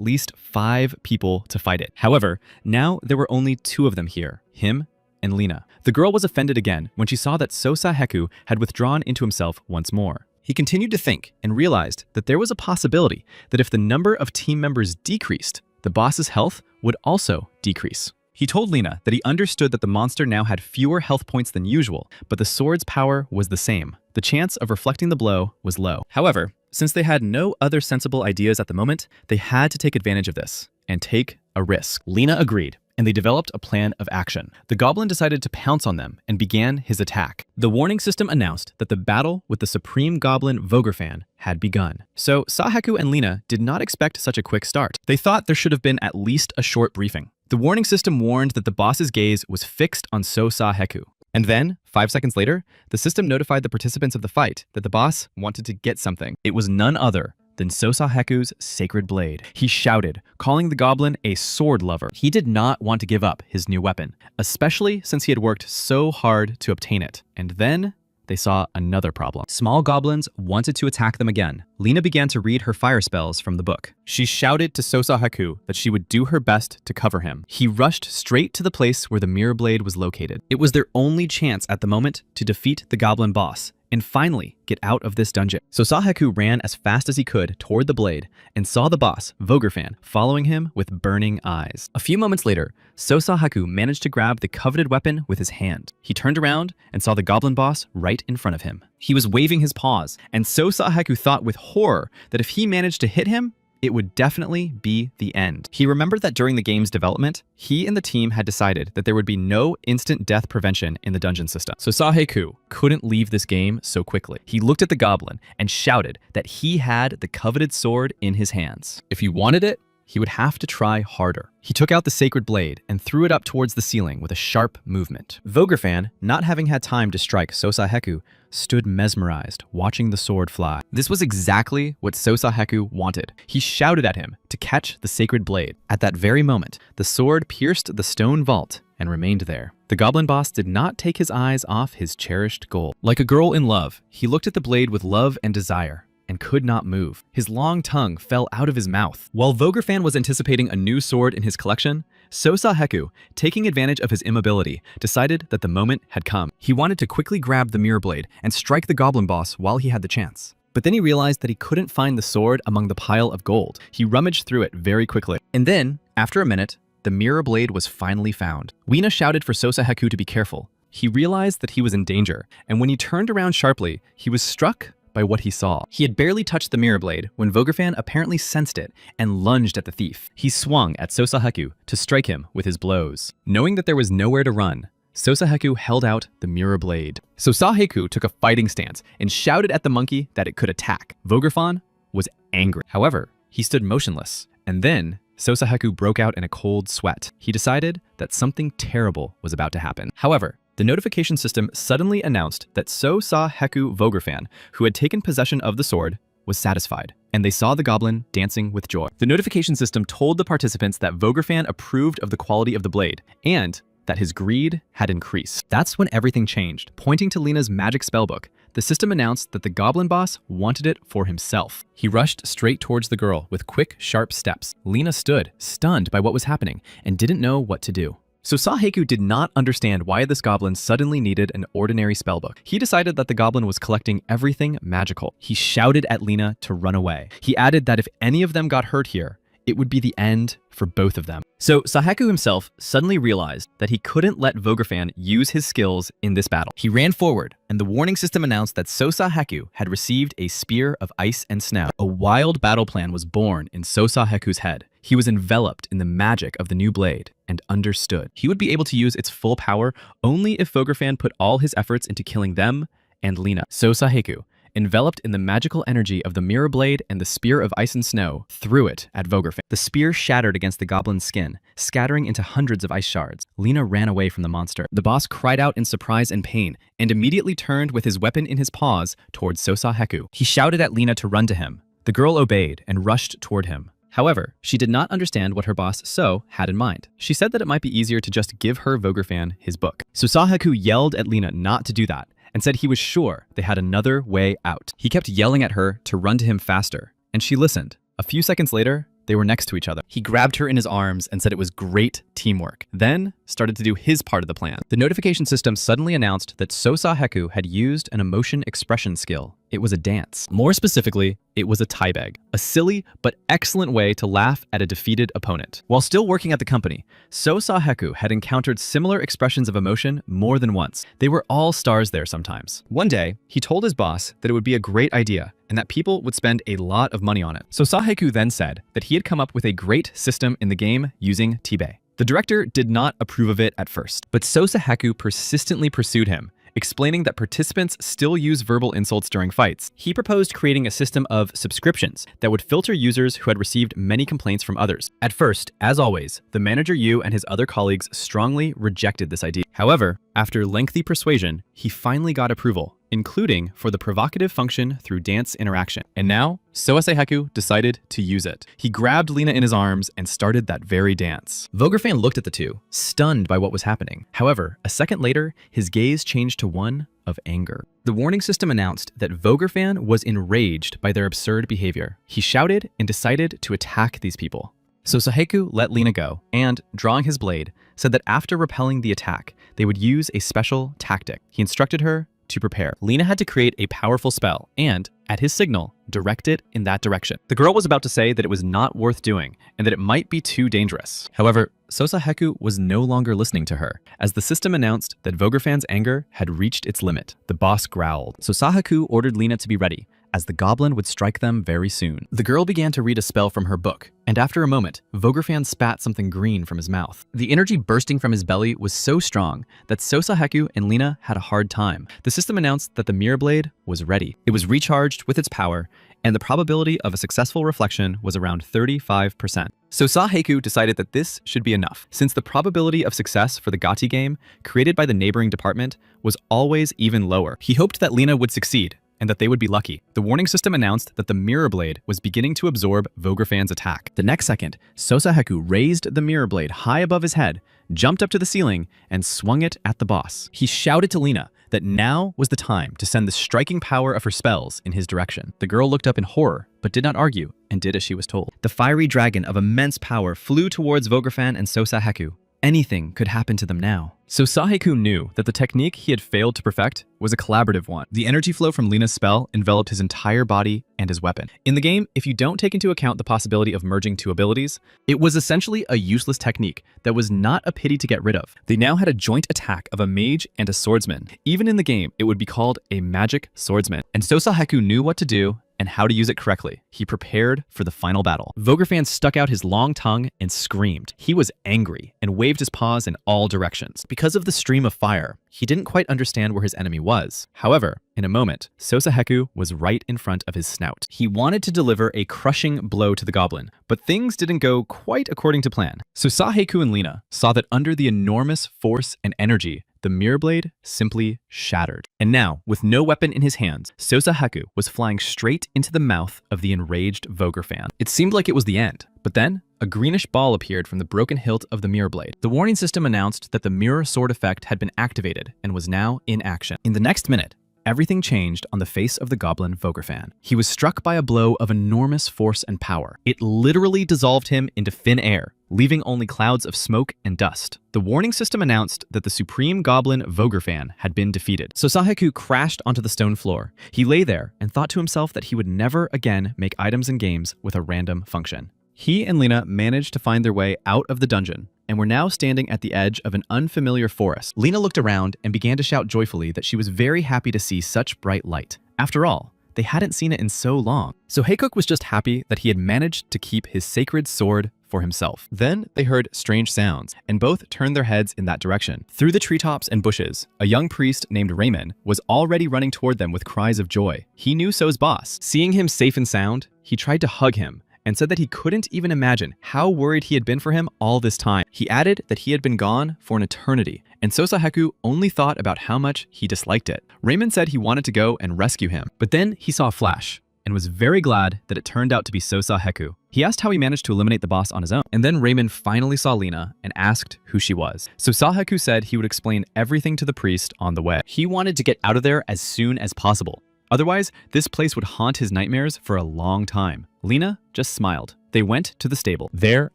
least 5 people to fight it. However, now there were only 2 of them here, him and Lina. The girl was offended again when she saw that Saheku had withdrawn into himself once more. He continued to think and realized that there was a possibility that if the number of team members decreased, the boss's health would also decrease. He told Lina that he understood that the monster now had fewer health points than usual, but the sword's power was the same. The chance of reflecting the blow was low. However, since they had no other sensible ideas at the moment, they had to take advantage of this and take a risk. Lina agreed, and they developed a plan of action. The goblin decided to pounce on them and began his attack. The warning system announced that the battle with the supreme goblin Vogurfan had begun. So Saheku and Lina did not expect such a quick start. They thought there should have been at least a short briefing. The warning system warned that the boss's gaze was fixed on Saheku. And then, 5 seconds later, the system notified the participants of the fight that the boss wanted to get something. It was none other than Sosaheku's sacred blade. He shouted, calling the goblin a sword lover. He did not want to give up his new weapon, especially since he had worked so hard to obtain it. And then they saw another problem. Small goblins wanted to attack them again. Lina began to read her fire spells from the book. She shouted to Saheku that she would do her best to cover him. He rushed straight to the place where the mirror blade was located. It was their only chance at the moment to defeat the goblin boss and finally get out of this dungeon. So Saheku ran as fast as he could toward the blade and saw the boss, Vografan, following him with burning eyes. A few moments later, Saheku managed to grab the coveted weapon with his hand. He turned around and saw the goblin boss right in front of him. He was waving his paws, and Saheku thought with horror that if he managed to hit him, it would definitely be the end. He remembered that during the game's development, he and the team had decided that there would be no instant death prevention in the dungeon system. So Saheku couldn't leave this game so quickly. He looked at the goblin and shouted that he had the coveted sword in his hands. If he wanted it, he would have to try harder. He took out the sacred blade and threw it up towards the ceiling with a sharp movement. Vografan, not having had time to strike Saheku, stood mesmerized, watching the sword fly. This was exactly what Saheku wanted. He shouted at him to catch the sacred blade. At that very moment, the sword pierced the stone vault and remained there. The goblin boss did not take his eyes off his cherished goal. Like a girl in love, he looked at the blade with love and desire, and could not move. His long tongue fell out of his mouth. While Vografan was anticipating a new sword in his collection, Saheku, taking advantage of his immobility, decided that the moment had come. He wanted to quickly grab the mirror blade and strike the goblin boss while he had the chance. But then he realized that he couldn't find the sword among the pile of gold. He rummaged through it very quickly. And then, after a minute, the mirror blade was finally found. Lina shouted for Saheku to be careful. He realized that he was in danger, and when he turned around sharply, he was struck by what he saw. He had barely touched the mirror blade when Vografan apparently sensed it and lunged at the thief. He swung at Saheku to strike him with his blows. Knowing that there was nowhere to run, Saheku held out the mirror blade. Saheku took a fighting stance and shouted at the monkey that it could attack. Vografan was angry. However, he stood motionless, and then Saheku broke out in a cold sweat. He decided that something terrible was about to happen. However, the notification system suddenly announced that Saheku Vografan, who had taken possession of the sword, was satisfied, and they saw the goblin dancing with joy. The notification system told the participants that Vografan approved of the quality of the blade, and that his greed had increased. That's when everything changed. Pointing to Lina's magic spellbook, the system announced that the goblin boss wanted it for himself. He rushed straight towards the girl with quick, sharp steps. Lina stood, stunned by what was happening, and didn't know what to do. So Saheku did not understand why this goblin suddenly needed an ordinary spellbook. He decided that the goblin was collecting everything magical. He shouted at Lina to run away. He added that if any of them got hurt here, it would be the end for both of them. So Saheku himself suddenly realized that he couldn't let Vografan use his skills in this battle. He ran forward, and the warning system announced that Saheku had received a spear of ice and snow. A wild battle plan was born in Saheku's head. He was enveloped in the magic of the new blade and understood. He would be able to use its full power only if Vografan put all his efforts into killing them and Lina. So Saheku, enveloped in the magical energy of the mirror blade and the spear of ice and snow, threw it at Vografan. The spear shattered against the goblin's skin, scattering into hundreds of ice shards. Lina ran away from the monster. The boss cried out in surprise and pain, and immediately turned with his weapon in his paws towards Saheku. He shouted at Lina to run to him. The girl obeyed and rushed toward him. However, she did not understand what her boss had in mind. She said that it might be easier to just give her Vografan his book. So Saheku yelled at Lina not to do that, and said he was sure they had another way out. He kept yelling at her to run to him faster, and she listened. A few seconds later, they were next to each other. He grabbed her in his arms and said it was great teamwork, then started to do his part of the plan. The notification system suddenly announced that Saheku had used an emotion expression skill. It was a dance. More specifically, it was a taibeg, a silly but excellent way to laugh at a defeated opponent. While still working at the company, Saheku had encountered similar expressions of emotion more than once. They were all stars there sometimes. One day, he told his boss that it would be a great idea and that people would spend a lot of money on it. So Saheku then said that he had come up with a great system in the game using tibeg. The director did not approve of it at first, but Saheku persistently pursued him, explaining that participants still use verbal insults during fights. He proposed creating a system of subscriptions that would filter users who had received many complaints from others. At first, as always, the manager Yu and his other colleagues strongly rejected this idea. However, after lengthy persuasion, he finally got approval, including for the provocative function through dance interaction. And now, Saheku decided to use it. He grabbed Lina in his arms and started that very dance. Vografan looked at the two, stunned by what was happening. However, a second later, his gaze changed to one of anger. The warning system announced that Vografan was enraged by their absurd behavior. He shouted and decided to attack these people. So Saheku let Lina go and, drawing his blade, said that after repelling the attack, they would use a special tactic. He instructed her to prepare. Lena had to create a powerful spell and, at his signal, direct it in that direction. The girl was about to say that it was not worth doing and that it might be too dangerous. However, Sosaheku was no longer listening to her. As the system announced that Vogerfan's anger had reached its limit, the boss growled. Sosaheku ordered Lena to be ready, as the goblin would strike them very soon. The girl began to read a spell from her book, and after a moment, Vogerfan spat something green from his mouth. The energy bursting from his belly was so strong that Sosaheku and Lena had a hard time. The system announced that the mirror blade was ready. It was recharged with its power, and the probability of a successful reflection was around 35%. Sosaheku decided that this should be enough, since the probability of success for the Gati game, created by the neighboring department, was always even lower. He hoped that Lena would succeed, and that they would be lucky. The warning system announced that the mirror blade was beginning to absorb Vogerfan's attack. The next second, Sosaheku raised the mirror blade high above his head, jumped up to the ceiling, and swung it at the boss. He shouted to Lena that now was the time to send the striking power of her spells in his direction. The girl looked up in horror, but did not argue, and did as she was told. The fiery dragon of immense power flew towards Vogerfan and Sosaheku. Anything could happen to them now. Sosaheku knew that the technique he had failed to perfect was a collaborative one. The energy flow from Lena's spell enveloped his entire body and his weapon. In the game, if you don't take into account the possibility of merging two abilities, it was essentially a useless technique that was not a pity to get rid of. They now had a joint attack of a mage and a swordsman. Even in the game, it would be called a magic swordsman. And Sosaheku knew what to do and how to use it correctly. He prepared for the final battle. Vogerfan stuck out his long tongue and screamed. He was angry and waved his paws in all directions. Because of the stream of fire, he didn't quite understand where his enemy was. However, in a moment, Sosaheku was right in front of his snout. He wanted to deliver a crushing blow to the goblin, but things didn't go quite according to plan. Sosaheku and Lena saw that under the enormous force and energy, the mirror blade simply shattered. And now, with no weapon in his hands, Sosaheku was flying straight into the mouth of the enraged Vogerfan. It seemed like it was the end, but then a greenish ball appeared from the broken hilt of the mirror blade. The warning system announced that the mirror sword effect had been activated and was now in action. In the next minute, everything changed on the face of the goblin Vogerfan. He was struck by a blow of enormous force and power. It literally dissolved him into thin air, leaving only clouds of smoke and dust. The warning system announced that the supreme goblin Vogerfan had been defeated. Sosaheku crashed onto the stone floor. He lay there and thought to himself that he would never again make items in games with a random function. He and Lena managed to find their way out of the dungeon and were now standing at the edge of an unfamiliar forest. Lena looked around and began to shout joyfully that she was very happy to see such bright light. After all, they hadn't seen it in so long. So Heikook was just happy that he had managed to keep his sacred sword for himself. Then they heard strange sounds, and both turned their heads in that direction. Through the treetops and bushes, a young priest named Raymond was already running toward them with cries of joy. He knew So's boss. Seeing him safe and sound, he tried to hug him, and said that he couldn't even imagine how worried he had been for him all this time. He added that he had been gone for an eternity, and Sosaheku only thought about how much he disliked it. Raymond said he wanted to go and rescue him, but then he saw a flash, and was very glad that it turned out to be Sosaheku. He asked how he managed to eliminate the boss on his own, and then Raymond finally saw Lena and asked who she was. Sosaheku said he would explain everything to the priest on the way. He wanted to get out of there as soon as possible. Otherwise, this place would haunt his nightmares for a long time. Lena just smiled. They went to the stable. There,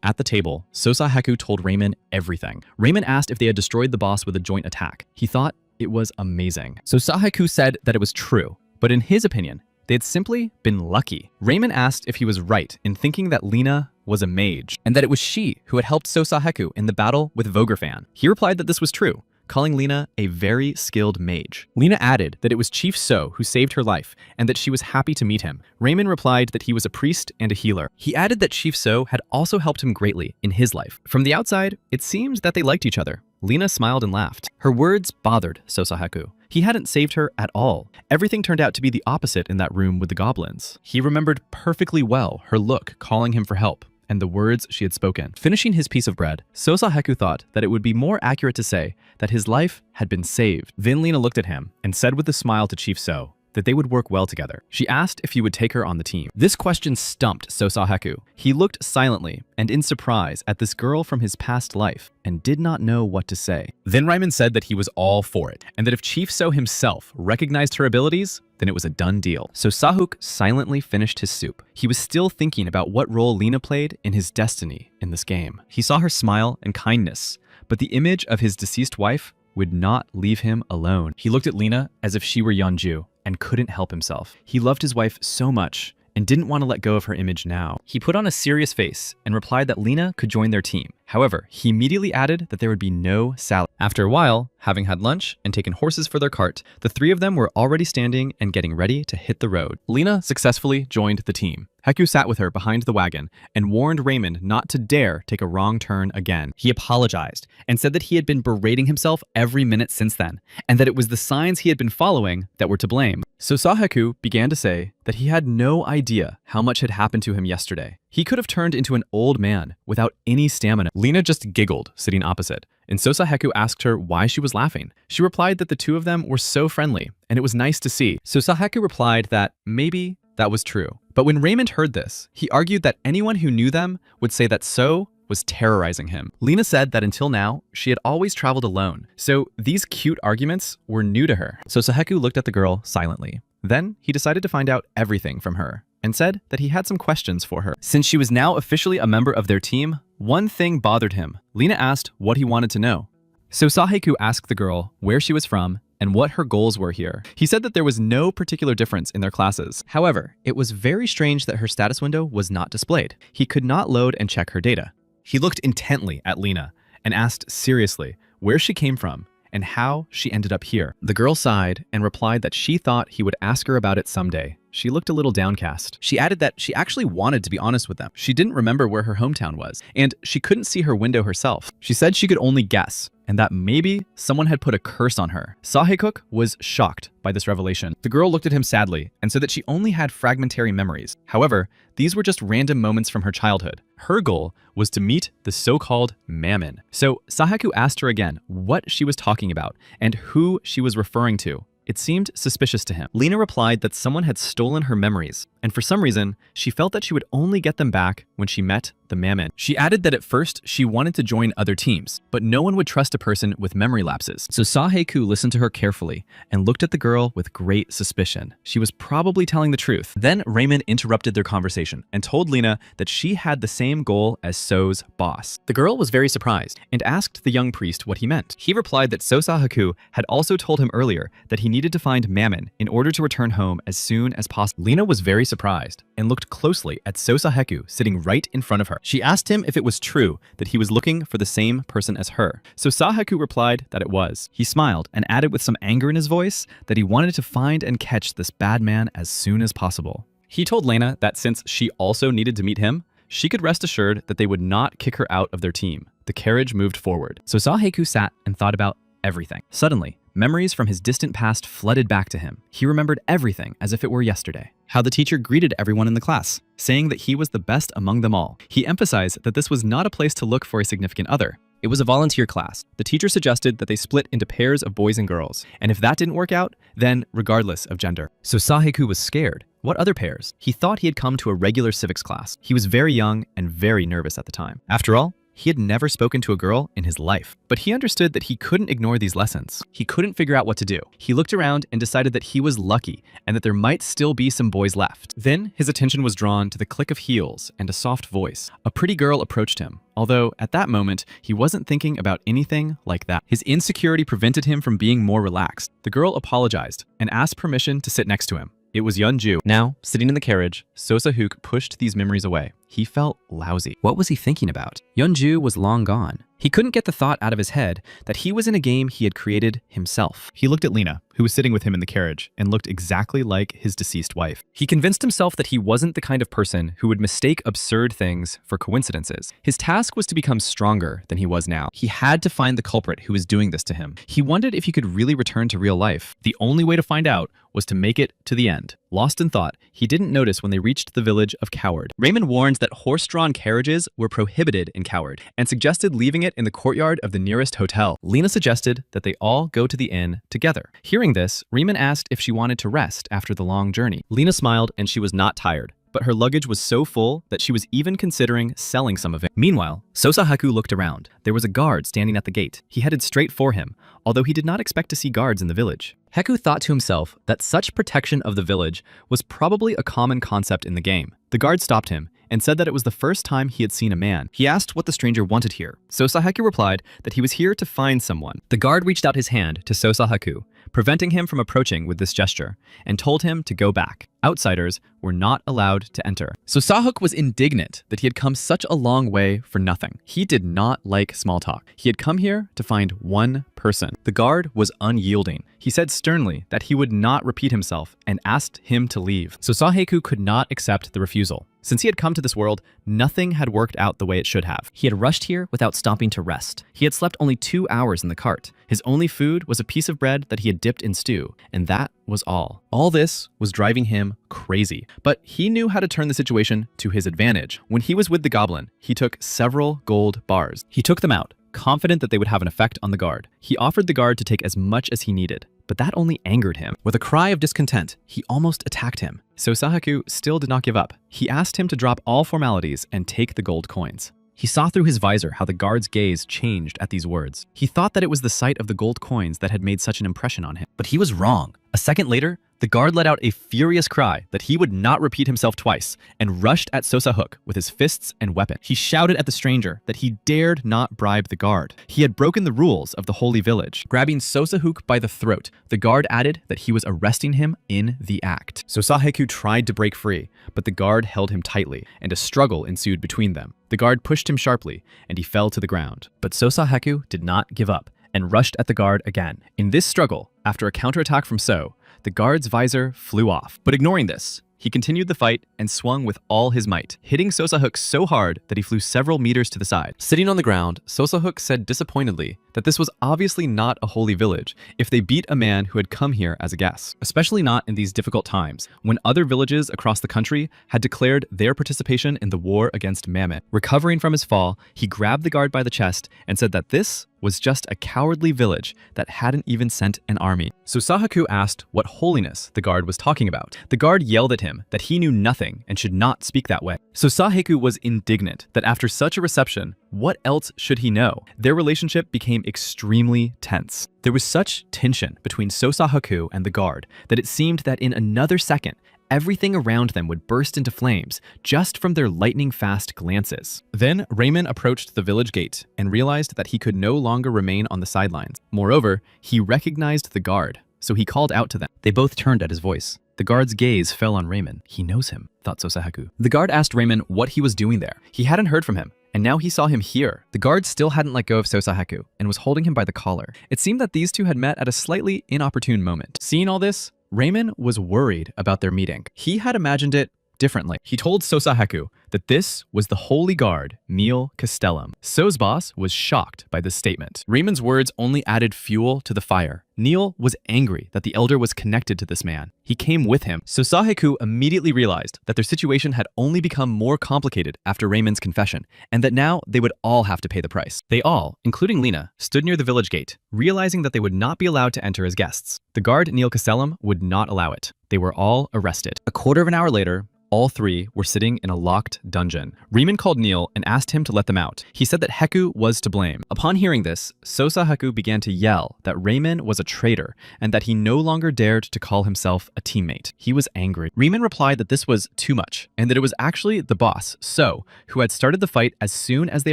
at the table, Sosaheku told Raymond everything. Raymond asked if they had destroyed the boss with a joint attack. He thought it was amazing. Sosaheku said that it was true, but in his opinion, they had simply been lucky. Raymond asked if he was right in thinking that Lena was a mage, and that it was she who had helped Sosaheku in the battle with Vogerfan. He replied that this was true, calling Lena a very skilled mage. Lena added that it was Chief So who saved her life and that she was happy to meet him. Raymond replied that he was a priest and a healer. He added that Chief So had also helped him greatly in his life. From the outside, it seems that they liked each other. Lena smiled and laughed. Her words bothered Sosaheku. He hadn't saved her at all. Everything turned out to be the opposite in that room with the goblins. He remembered perfectly well her look calling him for help, and the words she had spoken. Finishing his piece of bread, Sosaheku thought that it would be more accurate to say that his life had been saved. Then Lena looked at him and said with a smile to Chief So that they would work well together. She asked if he would take her on the team. This question stumped Sosaheku. He looked silently and in surprise at this girl from his past life and did not know what to say. Then Raymond said that he was all for it, and that if Chief So himself recognized her abilities, then it was a done deal. So Sahuk silently finished his soup. He was still thinking about what role Lena played in his destiny in this game. He saw her smile and kindness, but the image of his deceased wife would not leave him alone. He looked at Lena as if she were Yeonju and couldn't help himself. He loved his wife so much and didn't want to let go of her image now. He put on a serious face and replied that Lena could join their team. However, he immediately added that there would be no salad. After a while, having had lunch and taken horses for their cart, the three of them were already standing and getting ready to hit the road. Lena successfully joined the team. Heku sat with her behind the wagon and warned Raymond not to dare take a wrong turn again. He apologized and said that he had been berating himself every minute since then, and that it was the signs he had been following that were to blame. So Heku began to say that he had no idea how much had happened to him yesterday. He could have turned into an old man without any stamina. Lena just giggled, sitting opposite, and Heku asked her why she was laughing. She replied that the two of them were so friendly, and it was nice to see. Heku replied that maybe that was true. But when Raymond heard this, he argued that anyone who knew them would say that So was terrorizing him. Lena said that until now, she had always traveled alone, so these cute arguments were new to her. Heku looked at the girl silently. Then he decided to find out everything from her and said that he had some questions for her. Since she was now officially a member of their team, one thing bothered him. Lena asked what he wanted to know. So Heku asked the girl where she was from and what her goals were here. He said that there was no particular difference in their classes. However, it was very strange that her status window was not displayed. He could not load and check her data. He looked intently at Lena and asked seriously where she came from and how she ended up here. The girl sighed and replied that she thought he would ask her about it someday. She looked a little downcast. She added that she actually wanted to be honest with them. She didn't remember where her hometown was, and she couldn't see her window herself. She said she could only guess, and that maybe someone had put a curse on her. Sahekuk was shocked by this revelation. The girl looked at him sadly and said that she only had fragmentary memories. However, these were just random moments from her childhood. Her goal was to meet the so-called Mammon. So Sahaku asked her again what she was talking about and who she was referring to. It seemed suspicious to him. Lena replied that someone had stolen her memories, and for some reason, she felt that she would only get them back when she met the Mammon. She added that at first, she wanted to join other teams, but no one would trust a person with memory lapses. So Saheku listened to her carefully and looked at the girl with great suspicion. She was probably telling the truth. Then Raymond interrupted their conversation and told Lena that she had the same goal as So's boss. The girl was very surprised and asked the young priest what he meant. He replied that So Sahaku had also told him earlier that he needed to find Mammon in order to return home as soon as possible. Lena was very surprised and looked closely at So Sahaku sitting right in front of her. She asked him if it was true that he was looking for the same person as her. So Sahaku replied that it was. He smiled and added with some anger in his voice that he wanted to find and catch this bad man as soon as possible. He told Lena that since she also needed to meet him, she could rest assured that they would not kick her out of their team. The carriage moved forward. So Sahaku sat and thought about everything. Suddenly, memories from his distant past flooded back to him. He remembered everything as if it were yesterday. How the teacher greeted everyone in the class, saying that he was the best among them all. He emphasized that this was not a place to look for a significant other. It was a volunteer class. The teacher suggested that they split into pairs of boys and girls, and if that didn't work out, then regardless of gender. So Saheku was scared. What other pairs? He thought he had come to a regular civics class. He was very young and very nervous at the time. After all, he had never spoken to a girl in his life, but he understood that he couldn't ignore these lessons. He couldn't figure out what to do. He looked around and decided that he was lucky and that there might still be some boys left. Then his attention was drawn to the click of heels and a soft voice. A pretty girl approached him, although at that moment, he wasn't thinking about anything like that. His insecurity prevented him from being more relaxed. The girl apologized and asked permission to sit next to him. It was Yeonju. Now, sitting in the carriage, So Sahuk pushed these memories away. He felt lousy. What was he thinking about? Yeonju was long gone. He couldn't get the thought out of his head that he was in a game he had created himself. He looked at Lena, who was sitting with him in the carriage, and looked exactly like his deceased wife. He convinced himself that he wasn't the kind of person who would mistake absurd things for coincidences. His task was to become stronger than he was now. He had to find the culprit who was doing this to him. He wondered if he could really return to real life. The only way to find out was to make it to the end. Lost in thought, he didn't notice when they reached the village of Coward. Raymond warned that horse-drawn carriages were prohibited in Coward and suggested leaving it in the courtyard of the nearest hotel. Lena suggested that they all go to the inn together. Hearing this, Raymond asked if she wanted to rest after the long journey. Lena smiled and she was not tired, but her luggage was so full that she was even considering selling some of it. Meanwhile, Sosahaku looked around. There was a guard standing at the gate. He headed straight for him, although he did not expect to see guards in the village. Heku thought to himself that such protection of the village was probably a common concept in the game. The guard stopped him and said that it was the first time he had seen a man. He asked what the stranger wanted here. Sosahaku replied that he was here to find someone. The guard reached out his hand to Sosahaku, preventing him from approaching with this gesture, and told him to go back. Outsiders were not allowed to enter. Sosahaku was indignant that he had come such a long way for nothing. He did not like small talk. He had come here to find one person. The guard was unyielding. He said sternly that he would not repeat himself and asked him to leave. Sosahaku could not accept the refusal. Since he had come to this world, nothing had worked out the way it should have. He had rushed here without stopping to rest. He had slept only 2 hours in the cart. His only food was a piece of bread that he had dipped in stew, and that was all. All this was driving him crazy, but he knew how to turn the situation to his advantage. When he was with the goblin, he took several gold bars. He took them out, confident that they would have an effect on the guard. He offered the guard to take as much as he needed, but that only angered him. With a cry of discontent, he almost attacked him. Sosahaku still did not give up. He asked him to drop all formalities and take the gold coins. He saw through his visor how the guard's gaze changed at these words. He thought that it was the sight of the gold coins that had made such an impression on him. But he was wrong. A second later, the guard let out a furious cry that he would not repeat himself twice and rushed at Sosahaku with his fists and weapon. He shouted at the stranger that he dared not bribe the guard. He had broken the rules of the holy village. Grabbing Sosahaku by the throat, the guard added that he was arresting him in the act. Sosahaku tried to break free, but the guard held him tightly, and a struggle ensued between them. The guard pushed him sharply, and he fell to the ground. But Sosahaku did not give up and rushed at the guard again. In this struggle, after a counterattack from So, the guard's visor flew off. But ignoring this, he continued the fight and swung with all his might, hitting Sosahaku so hard that he flew several meters to the side. Sitting on the ground, Sosahaku said disappointedly that this was obviously not a holy village if they beat a man who had come here as a guest, especially not in these difficult times when other villages across the country had declared their participation in the war against Mammoth. Recovering from his fall, he grabbed the guard by the chest and said that this was just a cowardly village that hadn't even sent an army. Sosahaku asked what holiness the guard was talking about. The guard yelled at him that he knew nothing and should not speak that way. Sosahaku was indignant that after such a reception, what else should he know? Their relationship became extremely tense. There was such tension between Sosahaku and the guard that it seemed that in another second, everything around them would burst into flames just from their lightning-fast glances. Then Raymond approached the village gate and realized that he could no longer remain on the sidelines. Moreover, he recognized the guard, so he called out to them. They both turned at his voice. The guard's gaze fell on Raymond. He knows him, thought Sosahaku. The guard asked Raymond what he was doing there. He hadn't heard from him, and now he saw him here. The guard still hadn't let go of Sosahaku and was holding him by the collar. It seemed that these two had met at a slightly inopportune moment. Seeing all this, Raymond was worried about their meeting. He had imagined it differently. He told Sosahaku that this was the holy guard, Neil Castellum. So's boss was shocked by this statement. Raymond's words only added fuel to the fire. Neil was angry that the elder was connected to this man. He came with him. Sosahaku immediately realized that their situation had only become more complicated after Raymond's confession, and that now they would all have to pay the price. They all, including Lena, stood near the village gate, realizing that they would not be allowed to enter as guests. The guard, Neil Castellum, would not allow it. They were all arrested. A quarter of an hour later, all three were sitting in a locked dungeon. Riemann called Neil and asked him to let them out. He said that Heku was to blame. Upon hearing this, Sosahaku began to yell that Riemann was a traitor and that he no longer dared to call himself a teammate. He was angry. Riemann replied that this was too much and that it was actually the boss, So, who had started the fight as soon as they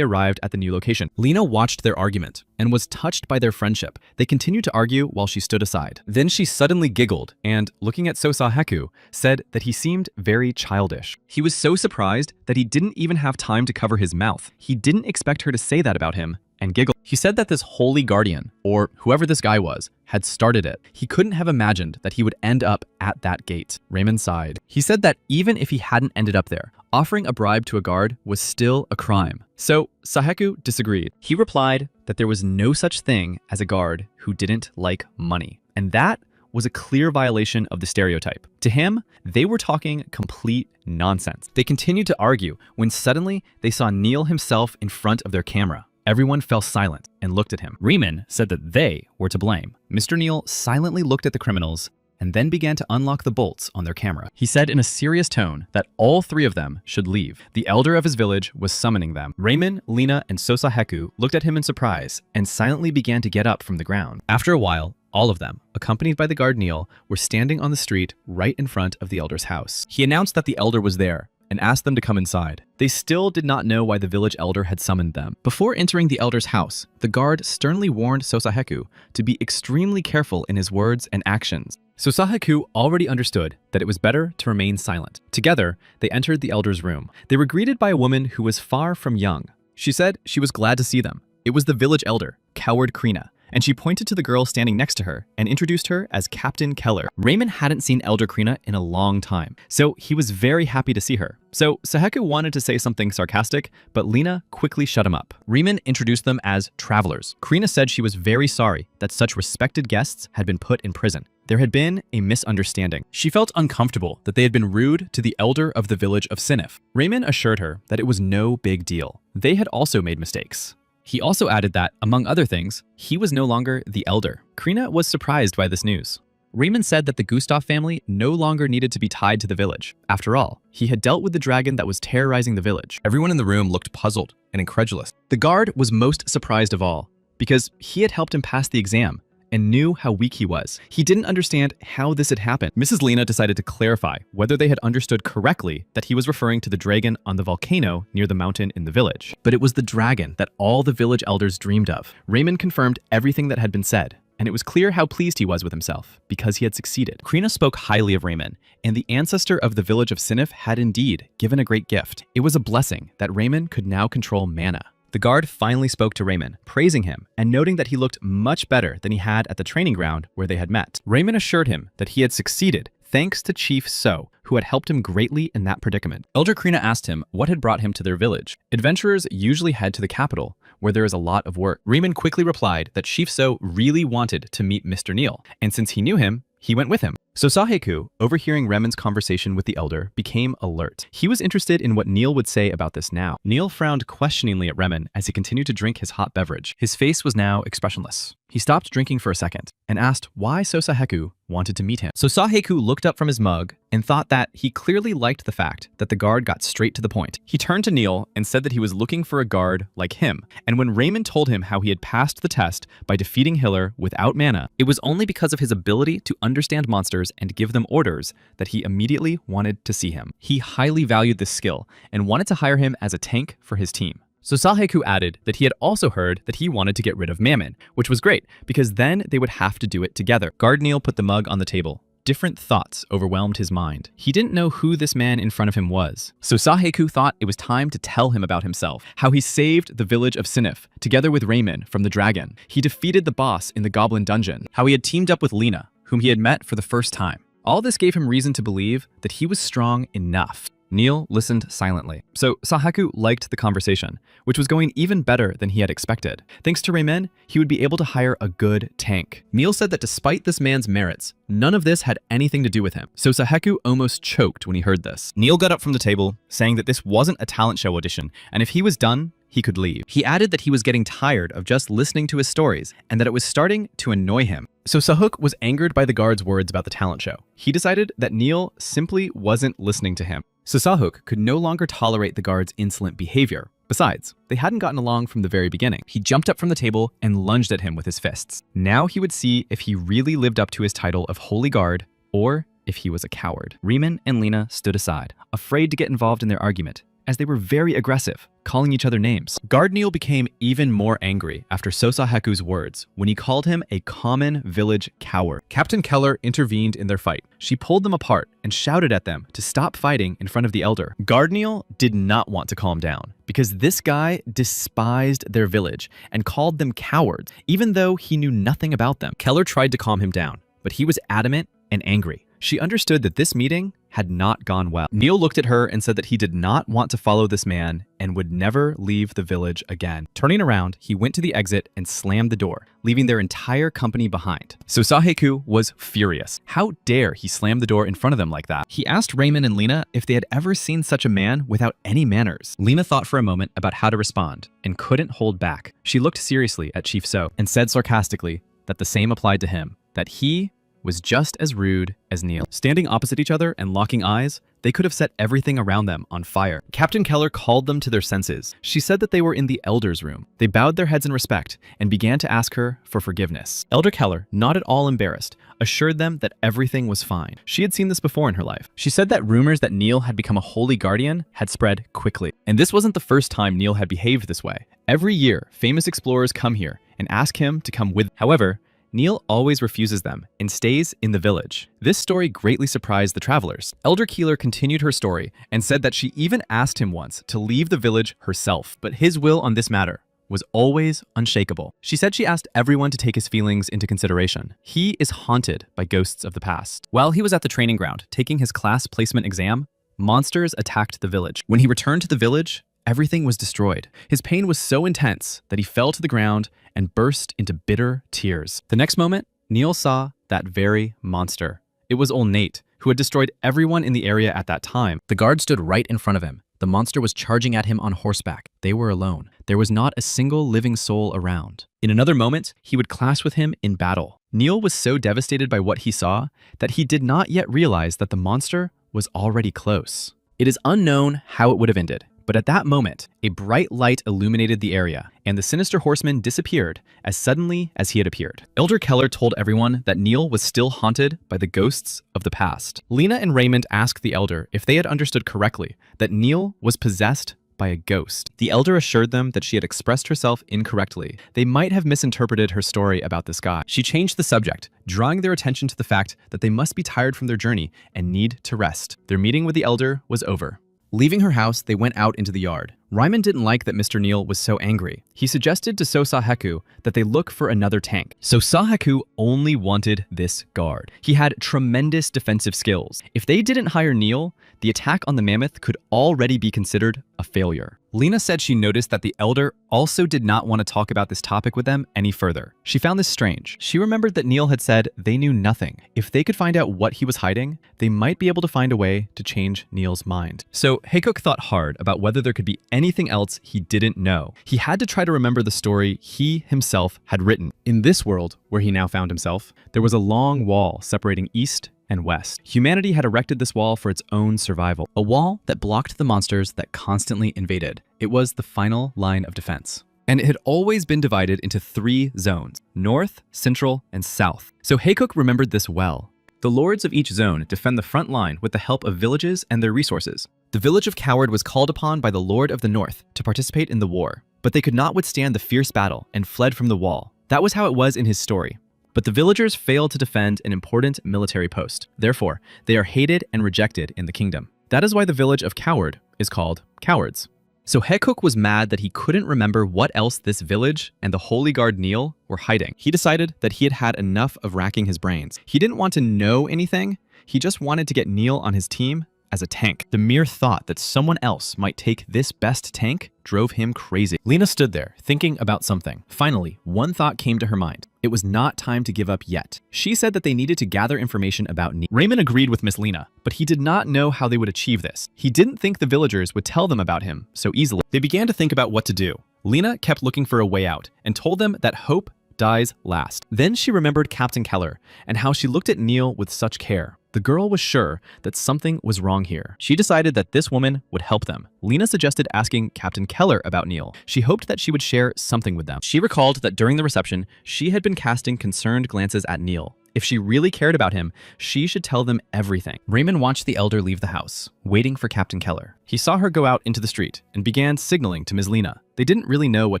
arrived at the new location. Lena watched their argument and was touched by their friendship. They continued to argue while she stood aside. Then she suddenly giggled and, looking at Sosahaku, said that he seemed very childish. He was so surprised that he didn't even have time to cover his mouth. He didn't expect her to say that about him and giggled. He said that this holy guardian, or whoever this guy was, had started it. He couldn't have imagined that he would end up at that gate. Raymond sighed. He said that even if he hadn't ended up there, offering a bribe to a guard was still a crime. So Saheku disagreed. He replied that there was no such thing as a guard who didn't like money. And that was a clear violation of the stereotype. To him, they were talking complete nonsense. They continued to argue when suddenly they saw Neil himself in front of their camera. Everyone fell silent and looked at him. Riemann said that they were to blame. Mr. Neil silently looked at the criminals and then began to unlock the bolts on their camera. He said in a serious tone that all three of them should leave. The elder of his village was summoning them. Raymond, Lena, and Sosaheku looked at him in surprise and silently began to get up from the ground. After a while, all of them, accompanied by the guard Neil, were standing on the street right in front of the elder's house. He announced that the elder was there and asked them to come inside. They still did not know why the village elder had summoned them. Before entering the elder's house, the guard sternly warned Sosaheku to be extremely careful in his words and actions. Sosaheku already understood that it was better to remain silent. Together, they entered the elder's room. They were greeted by a woman who was far from young. She said she was glad to see them. It was the village elder, Coward Krina, and she pointed to the girl standing next to her and introduced her as Captain Keller. Raymond hadn't seen Elder Krina in a long time, so he was very happy to see her. So Saheku wanted to say something sarcastic, but Lena quickly shut him up. Raymond introduced them as travelers. Krina said she was very sorry that such respected guests had been put in prison. There had been a misunderstanding. She felt uncomfortable that they had been rude to the elder of the village of Sinif. Raymond assured her that it was no big deal. They had also made mistakes. He also added that, among other things, he was no longer the elder. Krina was surprised by this news. Raymond said that the Gustav family no longer needed to be tied to the village. After all, he had dealt with the dragon that was terrorizing the village. Everyone in the room looked puzzled and incredulous. The guard was most surprised of all, because he had helped him pass the exam and knew how weak he was. He didn't understand how this had happened. Mrs. Lena decided to clarify whether they had understood correctly that he was referring to the dragon on the volcano near the mountain in the village. But it was the dragon that all the village elders dreamed of. Raymond confirmed everything that had been said, and it was clear how pleased he was with himself because he had succeeded. Krina spoke highly of Raymond, and the ancestor of the village of Sinif had indeed given a great gift. It was a blessing that Raymond could now control mana. The guard finally spoke to Raymond, praising him and noting that he looked much better than he had at the training ground where they had met. Raymond assured him that he had succeeded thanks to Chief So, who had helped him greatly in that predicament. Elder Krina asked him what had brought him to their village. Adventurers usually head to the capital, where there is a lot of work. Raymond quickly replied that Chief So really wanted to meet Mr. Neil, and since he knew him, he went with him. So Saheku, overhearing Raymond's conversation with the elder, became alert. He was interested in what Neil would say about this now. Neil frowned questioningly at Raymond as he continued to drink his hot beverage. His face was now expressionless. He stopped drinking for a second and asked why Sosaheku wanted to meet him. So Saheku looked up from his mug and thought that he clearly liked the fact that the guard got straight to the point. He turned to Neil and said that he was looking for a guard like him. And when Raymond told him how he had passed the test by defeating Hiller without mana, it was only because of his ability to understand monsters and give them orders that he immediately wanted to see him. He highly valued this skill and wanted to hire him as a tank for his team. So Saheku added that he had also heard that he wanted to get rid of Mammon, which was great because then they would have to do it together. Guard Neil put the mug on the table. Different thoughts overwhelmed his mind. He didn't know who this man in front of him was. So Saheku thought it was time to tell him about himself, how he saved the village of Sinif, together with Raymond from the dragon. He defeated the boss in the goblin dungeon, how he had teamed up with Lena, whom he had met for the first time. All this gave him reason to believe that he was strong enough. Neil listened silently. So Saheku liked the conversation, which was going even better than he had expected. Thanks to Raymond, he would be able to hire a good tank. Neil said that despite this man's merits, none of this had anything to do with him. So Saheku almost choked when he heard this. Neil got up from the table, saying that this wasn't a talent show audition, and if he was done, he could leave. He added that he was getting tired of just listening to his stories and that it was starting to annoy him. So Sahuk was angered by the guard's words about the talent show. He decided that Neil simply wasn't listening to him. So Sahuk could no longer tolerate the guard's insolent behavior. Besides, they hadn't gotten along from the very beginning. He jumped up from the table and lunged at him with his fists. Now he would see if he really lived up to his title of Holy Guard or if he was a coward. Riemann and Lena stood aside, afraid to get involved in their argument, as they were very aggressive, calling each other names. Guard Neil became even more angry after Sosaheku's words when he called him a common village coward. Captain Keller intervened in their fight. She pulled them apart and shouted at them to stop fighting in front of the elder. Guard Neil did not want to calm down because this guy despised their village and called them cowards, even though he knew nothing about them. Keller tried to calm him down, but he was adamant and angry. She understood that this meeting had not gone well. Neil looked at her and said that he did not want to follow this man and would never leave the village again. Turning around, he went to the exit and slammed the door, leaving their entire company behind. So Saheku was furious. How dare he slam the door in front of them like that? He asked Raymond and Lena if they had ever seen such a man without any manners. Lena thought for a moment about how to respond and couldn't hold back. She looked seriously at Chief So and said sarcastically that the same applied to him, that he was just as rude as Neil. Standing opposite each other and locking eyes, they could have set everything around them on fire. Captain Keller called them to their senses. She said that they were in the Elder's room. They bowed their heads in respect and began to ask her for forgiveness. Elder Keller, not at all embarrassed, assured them that everything was fine. She had seen this before in her life. She said that rumors that Neil had become a holy guardian had spread quickly. And this wasn't the first time Neil had behaved this way. Every year, famous explorers come here and ask him to come with them. However, Neil always refuses them and stays in the village. This story greatly surprised the travelers. Elder Keeler continued her story and said that she even asked him once to leave the village herself, but his will on this matter was always unshakable. She said she asked everyone to take his feelings into consideration. He is haunted by ghosts of the past. While he was at the training ground taking his class placement exam, monsters attacked the village. When he returned to the village, everything was destroyed. His pain was so intense that he fell to the ground and burst into bitter tears. The next moment, Neil saw that very monster. It was old Nate, who had destroyed everyone in the area at that time. The guard stood right in front of him. The monster was charging at him on horseback. They were alone. There was not a single living soul around. In another moment, he would clash with him in battle. Neil was so devastated by what he saw that he did not yet realize that the monster was already close. It is unknown how it would have ended. But at that moment, a bright light illuminated the area, and the sinister horseman disappeared as suddenly as he had appeared. Elder Keller told everyone that Neil was still haunted by the ghosts of the past. Lena and Raymond asked the elder if they had understood correctly that Neil was possessed by a ghost. The elder assured them that she had expressed herself incorrectly. They might have misinterpreted her story about this guy. She changed the subject, drawing their attention to the fact that they must be tired from their journey and need to rest. Their meeting with the elder was over. Leaving her house, they went out into the yard. Ryman didn't like that Mr. Neil was so angry. He suggested to Sosaheku that they look for another tank. Sosaheku only wanted this guard. He had tremendous defensive skills. If they didn't hire Neil, the attack on the mammoth could already be considered a failure. Lena said she noticed that the elder also did not want to talk about this topic with them any further. She found this strange. She remembered that Neil had said they knew nothing. If they could find out what he was hiding, they might be able to find a way to change Neil's mind. So Haekuk thought hard about whether there could be anything else he didn't know. He had to try to remember the story he himself had written. In this world, where he now found himself, there was a long wall separating east and west. Humanity had erected this wall for its own survival, a wall that blocked the monsters that constantly invaded. It was the final line of defense. And it had always been divided into 3 zones: north, central, and south. So Haekuk remembered this well. The lords of each zone defend the front line with the help of villages and their resources. The village of Coward was called upon by the Lord of the North to participate in the war, but they could not withstand the fierce battle and fled from the wall. That was how it was in his story. But the villagers failed to defend an important military post. Therefore, they are hated and rejected in the kingdom. That is why the village of Coward is called Cowards. So Haekuk was mad that he couldn't remember what else this village and the holy guard Neil were hiding. He decided that he had had enough of racking his brains. He didn't want to know anything. He just wanted to get Neil on his team as a tank. The mere thought that someone else might take this best tank drove him crazy. Lena stood there, thinking about something. Finally, one thought came to her mind. It was not time to give up yet. She said that they needed to gather information about Neil. Raymond agreed with Miss Lena, but he did not know how they would achieve this. He didn't think the villagers would tell them about him so easily. They began to think about what to do. Lena kept looking for a way out and told them that hope dies last. Then she remembered Captain Keller and how she looked at Neil with such care. The girl was sure that something was wrong here. She decided that this woman would help them. Lena suggested asking Captain Keller about Neil. She hoped that she would share something with them. She recalled that during the reception, she had been casting concerned glances at Neil. If she really cared about him, she should tell them everything. Raymond watched the elder leave the house, waiting for Captain Keller. He saw her go out into the street and began signaling to Ms. Lena. They didn't really know what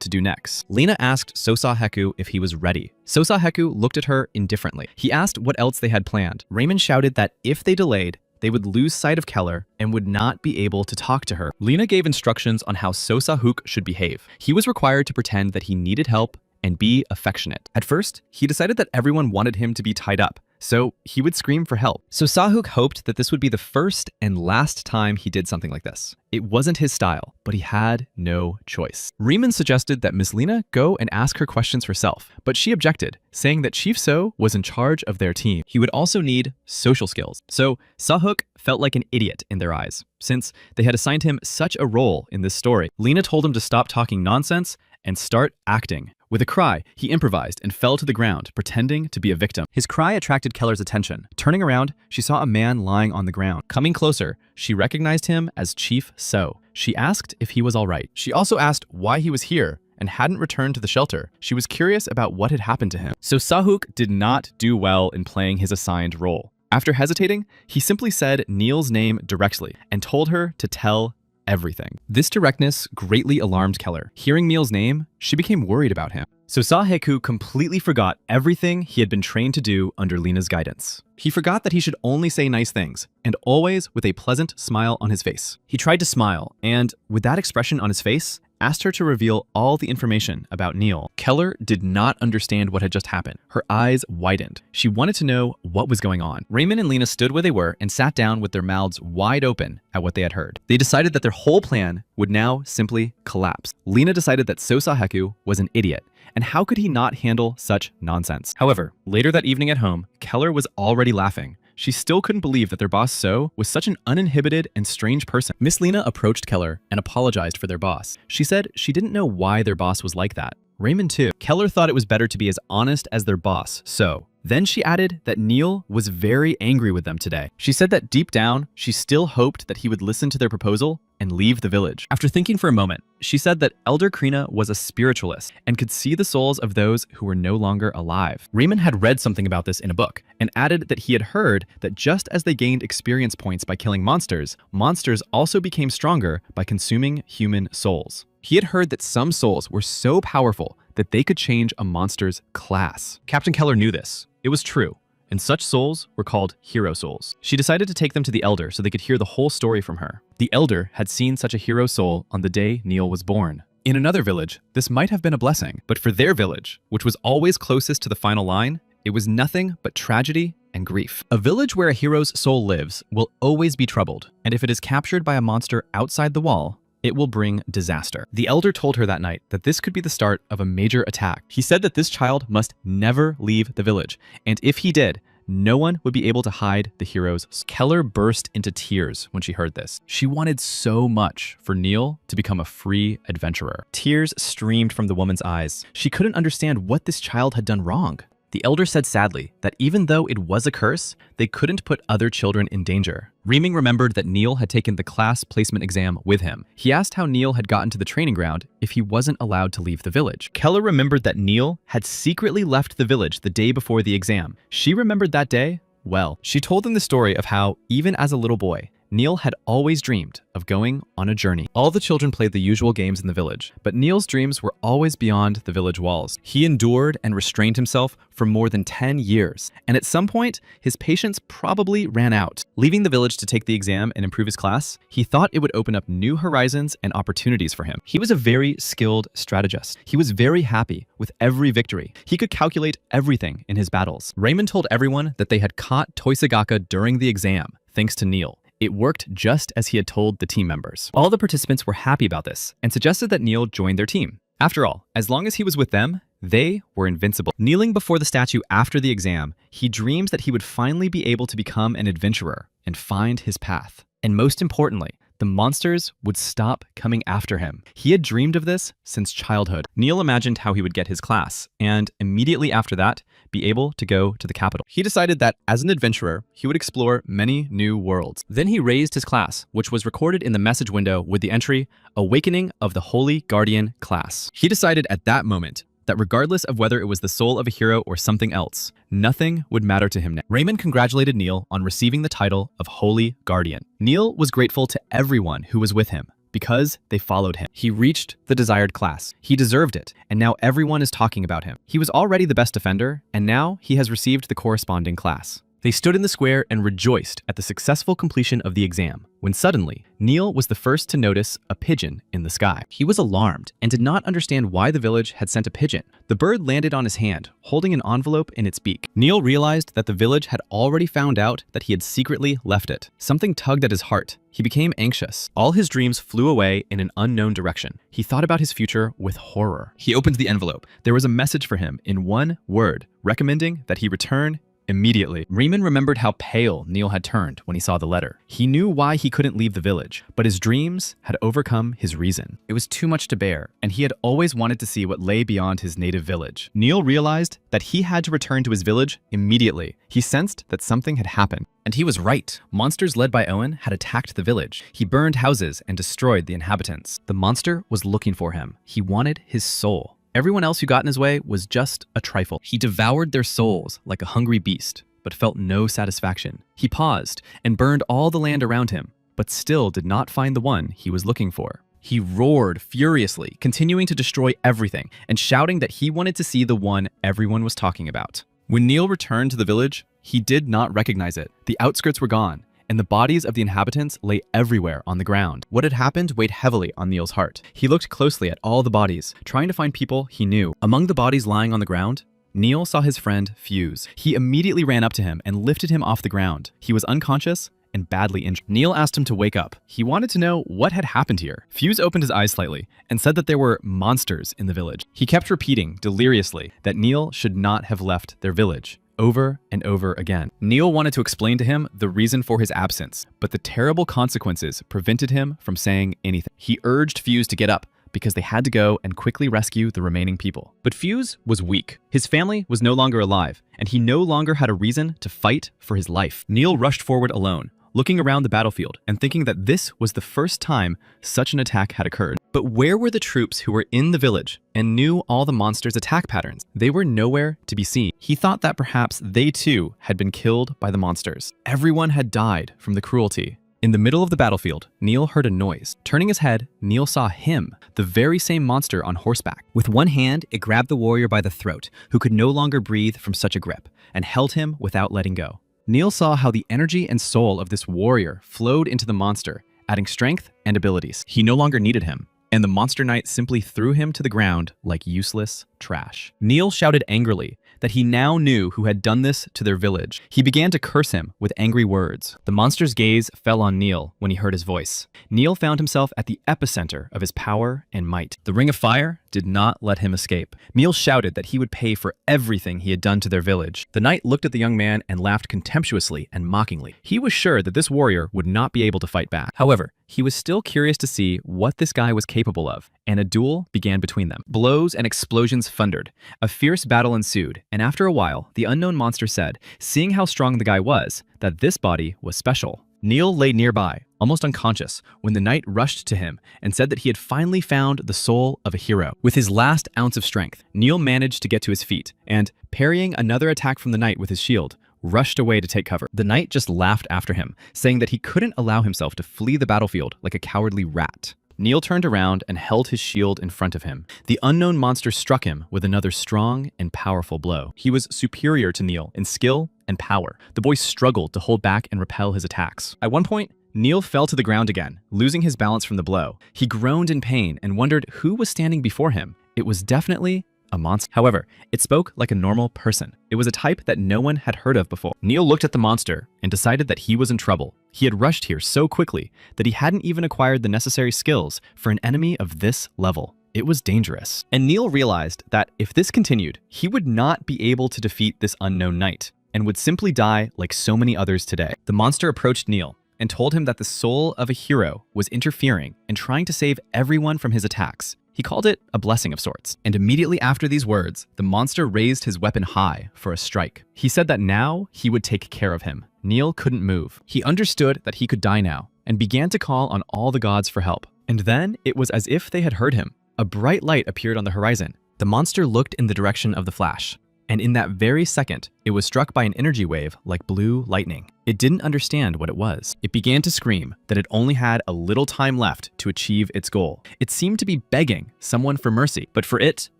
to do next. Lena asked Sosaheku if he was ready. Sosaheku looked at her indifferently. He asked what else they had planned. Raymond shouted that if they delayed, they would lose sight of Keller and would not be able to talk to her. Lena gave instructions on how Sosahuk should behave. He was required to pretend that he needed help and be affectionate. At first, he decided that everyone wanted him to be tied up, so he would scream for help. So Sahuk hoped that this would be the first and last time he did something like this. It wasn't his style, but he had no choice. Riemann suggested that Miss Lena go and ask her questions herself, but she objected, saying that Chief So was in charge of their team. He would also need social skills. So Sahuk felt like an idiot in their eyes, since they had assigned him such a role in this story. Lena told him to stop talking nonsense and start acting. With a cry, he improvised and fell to the ground, pretending to be a victim. His cry attracted Keller's attention. Turning around, she saw a man lying on the ground. Coming closer, she recognized him as Chief So. She asked if he was all right. She also asked why he was here and hadn't returned to the shelter. She was curious about what had happened to him. So Sahuk did not do well in playing his assigned role. After hesitating, he simply said Neil's name directly and told her to tell everything. This directness greatly alarmed Keller. Hearing Neil's name, she became worried about him. So Saheku completely forgot everything he had been trained to do under Lena's guidance. He forgot that he should only say nice things, and always with a pleasant smile on his face. He tried to smile, and with that expression on his face, asked her to reveal all the information about Neil. Keller did not understand what had just happened. Her eyes widened. She wanted to know what was going on. Raymond and Lena stood where they were and sat down with their mouths wide open at what they had heard. They decided that their whole plan would now simply collapse. Lena decided that So Saheku was an idiot, and how could he not handle such nonsense? However, later that evening at home, Keller was already laughing. She still couldn't believe that their boss So was such an uninhibited and strange person. Miss Lena approached Keller and apologized for their boss. She said she didn't know why their boss was like that. Raymond too. Keller thought it was better to be as honest as their boss, So. Then she added that Neil was very angry with them today. She said that deep down, she still hoped that he would listen to their proposal and leave the village. After thinking for a moment, she said that Elder Krina was a spiritualist and could see the souls of those who were no longer alive. Raymond had read something about this in a book and added that he had heard that just as they gained experience points by killing monsters, monsters also became stronger by consuming human souls. He had heard that some souls were so powerful that they could change a monster's class. Captain Keller knew this. It was true, and such souls were called hero souls. She decided to take them to the Elder so they could hear the whole story from her. The Elder had seen such a hero soul on the day Neil was born. In another village, this might have been a blessing, but for their village, which was always closest to the final line, it was nothing but tragedy and grief. A village where a hero's soul lives will always be troubled, and if it is captured by a monster outside the wall, it will bring disaster. The Elder told her that night that this could be the start of a major attack. He said that this child must never leave the village, and if he did, no one would be able to hide the heroes. Keller burst into tears when she heard this. She wanted so much for Neil to become a free adventurer. Tears streamed from the woman's eyes. She couldn't understand what this child had done wrong. The Elder said sadly that even though it was a curse, they couldn't put other children in danger. Reeming remembered that Neil had taken the class placement exam with him. He asked how Neil had gotten to the training ground if he wasn't allowed to leave the village. Keller remembered that Neil had secretly left the village the day before the exam. She remembered that day well. She told them the story of how, even as a little boy, Neil had always dreamed of going on a journey. All the children played the usual games in the village, but Neil's dreams were always beyond the village walls. He endured and restrained himself for more than 10 years, and at some point, his patience probably ran out. Leaving the village to take the exam and improve his class, he thought it would open up new horizons and opportunities for him. He was a very skilled strategist. He was very happy with every victory. He could calculate everything in his battles. Raymond told everyone that they had caught Toisagaka during the exam, thanks to Neil. It worked just as he had told the team members. All the participants were happy about this and suggested that Neil join their team. After all, as long as he was with them, they were invincible. Kneeling before the statue after the exam, he dreamed that he would finally be able to become an adventurer and find his path. And most importantly, the monsters would stop coming after him. He had dreamed of this since childhood. Neil imagined how he would get his class, and immediately after that, be able to go to the capital. He decided that as an adventurer, he would explore many new worlds. Then he raised his class, which was recorded in the message window with the entry, Awakening of the Holy Guardian Class. He decided at that moment that regardless of whether it was the soul of a hero or something else, nothing would matter to him now. Raymond congratulated Neil on receiving the title of Holy Guardian. Neil was grateful to everyone who was with him because they followed him. He reached the desired class. He deserved it, and now everyone is talking about him. He was already the best defender, and now he has received the corresponding class. They stood in the square and rejoiced at the successful completion of the exam, when suddenly, Neil was the first to notice a pigeon in the sky. He was alarmed and did not understand why the village had sent a pigeon. The bird landed on his hand, holding an envelope in its beak. Neil realized that the village had already found out that he had secretly left it. Something tugged at his heart. He became anxious. All his dreams flew away in an unknown direction. He thought about his future with horror. He opened the envelope. There was a message for him in one word, recommending that he return immediately. Riemann remembered how pale Neil had turned when he saw the letter. He knew why he couldn't leave the village, but his dreams had overcome his reason. It was too much to bear, and he had always wanted to see what lay beyond his native village. Neil realized that he had to return to his village immediately. He sensed that something had happened. And he was right. Monsters led by Owen had attacked the village. He burned houses and destroyed the inhabitants. The monster was looking for him. He wanted his soul. Everyone else who got in his way was just a trifle. He devoured their souls like a hungry beast, but felt no satisfaction. He paused and burned all the land around him, but still did not find the one he was looking for. He roared furiously, continuing to destroy everything and shouting that he wanted to see the one everyone was talking about. When Neil returned to the village, he did not recognize it. The outskirts were gone, and the bodies of the inhabitants lay everywhere on the ground. What had happened weighed heavily on Neil's heart. He looked closely at all the bodies, trying to find people he knew. Among the bodies lying on the ground, Neil saw his friend Fuse. He immediately ran up to him and lifted him off the ground. He was unconscious and badly injured. Neil asked him to wake up. He wanted to know what had happened here. Fuse opened his eyes slightly and said that there were monsters in the village. He kept repeating deliriously that Neil should not have left their village, over and over again. Neil wanted to explain to him the reason for his absence, but the terrible consequences prevented him from saying anything. He urged Fuse to get up because they had to go and quickly rescue the remaining people. But Fuse was weak. His family was no longer alive, and he no longer had a reason to fight for his life. Neil rushed forward alone, looking around the battlefield and thinking that this was the first time such an attack had occurred. But where were the troops who were in the village and knew all the monsters' attack patterns? They were nowhere to be seen. He thought that perhaps they too had been killed by the monsters. Everyone had died from the cruelty. In the middle of the battlefield, Neil heard a noise. Turning his head, Neil saw him, the very same monster on horseback. With one hand, it grabbed the warrior by the throat, who could no longer breathe from such a grip, and held him without letting go. Neil saw how the energy and soul of this warrior flowed into the monster, adding strength and abilities. He no longer needed him, and the monster knight simply threw him to the ground like useless trash. Neil shouted angrily that he now knew who had done this to their village. He began to curse him with angry words. The monster's gaze fell on Neil when he heard his voice. Neil found himself at the epicenter of his power and might. The ring of fire did not let him escape. Neil shouted that he would pay for everything he had done to their village. The knight looked at the young man and laughed contemptuously and mockingly. He was sure that this warrior would not be able to fight back. However, he was still curious to see what this guy was capable of, and a duel began between them. Blows and explosions thundered. A fierce battle ensued, and after a while, the unknown monster said, seeing how strong the guy was, that this body was special. Neil lay nearby, almost unconscious, when the knight rushed to him and said that he had finally found the soul of a hero. With his last ounce of strength, Neil managed to get to his feet, and, parrying another attack from the knight with his shield, rushed away to take cover. The knight just laughed after him, saying that he couldn't allow himself to flee the battlefield like a cowardly rat. Neil turned around and held his shield in front of him. The unknown monster struck him with another strong and powerful blow. He was superior to Neil in skill and power. The boy struggled to hold back and repel his attacks. At one point, Neil fell to the ground again, losing his balance from the blow. He groaned in pain and wondered who was standing before him. It was definitely a monster. However, it spoke like a normal person. It was a type that no one had heard of before. Neil looked at the monster and decided that he was in trouble. He had rushed here so quickly that he hadn't even acquired the necessary skills for an enemy of this level. It was dangerous. And Neil realized that if this continued, he would not be able to defeat this unknown knight and would simply die like so many others today. The monster approached Neil and told him that the soul of a hero was interfering and trying to save everyone from his attacks. He called it a blessing of sorts. And immediately after these words, the monster raised his weapon high for a strike. He said that now he would take care of him. Neil couldn't move. He understood that he could die now and began to call on all the gods for help. And then it was as if they had heard him. A bright light appeared on the horizon. The monster looked in the direction of the flash. And in that very second, it was struck by an energy wave like blue lightning. It didn't understand what it was. It began to scream that it only had a little time left to achieve its goal. It seemed to be begging someone for mercy, but for it,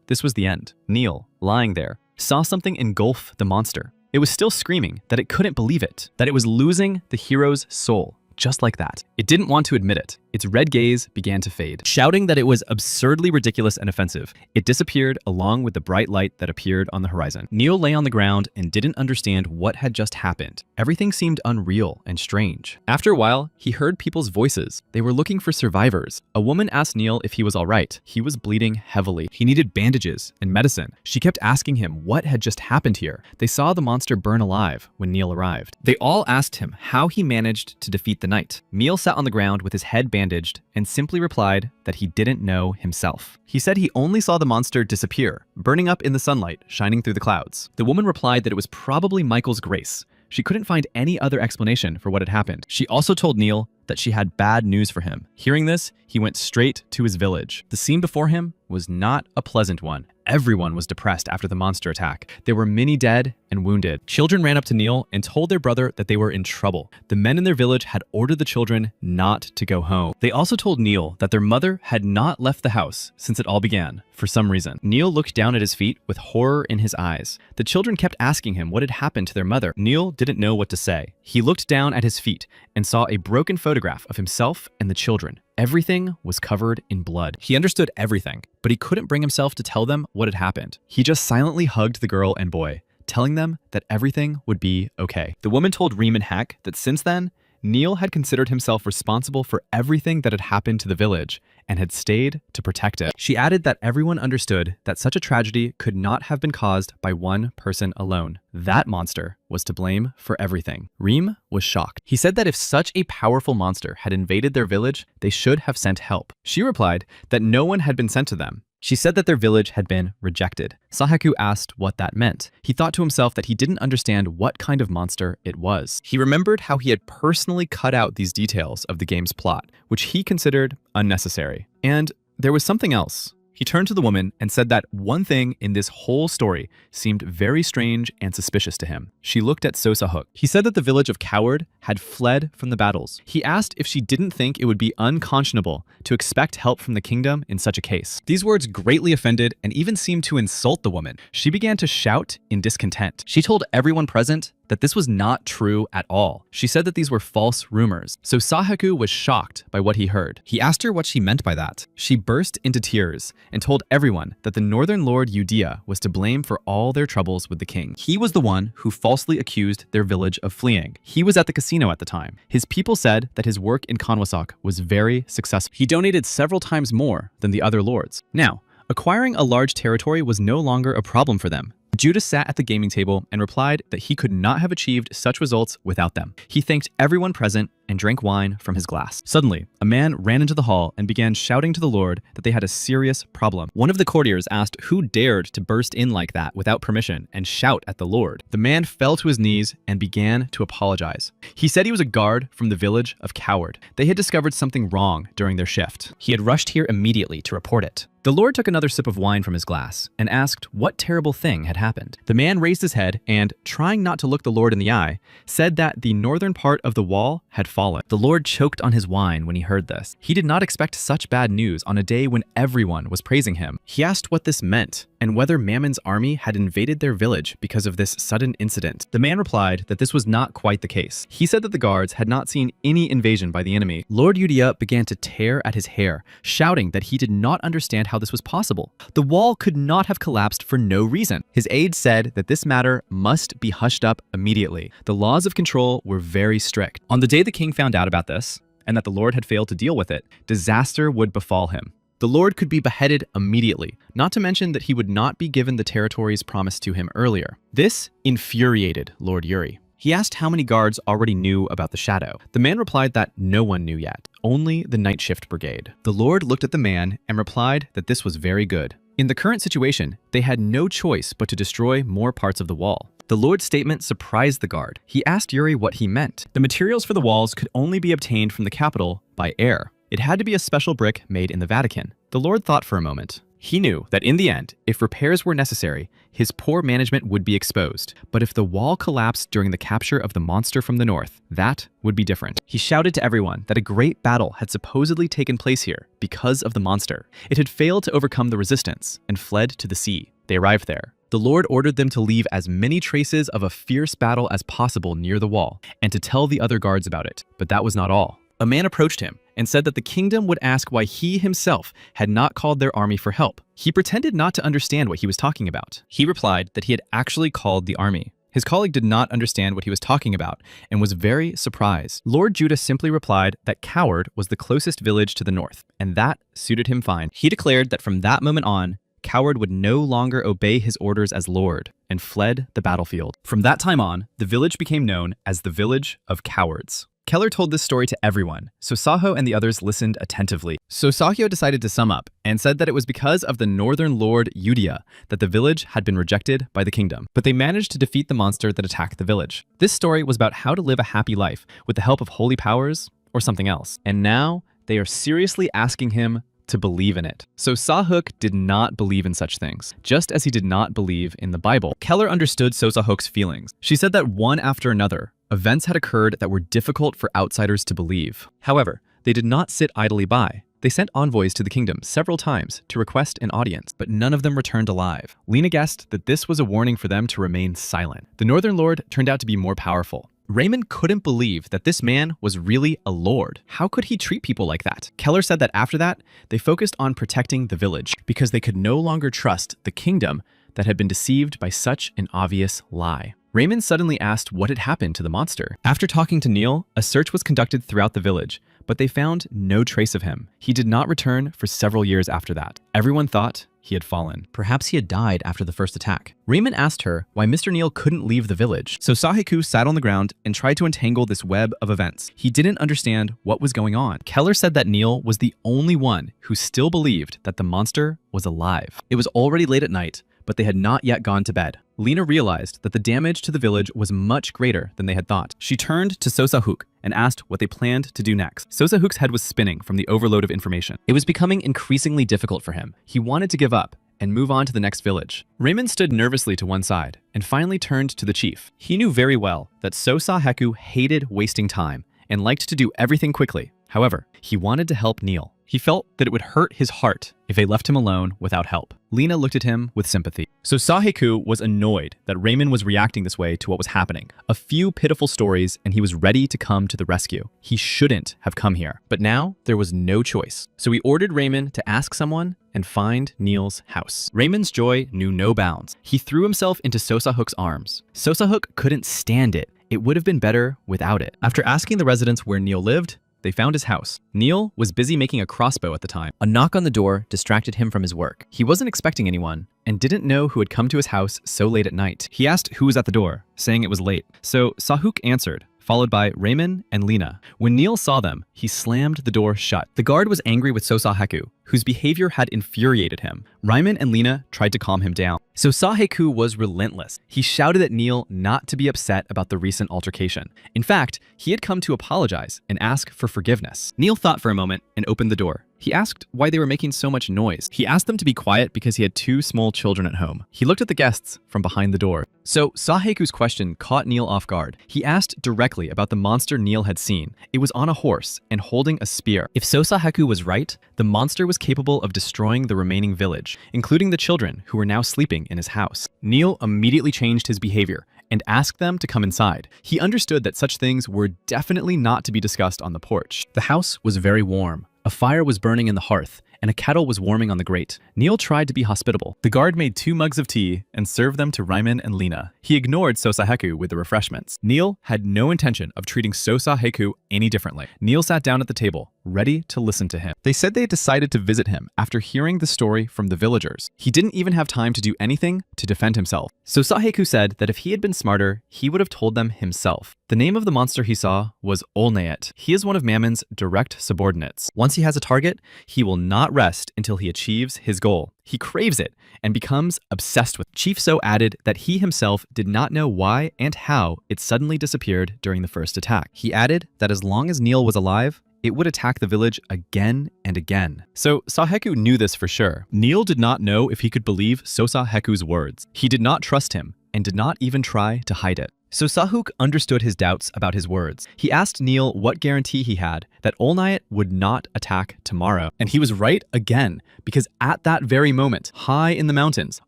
this was the end. Neil, lying there, saw something engulf the monster. It was still screaming that it couldn't believe it, that it was losing the hero's soul, just like that. It didn't want to admit it. its red gaze began to fade. Shouting that it was absurdly ridiculous and offensive, it disappeared along with the bright light that appeared on the horizon. Neil lay on the ground and didn't understand what had just happened. Everything seemed unreal and strange. After a while, he heard people's voices. They were looking for survivors. A woman asked Neil if he was all right. He was bleeding heavily. He needed bandages and medicine. She kept asking him what had just happened here. They saw the monster burn alive when Neil arrived. They all asked him how he managed to defeat the knight. Neil sat on the ground with his head bandaged and simply replied that he didn't know himself. He said he only saw the monster disappear, burning up in the sunlight, shining through the clouds. The woman replied that it was probably Michael's grace. She couldn't find any other explanation for what had happened. She also told Neil that she had bad news for him. Hearing this, he went straight to his village. The scene before him was not a pleasant one. Everyone was depressed after the monster attack. There were many dead and wounded. Children ran up to Neil and told their brother that they were in trouble. The men in their village had ordered the children not to go home. They also told Neil that their mother had not left the house since it all began, for some reason. Neil looked down at his feet with horror in his eyes. The children kept asking him what had happened to their mother. Neil didn't know what to say. He looked down at his feet and saw a broken photograph of himself and the children. Everything was covered in blood. He understood everything, but he couldn't bring himself to tell them what had happened. He just silently hugged the girl and boy, telling them that everything would be okay. The woman told Reem and Hack that since then, Neil had considered himself responsible for everything that had happened to the village and had stayed to protect it. She added that everyone understood that such a tragedy could not have been caused by one person alone. That monster was to blame for everything. Reem was shocked. He said that if such a powerful monster had invaded their village, they should have sent help. She replied that no one had been sent to them. She said that their village had been rejected. Sahaku asked what that meant. He thought to himself that he didn't understand what kind of monster it was. He remembered how he had personally cut out these details of the game's plot, which he considered unnecessary. And there was something else. He turned to the woman and said that one thing in this whole story seemed very strange and suspicious to him. She looked at Sosahuk. He said that the village of Coward had fled from the battles. He asked if she didn't think it would be unconscionable to expect help from the kingdom in such a case. These words greatly offended and even seemed to insult the woman. She began to shout in discontent. She told everyone present that this was not true at all. She said that these were false rumors. So Sahaku was shocked by what he heard. He asked her what she meant by that. She burst into tears and told everyone that the Northern Lord Udea was to blame for all their troubles with the king. He was the one who falsely accused their village of fleeing. He was at the casino at the time. His people said that his work in Kanwasak was very successful. He donated several times more than the other lords. Now, acquiring a large territory was no longer a problem for them. Judas sat at the gaming table and replied that he could not have achieved such results without them. He thanked everyone present and drank wine from his glass. Suddenly, a man ran into the hall and began shouting to the Lord that they had a serious problem. One of the courtiers asked who dared to burst in like that without permission and shout at the Lord. The man fell to his knees and began to apologize. He said he was a guard from the village of Coward. They had discovered something wrong during their shift. He had rushed here immediately to report it. The Lord took another sip of wine from his glass and asked what terrible thing had happened. The man raised his head and, trying not to look the Lord in the eye, said that the northern part of the wall had fallen. The Lord choked on his wine when he heard this. He did not expect such bad news on a day when everyone was praising him. He asked what this meant and whether Mammon's army had invaded their village because of this sudden incident. The man replied that this was not quite the case. He said that the guards had not seen any invasion by the enemy. Lord Udea began to tear at his hair, shouting that he did not understand how this was possible. The wall could not have collapsed for no reason. His aides said that this matter must be hushed up immediately. The laws of control were very strict. On the day the king found out about this, and that the Lord had failed to deal with it, disaster would befall him. The Lord could be beheaded immediately, not to mention that he would not be given the territories promised to him earlier. This infuriated Lord Yuri. He asked how many guards already knew about the shadow. The man replied that no one knew yet, only the night shift brigade. The Lord looked at the man and replied that this was very good. In the current situation, they had no choice but to destroy more parts of the wall. The Lord's statement surprised the guard. He asked Yuri what he meant. The materials for the walls could only be obtained from the capital by air. It had to be a special brick made in the Vatican. The Lord thought for a moment. He knew that in the end, if repairs were necessary, his poor management would be exposed. But if the wall collapsed during the capture of the monster from the north, that would be different. He shouted to everyone that a great battle had supposedly taken place here because of the monster. It had failed to overcome the resistance and fled to the sea. They arrived there. The Lord ordered them to leave as many traces of a fierce battle as possible near the wall and to tell the other guards about it. But that was not all. A man approached him and said that the kingdom would ask why he himself had not called their army for help. He pretended not to understand what he was talking about. He replied that he had actually called the army. His colleague did not understand what he was talking about and was very surprised. Lord Judah simply replied that Coward was the closest village to the north, and that suited him fine. He declared that from that moment on, Coward would no longer obey his orders as Lord and fled the battlefield. From that time on, the village became known as the Village of Cowards. Keller told this story to everyone, so Saho and the others listened attentively. So Sahyo decided to sum up and said that it was because of the northern lord Yudia that the village had been rejected by the kingdom, but they managed to defeat the monster that attacked the village. This story was about how to live a happy life with the help of holy powers or something else. And now they are seriously asking him to believe in it. So Sahuk did not believe in such things, just as he did not believe in the Bible. Keller understood So Sahuk's feelings. She said that one after another, events had occurred that were difficult for outsiders to believe. However, they did not sit idly by. They sent envoys to the kingdom several times to request an audience, but none of them returned alive. Lena guessed that this was a warning for them to remain silent. The Northern Lord turned out to be more powerful. Raymond couldn't believe that this man was really a lord. How could he treat people like that? Keller said that after that, they focused on protecting the village because they could no longer trust the kingdom that had been deceived by such an obvious lie. Raymond suddenly asked what had happened to the monster. After talking to Neil, a search was conducted throughout the village, but they found no trace of him. He did not return for several years after that. Everyone thought he had fallen. Perhaps he had died after the first attack. Raymond asked her why Mr. Neil couldn't leave the village. So Sahiku sat on the ground and tried to untangle this web of events. He didn't understand what was going on. Keller said that Neil was the only one who still believed that the monster was alive. It was already late at night, but they had not yet gone to bed. Lena realized that the damage to the village was much greater than they had thought. She turned to Sosahuk and asked what they planned to do next. Sosahuk's head was spinning from the overload of information. It was becoming increasingly difficult for him. He wanted to give up and move on to the next village. Raymond stood nervously to one side and finally turned to the chief. He knew very well that Sosaheku hated wasting time and liked to do everything quickly. However, he wanted to help Neil. He felt that it would hurt his heart if they left him alone without help. Lena looked at him with sympathy. So Saheku was annoyed that Raymond was reacting this way to what was happening. A few pitiful stories and he was ready to come to the rescue. He shouldn't have come here, but now there was no choice. So he ordered Raymond to ask someone and find Neil's house. Raymond's joy knew no bounds. He threw himself into Sosahuk's arms. Sosahuk couldn't stand it. It would have been better without it. After asking the residents where Neil lived, they found his house. Neil was busy making a crossbow at the time. A knock on the door distracted him from his work. He wasn't expecting anyone and didn't know who had come to his house so late at night. He asked who was at the door, saying it was late. So Sahuk answered, followed by Raymond and Lena. When Neil saw them, he slammed the door shut. The guard was angry with Sosaheku, whose behavior had infuriated him. Raymond and Lena tried to calm him down. So Saheku was relentless. He shouted at Neil not to be upset about the recent altercation. In fact, he had come to apologize and ask for forgiveness. Neil thought for a moment and opened the door. He asked why they were making so much noise. He asked them to be quiet because he had 2 small children at home. He looked at the guests from behind the door. So Saheku's question caught Neil off guard. He asked directly about the monster Neil had seen. It was on a horse and holding a spear. If Sosaheku was right, the monster was capable of destroying the remaining village, including the children who were now sleeping in his house. Neil immediately changed his behavior and asked them to come inside. He understood that such things were definitely not to be discussed on the porch. The house was very warm. A fire was burning in the hearth, and a kettle was warming on the grate. Neil tried to be hospitable. The guard made 2 mugs of tea and served them to Raymond and Lena. He ignored Sosaheku with the refreshments. Neil had no intention of treating Sosaheku any differently. Neil sat down at the table, ready to listen to him. They said they had decided to visit him after hearing the story from the villagers. He didn't even have time to do anything to defend himself. Sosaheku said that if he had been smarter, he would have told them himself. The name of the monster he saw was Olnaet. He is one of Mammon's direct subordinates. Once he has a target, he will not rest until he achieves his goal. He craves it and becomes obsessed with it. Chief So added that he himself did not know why and how it suddenly disappeared during the first attack. He added that as long as Neil was alive, it would attack the village again and again. So Saheku knew this for sure. Neil did not know if he could believe Sosaheku's words. He did not trust him and did not even try to hide it. So Sahuk understood his doubts about his words. He asked Neil what guarantee he had that Olnaet would not attack tomorrow. And he was right again, because at that very moment, high in the mountains,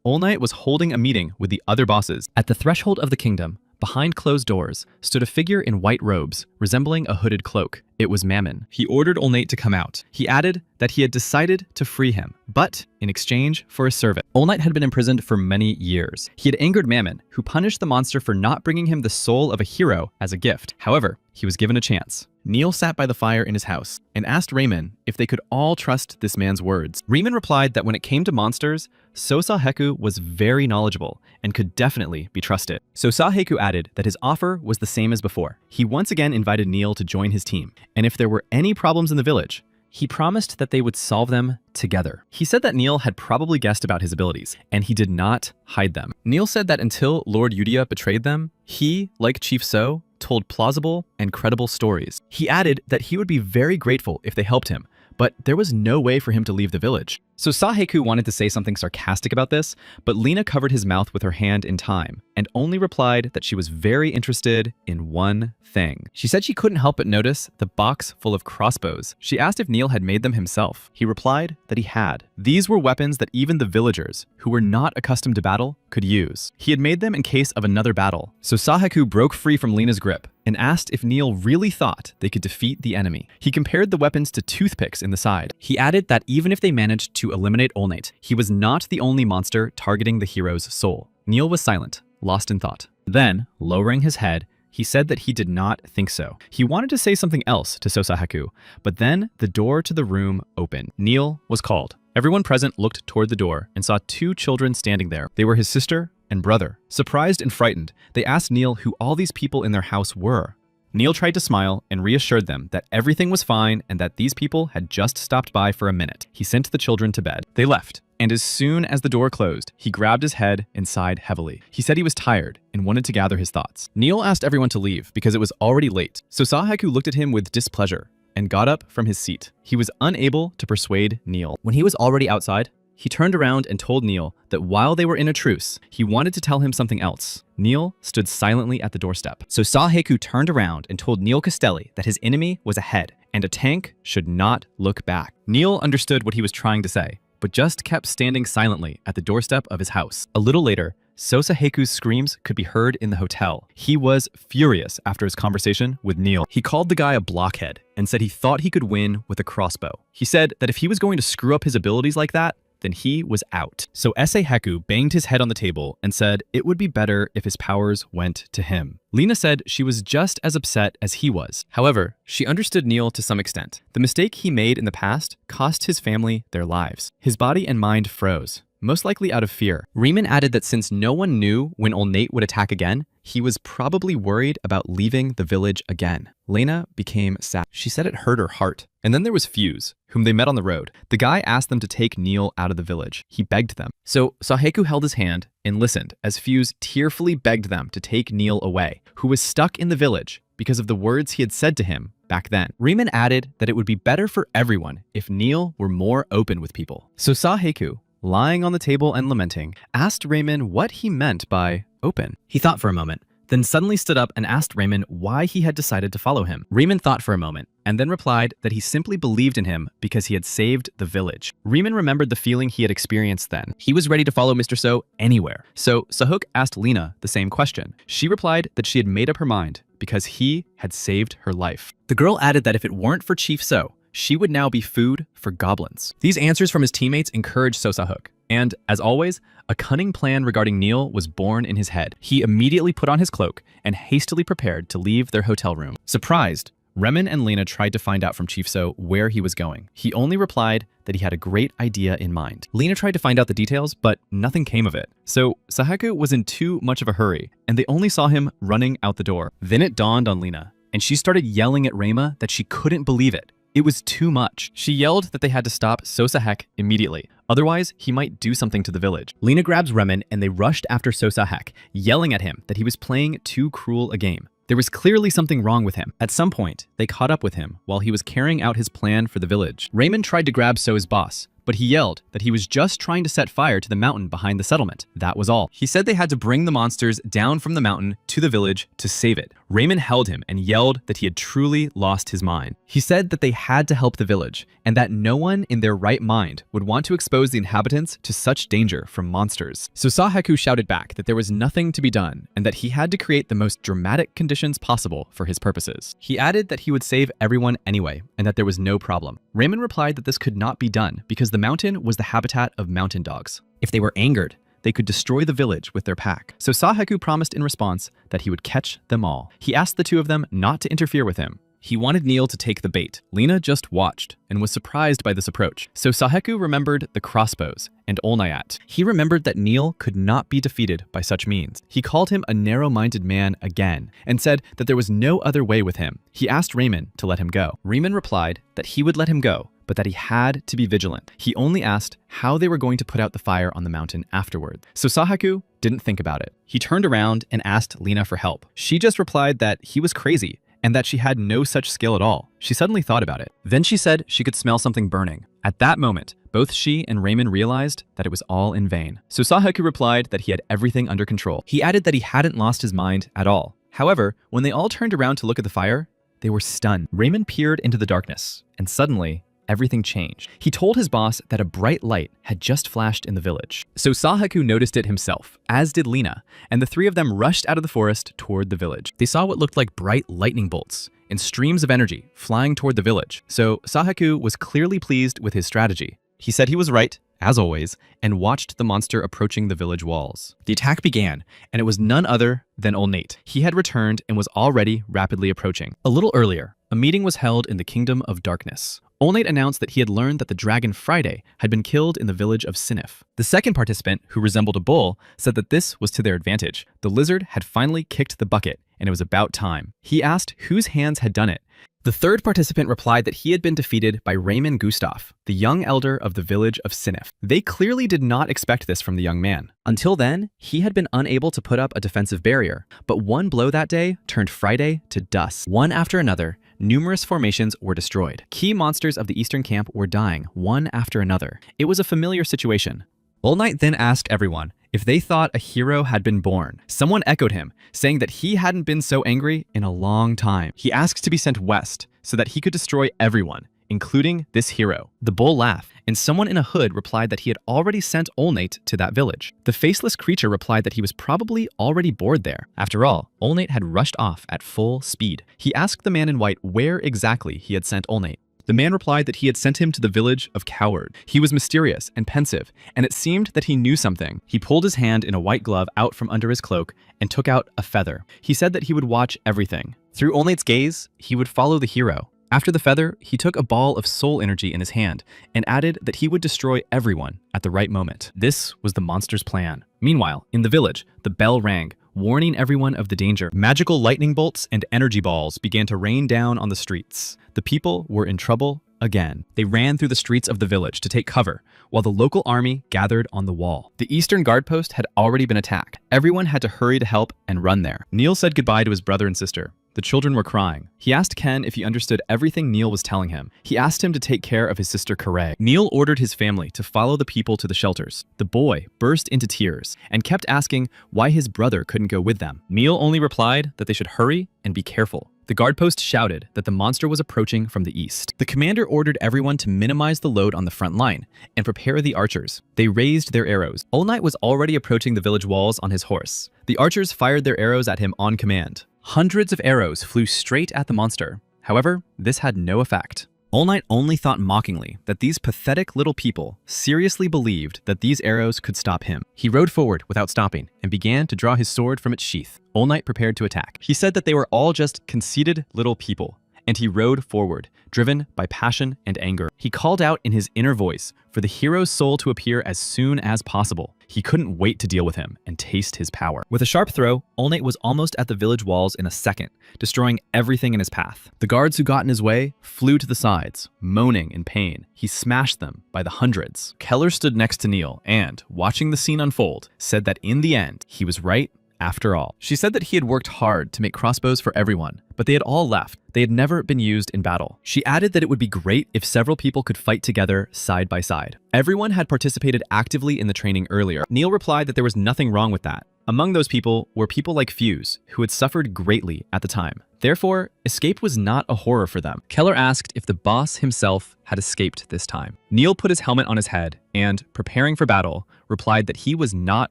Olnaet was holding a meeting with the other bosses. At the threshold of the kingdom, behind closed doors, stood a figure in white robes, resembling a hooded cloak. It was Mammon. He ordered Olnate to come out. He added that he had decided to free him, but in exchange for a service. Olnate had been imprisoned for many years. He had angered Mammon, who punished the monster for not bringing him the soul of a hero as a gift. However, he was given a chance. Neil sat by the fire in his house and asked Raymond if they could all trust this man's words. Raymond replied that when it came to monsters, Sosaheku was very knowledgeable and could definitely be trusted. Sosaheku added that his offer was the same as before. He once again invited Neil to join his team, and if there were any problems in the village, he promised that they would solve them together. He said that Neil had probably guessed about his abilities, and he did not hide them. Neil said that until Lord Yudia betrayed them, he, like Chief So, told plausible and credible stories. He added that he would be very grateful if they helped him, but there was no way for him to leave the village. So Saheku wanted to say something sarcastic about this, but Lena covered his mouth with her hand in time and only replied that she was very interested in one thing. She said she couldn't help but notice the box full of crossbows. She asked if Neil had made them himself. He replied that he had. These were weapons that even the villagers, who were not accustomed to battle, could use. He had made them in case of another battle. So Saheku broke free from Lena's grip and asked if Neil really thought they could defeat the enemy. He compared the weapons to toothpicks in the side. He added that even if they managed to eliminate Olnate, he was not the only monster targeting the hero's soul. Neil was silent, lost in thought. Then, lowering his head, he said that he did not think so. He wanted to say something else to Sosaheku, but then the door to the room opened. Neil was called. Everyone present looked toward the door and saw two children standing there. They were his sister and brother. Surprised and frightened, they asked Neil who all these people in their house were. Neil tried to smile and reassured them that everything was fine and that these people had just stopped by for a minute. He sent the children to bed. They left, and as soon as the door closed, he grabbed his head and sighed heavily. He said he was tired and wanted to gather his thoughts. Neil asked everyone to leave because it was already late. So Saheku looked at him with displeasure and got up from his seat. He was unable to persuade Neil. When he was already outside, he turned around and told Neil that while they were in a truce, he wanted to tell him something else. Neil stood silently at the doorstep. So Saheku turned around and told Neil Castelli that his enemy was ahead and a tank should not look back. Neil understood what he was trying to say, but just kept standing silently at the doorstep of his house. A little later, Sosaheku's screams could be heard in the hotel. He was furious after his conversation with Neil. He called the guy a blockhead and said he thought he could win with a crossbow. He said that if he was going to screw up his abilities like that, then he was out. So Eseheku banged his head on the table and said it would be better if his powers went to him. Lena said she was just as upset as he was. However, she understood Neil to some extent. The mistake he made in the past cost his family their lives. His body and mind froze, most likely out of fear. Riemann added that since no one knew when Olnate would attack again, he was probably worried about leaving the village again. Lena became sad. She said it hurt her heart. And then there was Fuse, whom they met on the road. The guy asked them to take Neil out of the village. He begged them. So Saheku held his hand and listened as Fuse tearfully begged them to take Neil away, who was stuck in the village because of the words he had said to him back then. Riemann added that it would be better for everyone if Neil were more open with people. So Saheku, lying on the table and lamenting, asked Raymond what he meant by open. He thought for a moment, then suddenly stood up and asked Raymond why he had decided to follow him. Raymond thought for a moment, and then replied that he simply believed in him because he had saved the village. Raymond remembered the feeling he had experienced then. He was ready to follow Mr. So anywhere. So Sahuk asked Lena the same question. She replied that she had made up her mind because he had saved her life. The girl added that if it weren't for Chief So, she would now be food for goblins. These answers from his teammates encouraged Sosahuk. And, as always, a cunning plan regarding Neil was born in his head. He immediately put on his cloak and hastily prepared to leave their hotel room. Surprised, Remen and Lena tried to find out from Chief So where he was going. He only replied that he had a great idea in mind. Lena tried to find out the details, but nothing came of it. So Sahaku was in too much of a hurry, and they only saw him running out the door. Then it dawned on Lena, and she started yelling at Rema that she couldn't believe it. It was too much. She yelled that they had to stop Sosahek immediately. Otherwise, he might do something to the village. Lena grabs Remen and they rushed after Sosahek, yelling at him that he was playing too cruel a game. There was clearly something wrong with him. At some point, they caught up with him while he was carrying out his plan for the village. Raymond tried to grab So's boss, but he yelled that he was just trying to set fire to the mountain behind the settlement. That was all. He said they had to bring the monsters down from the mountain to the village to save it. Raymond held him and yelled that he had truly lost his mind. He said that they had to help the village and that no one in their right mind would want to expose the inhabitants to such danger from monsters. So Saheku shouted back that there was nothing to be done and that he had to create the most dramatic conditions possible for his purposes. He added that he would save everyone anyway and that there was no problem. Raymond replied that this could not be done because the mountain was the habitat of mountain dogs. If they were angered, they could destroy the village with their pack. So Saheku promised in response that he would catch them all. He asked the two of them not to interfere with him. He wanted Neil to take the bait. Lena just watched and was surprised by this approach. So Saheku remembered the crossbows and Olnayat. He remembered that Neil could not be defeated by such means. He called him a narrow-minded man again and said that there was no other way with him. He asked Raymond to let him go. Raymond replied that he would let him go, but that he had to be vigilant. He only asked how they were going to put out the fire on the mountain afterward. So Saheku didn't think about it. He turned around and asked Lena for help. She just replied that he was crazy and that she had no such skill at all. She suddenly thought about it. Then she said she could smell something burning. At that moment, both she and Raymond realized that it was all in vain. So Saheku replied that he had everything under control. He added that he hadn't lost his mind at all. However, when they all turned around to look at the fire, they were stunned. Raymond peered into the darkness, and suddenly, everything changed. He told his boss that a bright light had just flashed in the village. So Saheku noticed it himself, as did Lena, and the three of them rushed out of the forest toward the village. They saw what looked like bright lightning bolts and streams of energy flying toward the village. So Saheku was clearly pleased with his strategy. He said he was right, as always, and watched the monster approaching the village walls. The attack began, and it was none other than Old Nate. He had returned and was already rapidly approaching. A little earlier, a meeting was held in the Kingdom of Darkness. Olnate announced that he had learned that the dragon Friday had been killed in the village of Sinif. The second participant, who resembled a bull, said that this was to their advantage. The lizard had finally kicked the bucket, and it was about time. He asked whose hands had done it. The third participant replied that he had been defeated by Raymond Gustav, the young elder of the village of Sinif. They clearly did not expect this from the young man. Until then, he had been unable to put up a defensive barrier, but one blow that day turned Friday to dust. One after another, numerous formations were destroyed. Key monsters of the Eastern camp were dying, one after another. It was a familiar situation. All Night then asked everyone if they thought a hero had been born. Someone echoed him, saying that he hadn't been so angry in a long time. He asked to be sent west so that he could destroy everyone, including this hero. The bull laughed, and someone in a hood replied that he had already sent Olnate to that village. The faceless creature replied that he was probably already bored there. After all, Olnate had rushed off at full speed. He asked the man in white where exactly he had sent Olnate. The man replied that he had sent him to the village of Coward. He was mysterious and pensive, and it seemed that he knew something. He pulled his hand in a white glove out from under his cloak and took out a feather. He said that he would watch everything. Through Olnate's gaze, he would follow the hero. After the feather, he took a ball of soul energy in his hand and added that he would destroy everyone at the right moment. This was the monster's plan. Meanwhile, in the village, the bell rang, warning everyone of the danger. Magical lightning bolts and energy balls began to rain down on the streets. The people were in trouble again. They ran through the streets of the village to take cover, while the local army gathered on the wall. The eastern guard post had already been attacked. Everyone had to hurry to help and run there. Neil said goodbye to his brother and sister. The children were crying. He asked Ken if he understood everything Neil was telling him. He asked him to take care of his sister Karay. Neil ordered his family to follow the people to the shelters. The boy burst into tears and kept asking why his brother couldn't go with them. Neil only replied that they should hurry and be careful. The guard post shouted that the monster was approaching from the east. The commander ordered everyone to minimize the load on the front line and prepare the archers. They raised their arrows. All Night was already approaching the village walls on his horse. The archers fired their arrows at him on command. Hundreds of arrows flew straight at the monster. However, this had no effect. All Night only thought mockingly that these pathetic little people seriously believed that these arrows could stop him. He rode forward without stopping and began to draw his sword from its sheath. All Night prepared to attack. He said that they were all just conceited little people, and he rode forward, driven by passion and anger. He called out in his inner voice for the hero's soul to appear as soon as possible. He couldn't wait to deal with him and taste his power. With a sharp throw, All Night was almost at the village walls in a second, destroying everything in his path. The guards who got in his way flew to the sides, moaning in pain. He smashed them by the hundreds. Keller stood next to Neil and, watching the scene unfold, said that in the end, he was right after all. She said that he had worked hard to make crossbows for everyone, but they had all left. They had never been used in battle. She added that it would be great if several people could fight together side by side. Everyone had participated actively in the training earlier. Neil replied that there was nothing wrong with that. Among those people were people like Fuse, who had suffered greatly at the time. Therefore, escape was not a horror for them. Keller asked if the boss himself had escaped this time. Neil put his helmet on his head and, preparing for battle, replied that he was not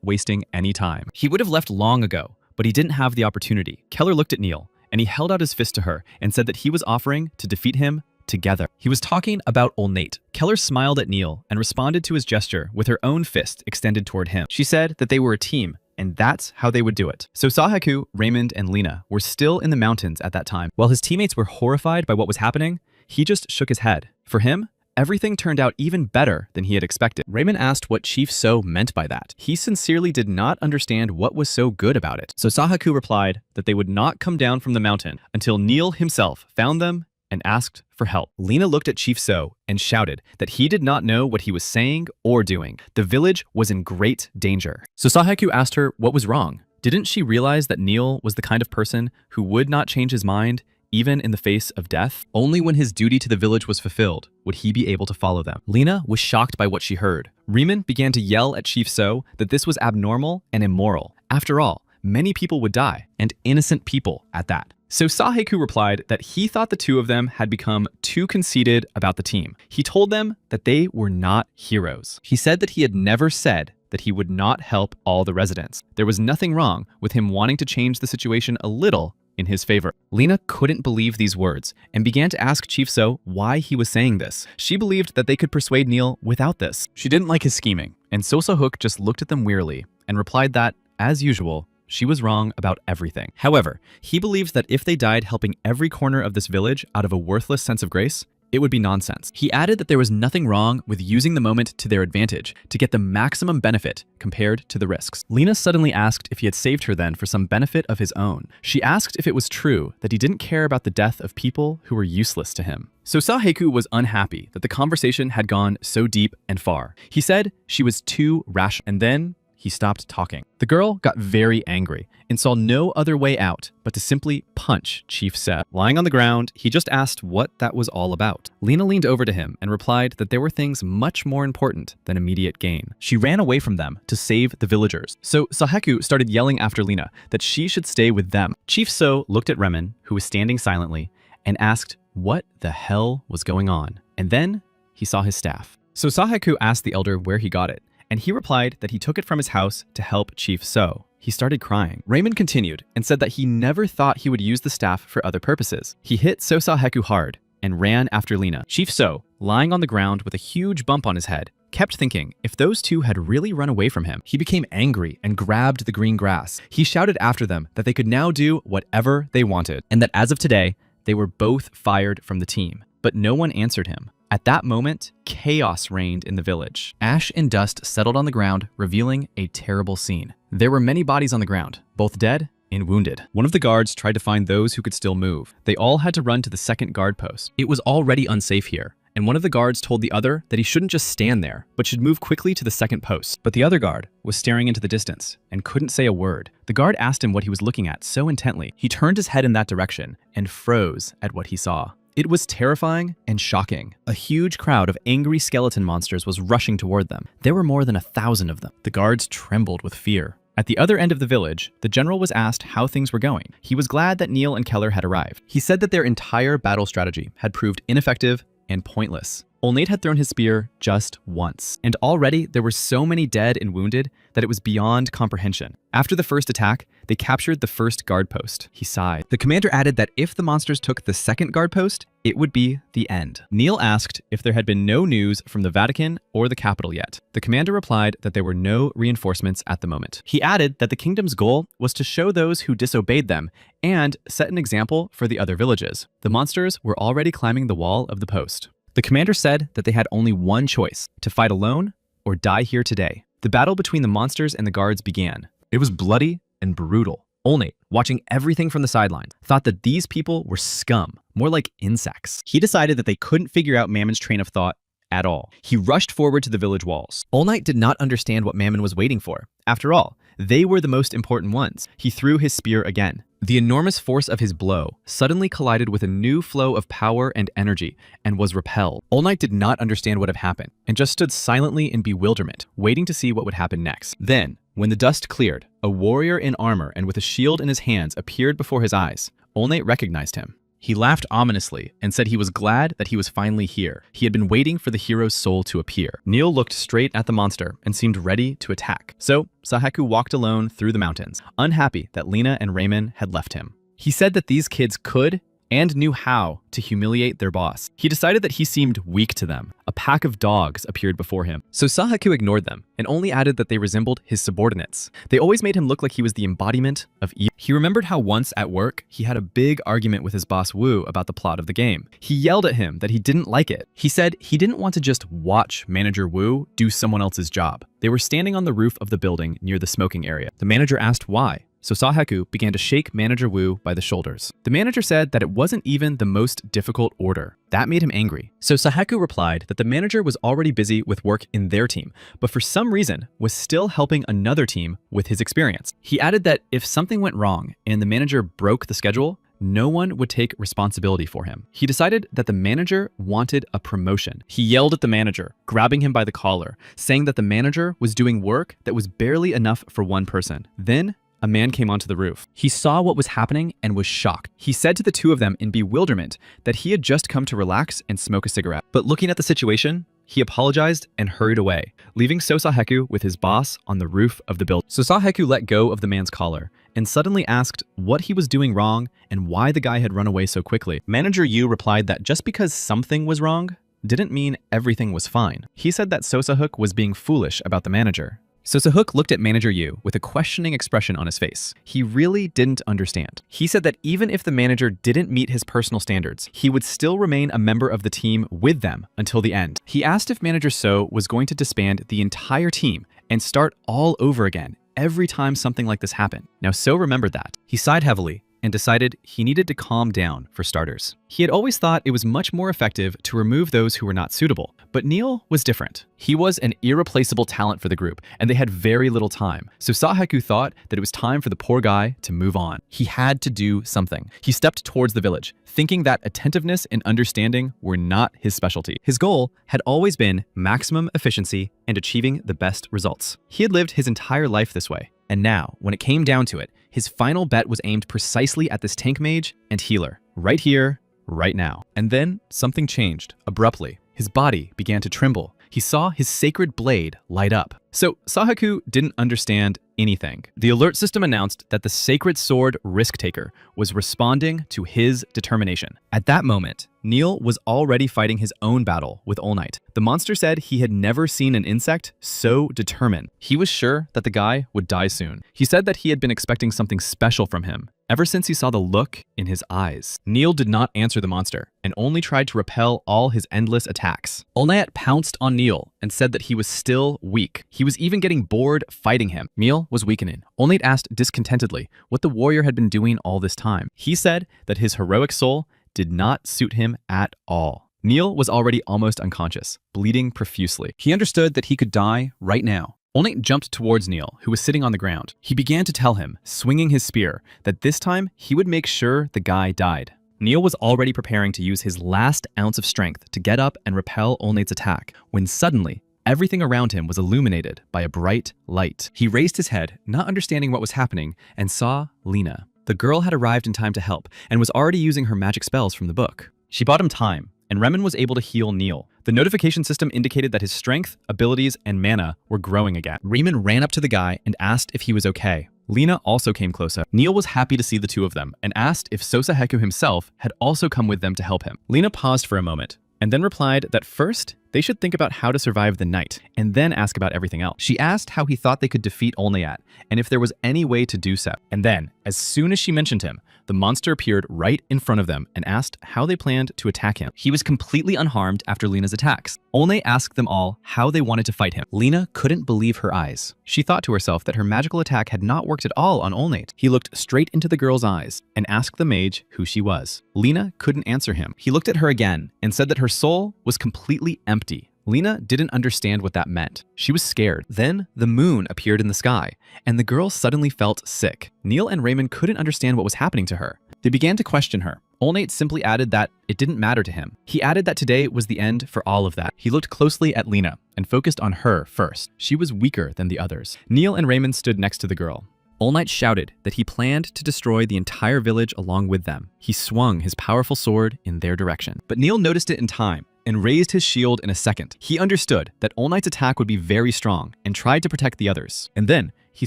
wasting any time. He would have left long ago, but he didn't have the opportunity. Keller looked at Neil, and he held out his fist to her and said that he was offering to defeat him together. He was talking about Olnate. Keller smiled at Neil and responded to his gesture with her own fist extended toward him. She said that they were a team, and that's how they would do it. So Sahaku, Raymond, and Lena were still in the mountains at that time. While his teammates were horrified by what was happening, he just shook his head. For him, everything turned out even better than he had expected. Raymond asked what Chief So meant by that. He sincerely did not understand what was so good about it. So Sahaku replied that they would not come down from the mountain until Neil himself found them and asked for help. Lena looked at Chief So and shouted that he did not know what he was saying or doing. The village was in great danger. So Sahaku asked her what was wrong. Didn't she realize that Neil was the kind of person who would not change his mind even in the face of death? Only when his duty to the village was fulfilled would he be able to follow them. Lena was shocked by what she heard. Riemann began to yell at Chief So that this was abnormal and immoral. After all, many people would die, and innocent people at that. So Sahaku replied that he thought the two of them had become too conceited about the team. He told them that they were not heroes. He said that he had never said that he would not help all the residents. There was nothing wrong with him wanting to change the situation a little in his favor. Lena couldn't believe these words and began to ask Chief So why he was saying this. She believed that they could persuade Neil without this. She didn't like his scheming, and So Hook just looked at them wearily and replied that, as usual, she was wrong about everything. However, he believed that if they died helping every corner of this village out of a worthless sense of grace, it would be nonsense. He added that there was nothing wrong with using the moment to their advantage to get the maximum benefit compared to the risks. Lena suddenly asked if he had saved her then for some benefit of his own. She asked if it was true that he didn't care about the death of people who were useless to him. So Sahaku was unhappy that the conversation had gone so deep and far. He said she was too rational, and then he stopped talking. The girl got very angry and saw no other way out but to simply punch Chief So. Lying on the ground, he just asked what that was all about. Lena leaned over to him and replied that there were things much more important than immediate gain. She ran away from them to save the villagers. So Sahaku started yelling after Lena that she should stay with them. Chief So looked at Remen, who was standing silently, and asked what the hell was going on. And then he saw his staff. So Sahaku asked the elder where he got it, and he replied that he took it from his house to help Chief So. He started crying. Raymond continued and said that he never thought he would use the staff for other purposes. He hit So Sahaku hard and ran after Lena. Chief So, lying on the ground with a huge bump on his head, kept thinking if those two had really run away from him. He became angry and grabbed the green grass. He shouted after them that they could now do whatever they wanted, and that as of today, they were both fired from the team. But no one answered him. At that moment, chaos reigned in the village. Ash and dust settled on the ground, revealing a terrible scene. There were many bodies on the ground, both dead and wounded. One of the guards tried to find those who could still move. They all had to run to the second guard post. It was already unsafe here, and one of the guards told the other that he shouldn't just stand there, but should move quickly to the second post. But the other guard was staring into the distance and couldn't say a word. The guard asked him what he was looking at so intently. He turned his head in that direction and froze at what he saw. It was terrifying and shocking. A huge crowd of angry skeleton monsters was rushing toward them. There were more than 1,000 of them. The guards trembled with fear. At the other end of the village, the general was asked how things were going. He was glad that Neil and Keller had arrived. He said that their entire battle strategy had proved ineffective and pointless. Olnate had thrown his spear just once, and already there were so many dead and wounded that it was beyond comprehension. After the first attack, they captured the first guard post. He sighed. The commander added that if the monsters took the second guard post, it would be the end. Neil asked if there had been no news from the Vatican or the capital yet. The commander replied that there were no reinforcements at the moment. He added that the kingdom's goal was to show those who disobeyed them and set an example for the other villages. The monsters were already climbing the wall of the post. The commander said that they had only one choice, to fight alone or die here today. The battle between the monsters and the guards began. It was bloody and brutal. Olnate, watching everything from the sidelines, thought that these people were scum, more like insects. He decided that they couldn't figure out Mammon's train of thought at all. He rushed forward to the village walls. All Might did not understand what Mammon was waiting for. After all, they were the most important ones. He threw his spear again. The enormous force of his blow suddenly collided with a new flow of power and energy and was repelled. All Might did not understand what had happened and just stood silently in bewilderment, waiting to see what would happen next. Then, when the dust cleared, a warrior in armor and with a shield in his hands appeared before his eyes. All Might recognized him. He laughed ominously and said he was glad that he was finally here. He had been waiting for the hero's soul to appear. Neil looked straight at the monster and seemed ready to attack. So, Sahaku walked alone through the mountains, unhappy that Lena and Raymond had left him. He said that these kids could and knew how to humiliate their boss. He decided that he seemed weak to them. A pack of dogs appeared before him. So Sahaku ignored them and only added that they resembled his subordinates. They always made him look like he was the embodiment of evil. He remembered how once at work, he had a big argument with his boss Wu about the plot of the game. He yelled at him that he didn't like it. He said he didn't want to just watch Manager Wu do someone else's job. They were standing on the roof of the building near the smoking area. The manager asked why. So Sahaku began to shake Manager Wu by the shoulders. The manager said that it wasn't even the most difficult order. That made him angry. So Sahaku replied that the manager was already busy with work in their team, but for some reason was still helping another team with his experience. He added that if something went wrong and the manager broke the schedule, no one would take responsibility for him. He decided that the manager wanted a promotion. He yelled at the manager, grabbing him by the collar, saying that the manager was doing work that was barely enough for one person. Then, a man came onto the roof. He saw what was happening and was shocked. He said to the two of them in bewilderment that he had just come to relax and smoke a cigarette. But looking at the situation, he apologized and hurried away, leaving Sahaku with his boss on the roof of the building. Sahaku let go of the man's collar and suddenly asked what he was doing wrong and why the guy had run away so quickly. Manager Yu replied that just because something was wrong didn't mean everything was fine. He said that Sosahuk was being foolish about the manager. Sosahuk looked at Manager Yu with a questioning expression on his face. He really didn't understand. He said that even if the manager didn't meet his personal standards, he would still remain a member of the team with them until the end. He asked if Manager So was going to disband the entire team and start all over again every time something like this happened. Now So remembered that. He sighed heavily and decided he needed to calm down for starters. He had always thought it was much more effective to remove those who were not suitable, but Neil was different. He was an irreplaceable talent for the group, and they had very little time. So Sahaku thought that it was time for the poor guy to move on. He had to do something. He stepped towards the village, thinking that attentiveness and understanding were not his specialty. His goal had always been maximum efficiency and achieving the best results. He had lived his entire life this way. And now, when it came down to it, his final bet was aimed precisely at this tank mage and healer, right here, right now. And then something changed, abruptly. His body began to tremble. He saw his sacred blade light up. So Sahaku didn't understand anything. The alert system announced that the sacred sword risk taker was responding to his determination. At that moment, Neil was already fighting his own battle with All Might. The monster said he had never seen an insect so determined. He was sure that the guy would die soon. He said that he had been expecting something special from him ever since he saw the look in his eyes. Neil did not answer the monster and only tried to repel all his endless attacks. All Might pounced on Neil and said that he was still weak. He was even getting bored fighting him. Neil was weakening. All Might asked discontentedly what the warrior had been doing all this time. He said that his heroic soul did not suit him at all. Neil was already almost unconscious, bleeding profusely. He understood that he could die right now. All Might jumped towards Neil, who was sitting on the ground. He began to tell him, swinging his spear, that this time he would make sure the guy died. Neil was already preparing to use his last ounce of strength to get up and repel All Might's attack, when suddenly, everything around him was illuminated by a bright light. He raised his head, not understanding what was happening, and saw Lena. The girl had arrived in time to help and was already using her magic spells from the book. She bought him time, and Remen was able to heal Neil. The notification system indicated that his strength, abilities, and mana were growing again. Remen ran up to the guy and asked if he was okay. Lena also came closer. Neil was happy to see the two of them and asked if Sosaheku himself had also come with them to help him. Lena paused for a moment and then replied that first, they should think about how to survive the night, and then ask about everything else. She asked how he thought they could defeat Olnayat, and if there was any way to do so. And then, as soon as she mentioned him, the monster appeared right in front of them and asked how they planned to attack him. He was completely unharmed after Lena's attacks. Olnay asked them all how they wanted to fight him. Lena couldn't believe her eyes. She thought to herself that her magical attack had not worked at all on Olnay. He looked straight into the girl's eyes and asked the mage who she was. Lena couldn't answer him. He looked at her again and said that her soul was completely empty. Lena didn't understand what that meant. She was scared. Then the moon appeared in the sky, and the girl suddenly felt sick. Neil and Raymond couldn't understand what was happening to her. They began to question her. Allnight simply added that it didn't matter to him. He added that today was the end for all of that. He looked closely at Lena and focused on her first. She was weaker than the others. Neil and Raymond stood next to the girl. Allnight shouted that he planned to destroy the entire village along with them. He swung his powerful sword in their direction. But Neil noticed it in time and raised his shield in a second. He understood that Allnight's attack would be very strong and tried to protect the others. And then he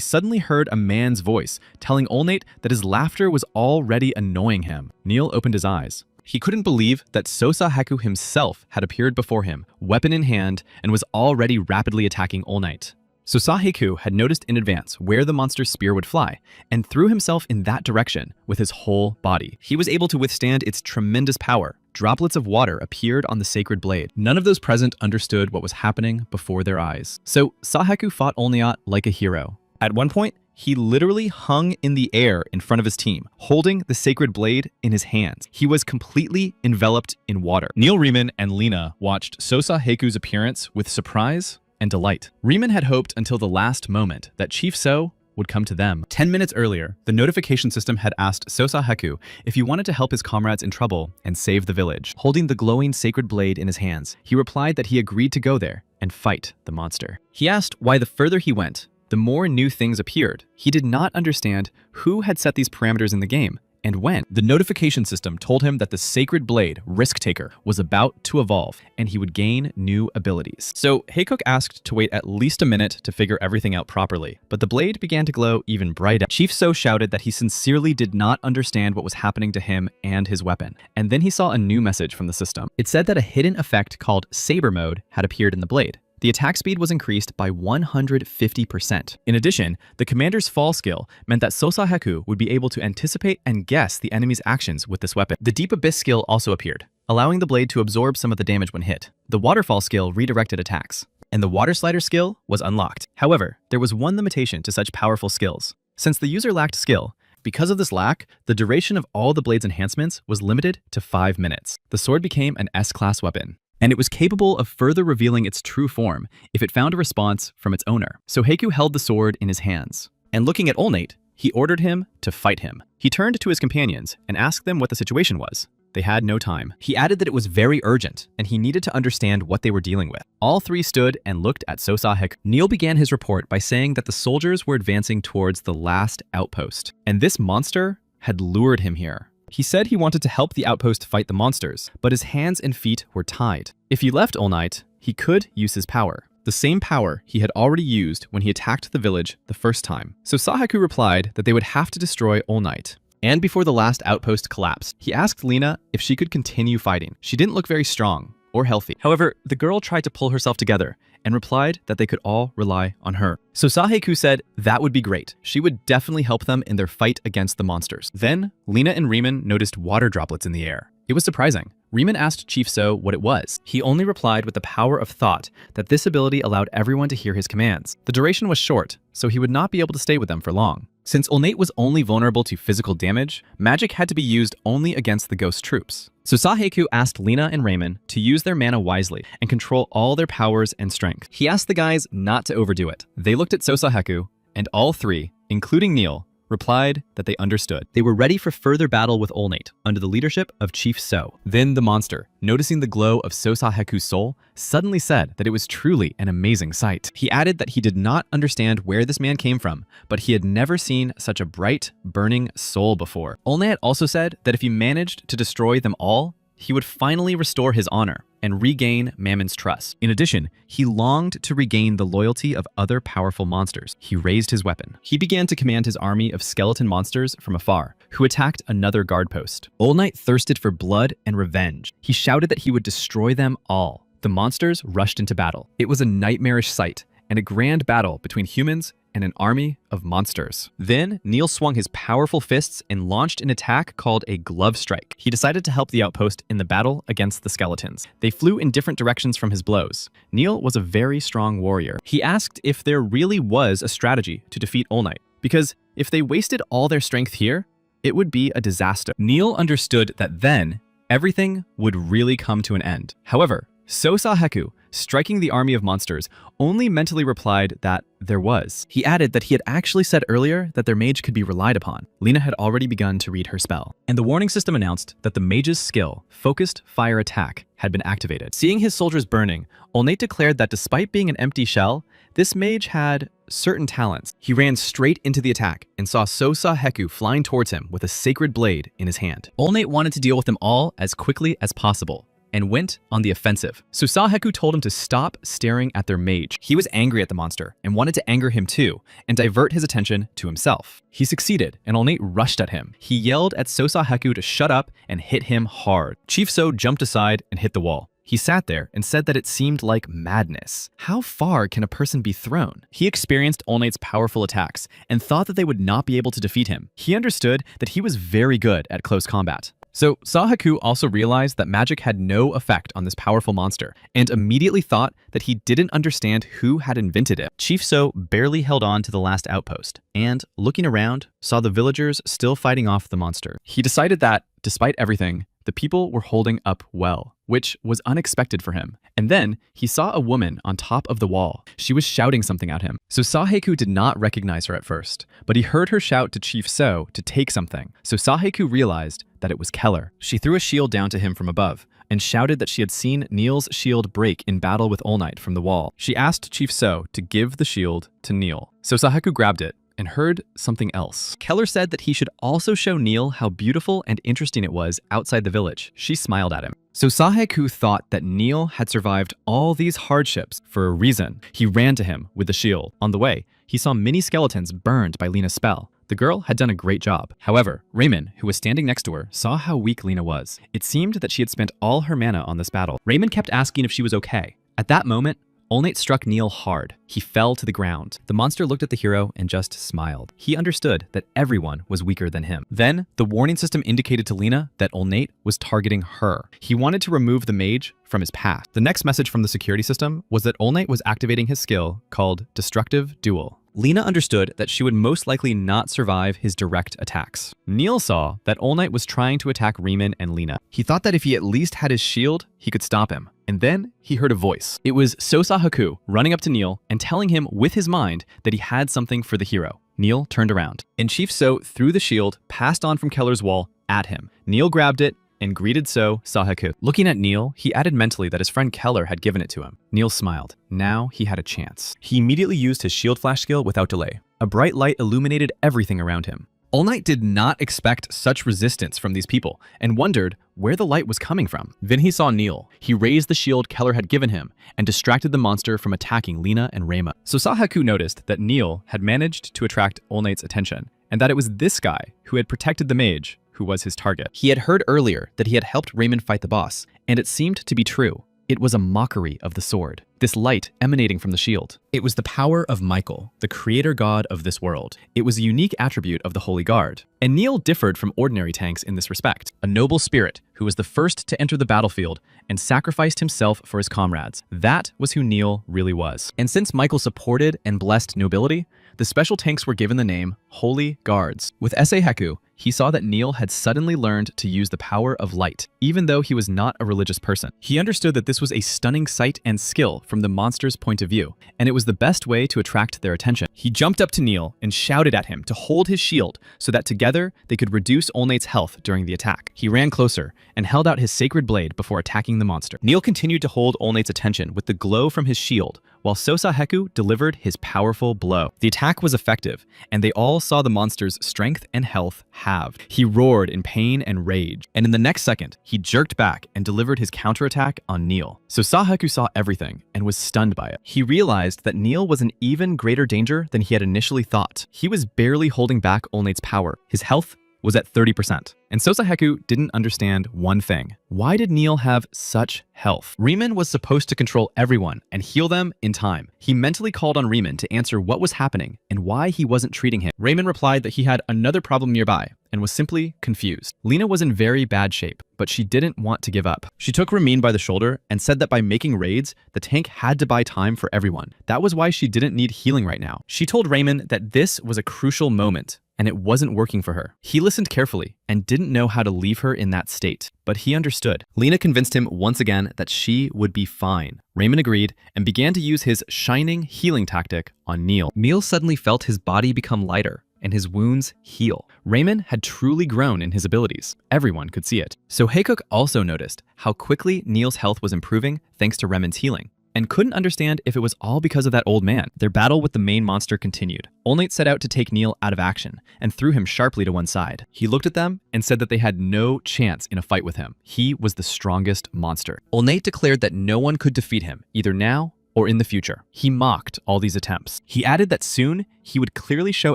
suddenly heard a man's voice telling Allnight that his laughter was already annoying him. Neil opened his eyes. He couldn't believe that Sosahaku himself had appeared before him, weapon in hand, and was already rapidly attacking Allnight. Sosahaku had noticed in advance where the monster's spear would fly and threw himself in that direction with his whole body. He was able to withstand its tremendous power. Droplets of water appeared on the sacred blade. None of those present understood what was happening before their eyes. So Sahaku fought Allnight like a hero. At one point, he literally hung in the air in front of his team, holding the sacred blade in his hands. He was completely enveloped in water. Neil, Riemann, and Lena watched Sosahaku's appearance with surprise and delight. Riemann had hoped until the last moment that Chief So would come to them. 10 minutes earlier, the notification system had asked Sosahaku if he wanted to help his comrades in trouble and save the village. Holding the glowing sacred blade in his hands, he replied that he agreed to go there and fight the monster. He asked why the further he went, the more new things appeared. He did not understand who had set these parameters in the game and when. The notification system told him that the sacred blade, Risk Taker, was about to evolve and he would gain new abilities. So Haycock asked to wait at least a minute to figure everything out properly, but the blade began to glow even brighter. Chief So shouted that he sincerely did not understand what was happening to him and his weapon. And then he saw a new message from the system. It said that a hidden effect called Saber Mode had appeared in the blade. The attack speed was increased by 150%. In addition, the commander's fall skill meant that Sosahaku would be able to anticipate and guess the enemy's actions with this weapon. The Deep Abyss skill also appeared, allowing the blade to absorb some of the damage when hit. The Waterfall skill redirected attacks, and the Water Slider skill was unlocked. However, there was one limitation to such powerful skills. Since the user lacked skill, because of this lack, the duration of all the blade's enhancements was limited to 5 minutes. The sword became an S-class weapon, and it was capable of further revealing its true form if it found a response from its owner. So Heiku held the sword in his hands, and looking at Allnight, he ordered him to fight him. He turned to his companions and asked them what the situation was. They had no time. He added that it was very urgent, and he needed to understand what they were dealing with. All three stood and looked at Sosahaku. Neil began his report by saying that the soldiers were advancing towards the last outpost, and this monster had lured him here. He said he wanted to help the outpost fight the monsters, but his hands and feet were tied. If he left Allnight, he could use his power, the same power he had already used when he attacked the village the first time. So Sahaku replied that they would have to destroy Allnight. And before the last outpost collapsed, he asked Lena if she could continue fighting. She didn't look very strong or healthy. However, the girl tried to pull herself together and replied that they could all rely on her. So Sahaku said that would be great. She would definitely help them in their fight against the monsters. Then, Lena and Riemann noticed water droplets in the air. It was surprising. Riemann asked Chief So what it was. He only replied with the power of thought that this ability allowed everyone to hear his commands. The duration was short, so he would not be able to stay with them for long. Since Allnight was only vulnerable to physical damage, magic had to be used only against the ghost troops. So Sahaku asked Lena and Raymond to use their mana wisely and control all their powers and strength. He asked the guys not to overdo it. They looked at Sosahaku, and all three, including Neil, replied that they understood. They were ready for further battle with Allnight under the leadership of Chief So. Then the monster, noticing the glow of Sosahaku's soul, suddenly said that it was truly an amazing sight. He added that he did not understand where this man came from, but he had never seen such a bright, burning soul before. Allnight also said that if he managed to destroy them all, he would finally restore his honor and regain Mammon's trust. In addition, he longed to regain the loyalty of other powerful monsters. He raised his weapon. He began to command his army of skeleton monsters from afar, who attacked another guard post. Allnight thirsted for blood and revenge. He shouted that he would destroy them all. The monsters rushed into battle. It was a nightmarish sight, and a grand battle between humans and an army of monsters. Then, Neil swung his powerful fists and launched an attack called a glove strike. He decided to help the outpost in the battle against the skeletons. They flew in different directions from his blows. Neil was a very strong warrior. He asked if there really was a strategy to defeat Allnight, because if they wasted all their strength here, it would be a disaster. Neil understood that then, everything would really come to an end. However, Sosahaku striking the army of monsters, only mentally replied that there was. He added that he had actually said earlier that their mage could be relied upon. Lina had already begun to read her spell, and the warning system announced that the mage's skill, Focused Fire Attack, had been activated. Seeing his soldiers burning, Olnate declared that despite being an empty shell, this mage had certain talents. He ran straight into the attack and saw Sosa Heku flying towards him with a sacred blade in his hand. Olnate wanted to deal with them all as quickly as possible and went on the offensive. So Saheku told him to stop staring at their mage. He was angry at the monster and wanted to anger him too and divert his attention to himself. He succeeded, and Olnate rushed at him. He yelled at Sosaheku to shut up and hit him hard. Chief So jumped aside and hit the wall. He sat there and said that it seemed like madness. How far can a person be thrown? He experienced Olnate's powerful attacks and thought that they would not be able to defeat him. He understood that he was very good at close combat. So Saheku also realized that magic had no effect on this powerful monster and immediately thought that he didn't understand who had invented it. Chief So barely held on to the last outpost and, looking around, saw the villagers still fighting off the monster. He decided that, despite everything, the people were holding up well, which was unexpected for him. And then he saw a woman on top of the wall. She was shouting something at him. So Saheku did not recognize her at first, but he heard her shout to Chief So to take something. So Saheku realized that it was Keller. She threw a shield down to him from above and shouted that she had seen Neil's shield break in battle with Olnate from the wall. She asked Chief So to give the shield to Neil. So Saheku grabbed it and heard something else. Keller said that he should also show Neil how beautiful and interesting it was outside the village. She smiled at him. So Saheku thought that Neil had survived all these hardships for a reason. He ran to him with the shield. On the way, he saw many skeletons burned by Lina's spell. The girl had done a great job. However, Raymond, who was standing next to her, saw how weak Lina was. It seemed that she had spent all her mana on this battle. Raymond kept asking if she was okay. At that moment, Olnate struck Neil hard. He fell to the ground. The monster looked at the hero and just smiled. He understood that everyone was weaker than him. Then, the warning system indicated to Lina that Olnate was targeting her. He wanted to remove the mage from his path. The next message from the security system was that Olnate was activating his skill called Destructive Duel. Lina understood that she would most likely not survive his direct attacks. Neil saw that Olnate was trying to attack Riemann and Lina. He thought that if he at least had his shield, he could stop him. And then he heard a voice. It was Sosaheku running up to Neil and telling him with his mind that he had something for the hero. Neil turned around, and Chief So threw the shield passed on from Keller's wall at him. Neil grabbed it and greeted Saheku. Looking at Neil, he added mentally that his friend Keller had given it to him. Neil smiled. Now he had a chance. He immediately used his shield flash skill without delay. A bright light illuminated everything around him. Olnate did not expect such resistance from these people and wondered where the light was coming from. Then he saw Neil. He raised the shield Keller had given him and distracted the monster from attacking Lina and Rema. So Saheku noticed that Neil had managed to attract Olnate's attention and that it was this guy who had protected the mage who was his target. He had heard earlier that he had helped Raymond fight the boss, and it seemed to be true. It was a mockery of the sword, this light emanating from the shield. It was the power of Michael, the creator god of this world. It was a unique attribute of the Holy Guard. And Neil differed from ordinary tanks in this respect, a noble spirit who was the first to enter the battlefield and sacrificed himself for his comrades. That was who Neil really was. And since Michael supported and blessed nobility, the special tanks were given the name Holy Guards. With Saheku, he saw that Neil had suddenly learned to use the power of light, even though he was not a religious person. He understood that this was a stunning sight and skill from the monster's point of view, and it was the best way to attract their attention. He jumped up to Neil and shouted at him to hold his shield so that together they could reduce Olnate's health during the attack. He ran closer and held out his sacred blade before attacking the monster. Neil continued to hold Olnate's attention with the glow from his shield, while Sosaheku delivered his powerful blow. The attack was effective, and they all saw the monster's strength and health halved. He roared in pain and rage, and in the next second, he jerked back and delivered his counterattack on Neil. So Saheku saw everything and was stunned by it. He realized that Neil was in even greater danger than he had initially thought. He was barely holding back Olnate's power. His health was at 30%. And Sosaheku didn't understand one thing. Why did Neil have such health? Riemann was supposed to control everyone and heal them in time. He mentally called on Riemann to answer what was happening and why he wasn't treating him. Riemann replied that he had another problem nearby and was simply confused. Lina was in very bad shape, but she didn't want to give up. She took Riemann by the shoulder and said that by making raids, the tank had to buy time for everyone. That was why she didn't need healing right now. She told Riemann that this was a crucial moment and it wasn't working for her. He listened carefully and didn't know how to leave her in that state, but he understood. Lena convinced him once again that she would be fine. Raymond agreed and began to use his shining healing tactic on Neil. Neil suddenly felt his body become lighter and his wounds heal. Raymond had truly grown in his abilities. Everyone could see it. So Haekuk also noticed how quickly Neil's health was improving thanks to Raymond's healing, and couldn't understand if it was all because of that old man. Their battle with the main monster continued. Olnate set out to take Neil out of action and threw him sharply to one side. He looked at them and said that they had no chance in a fight with him. He was the strongest monster. Olnate declared that no one could defeat him, either now or in the future. He mocked all these attempts. He added that soon he would clearly show